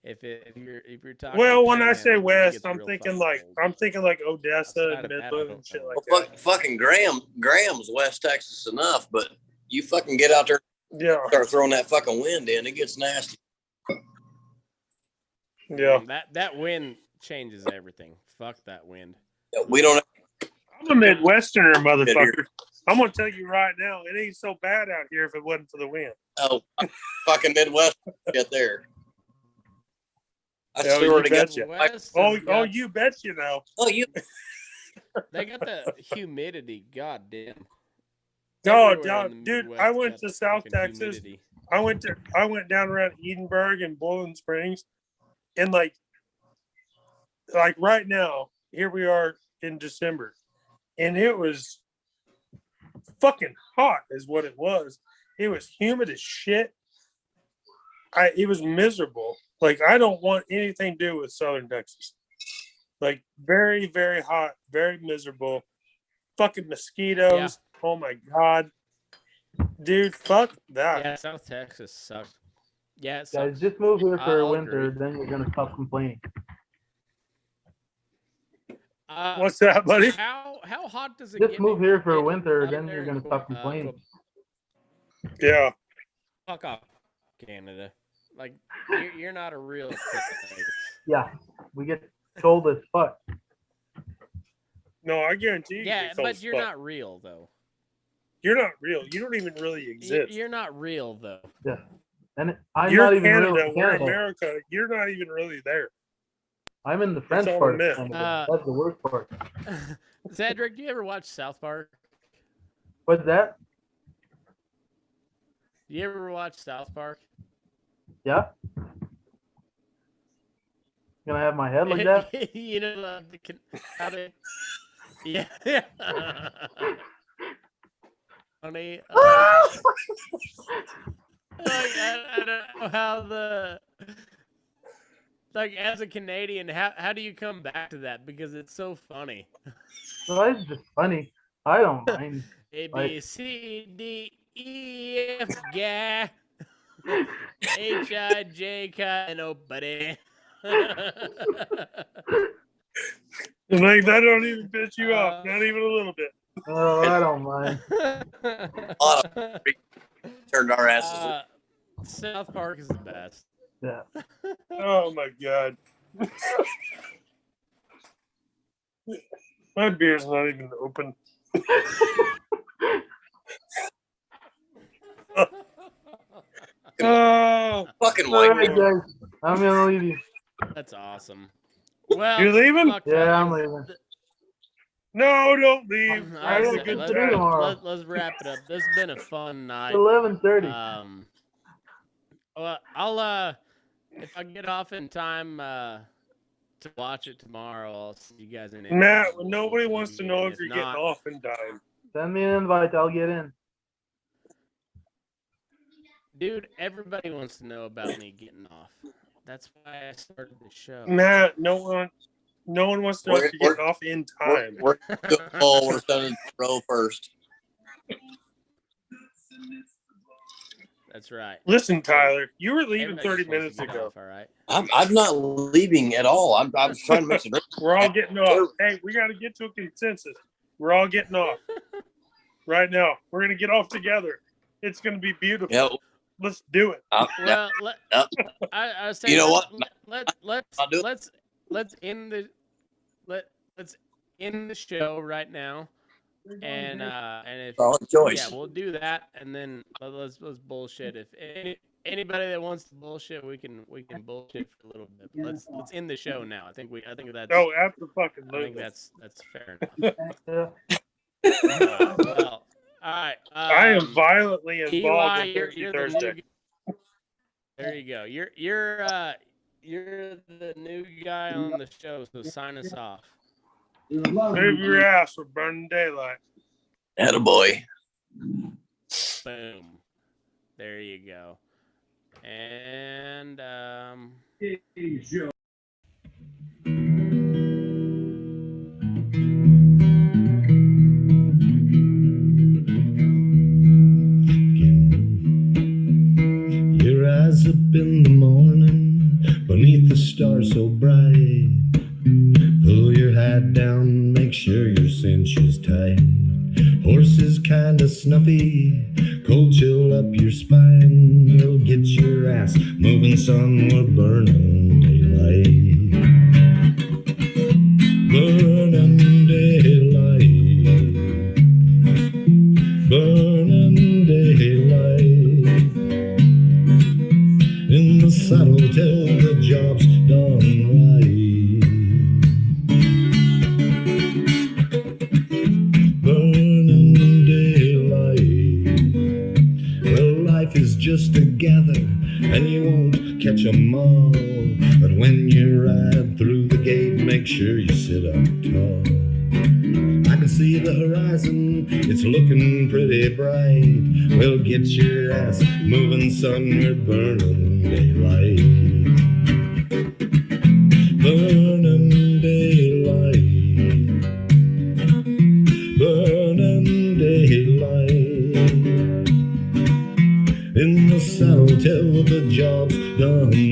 if you're talking. Well, when I say Panhandle, it West, gets I'm real thinking fucking cold. Odessa Outside and of that, I Midland don't and shit know. like Well, that. fucking Graham's West Texas enough, but you fucking get out there Yeah, and start throwing that fucking wind in, it gets nasty. yeah. That wind changes everything. Fuck that wind. We don't. I'm a Midwesterner, motherfucker. I'm gonna tell you right now, it ain't so bad out here if it wasn't for the wind. Oh, fucking Midwest get there. I Yeah, swear you to God. betcha. West Oh, has got- you bet you know. Oh, you. They got the humidity. God damn. No, Everywhere in the dude, Midwest I went got to the South fucking Texas. humidity. I went down around Edinburgh and Boiling Springs, and like right now, here we are in December, and it was fucking hot, is what it was. It was humid as shit. It was miserable. Like, I don't want anything to do with Southern Texas. Like, very, very hot, very miserable. fucking mosquitoes. Oh my God. Dude, fuck that. Yeah, South Texas sucks. Yeah, it Guys, sucks. just move here for I'll winter, agree. then you're gonna stop complaining. What's that, buddy? How hot does it Just get? move here for get winter, up then there you're in gonna stop complaining. Yeah. Fuck off, Canada. Like you're not a real place. Yeah, we get cold as fuck. No, I guarantee you. Yeah, get cold but as you're fuck. not real though. You're not real. You don't even really exist. You're not real though. Yeah, and I'm You're not even Canada. real. We're Canada. America. You're not even really there. I'm in the French all part a of myth. Canada. That's the worst part. Cedric, do you ever watch South Park? What's that? Do you ever watch South Park? Yeah. Gonna have my head like that? You know how they, yeah. Funny. I don't know how as a Canadian, how do you come back to that? Because it's so funny. No, it's just funny. I don't mind. A, B, C, D, E, F, guy. H, I, J, K, nobody. Like that don't even piss you off. Not even a little bit. Oh, I don't mind. Turned our asses. South Park is the best. Yeah. Oh my God. My beer's not even open. Oh, Fucking All white right, people. guys. I'm gonna leave you. That's awesome. Well, you leaving? fuck Yeah, I'm guys. leaving. No, don't leave. All I Have got a a good good let's, to do time. tomorrow. let's wrap it up. This has been a fun night. 11:30. Well, I'll if I get off in time to watch it tomorrow, I'll see you guys in. Matt, nobody wants to know if If you're not- getting off in time. Send me an invite. I'll get in. Dude, everybody wants to know about me getting off. That's why I started the show. Matt, no one wants to know if you're getting off in time. We're full. We're sending row first. That's right. Listen, Tyler, you were leaving Everybody 30 just wants minutes to get ago. off, all right. I'm not leaving at all. I was trying to make some. We're all getting off. Hey, we got to get to a consensus. We're all getting off right now. We're gonna get off together. It's gonna be beautiful. Yep. Let's do it. Well, Yep. I was saying, You know what? I'll do it. let's end the show right now, and if Solid choice. yeah, we'll do that, and then let's bullshit. If anybody that wants to bullshit, we can bullshit for a little bit. But let's end the show now. I think that's Oh, after fucking I think losing. that's fair enough. Yeah. Well, all right. I am violently involved Eli, in you're Thirsty the Thursday. new. There you go. You're the new guy on the show, so sign us off. Move your ass for burning daylight. Attaboy. Boom. There you go. And Your eyes up in the morning, beneath the stars so bright. Pull your hat down, make sure your cinch is tight. Horses kinda snuffy, cold chill up your spine. We'll get your ass moving, son, we're burning daylight. Burning daylight. Burning daylight. In the saddle till the job's done right. Burning daylight. Well, life is just a gather, and you won't catch 'em all. But when you ride through the gate, make sure you sit up tall. I can see the horizon, it's looking pretty bright. Well, get your ass moving, son, we're burning daylight. Burning daylight. Burning the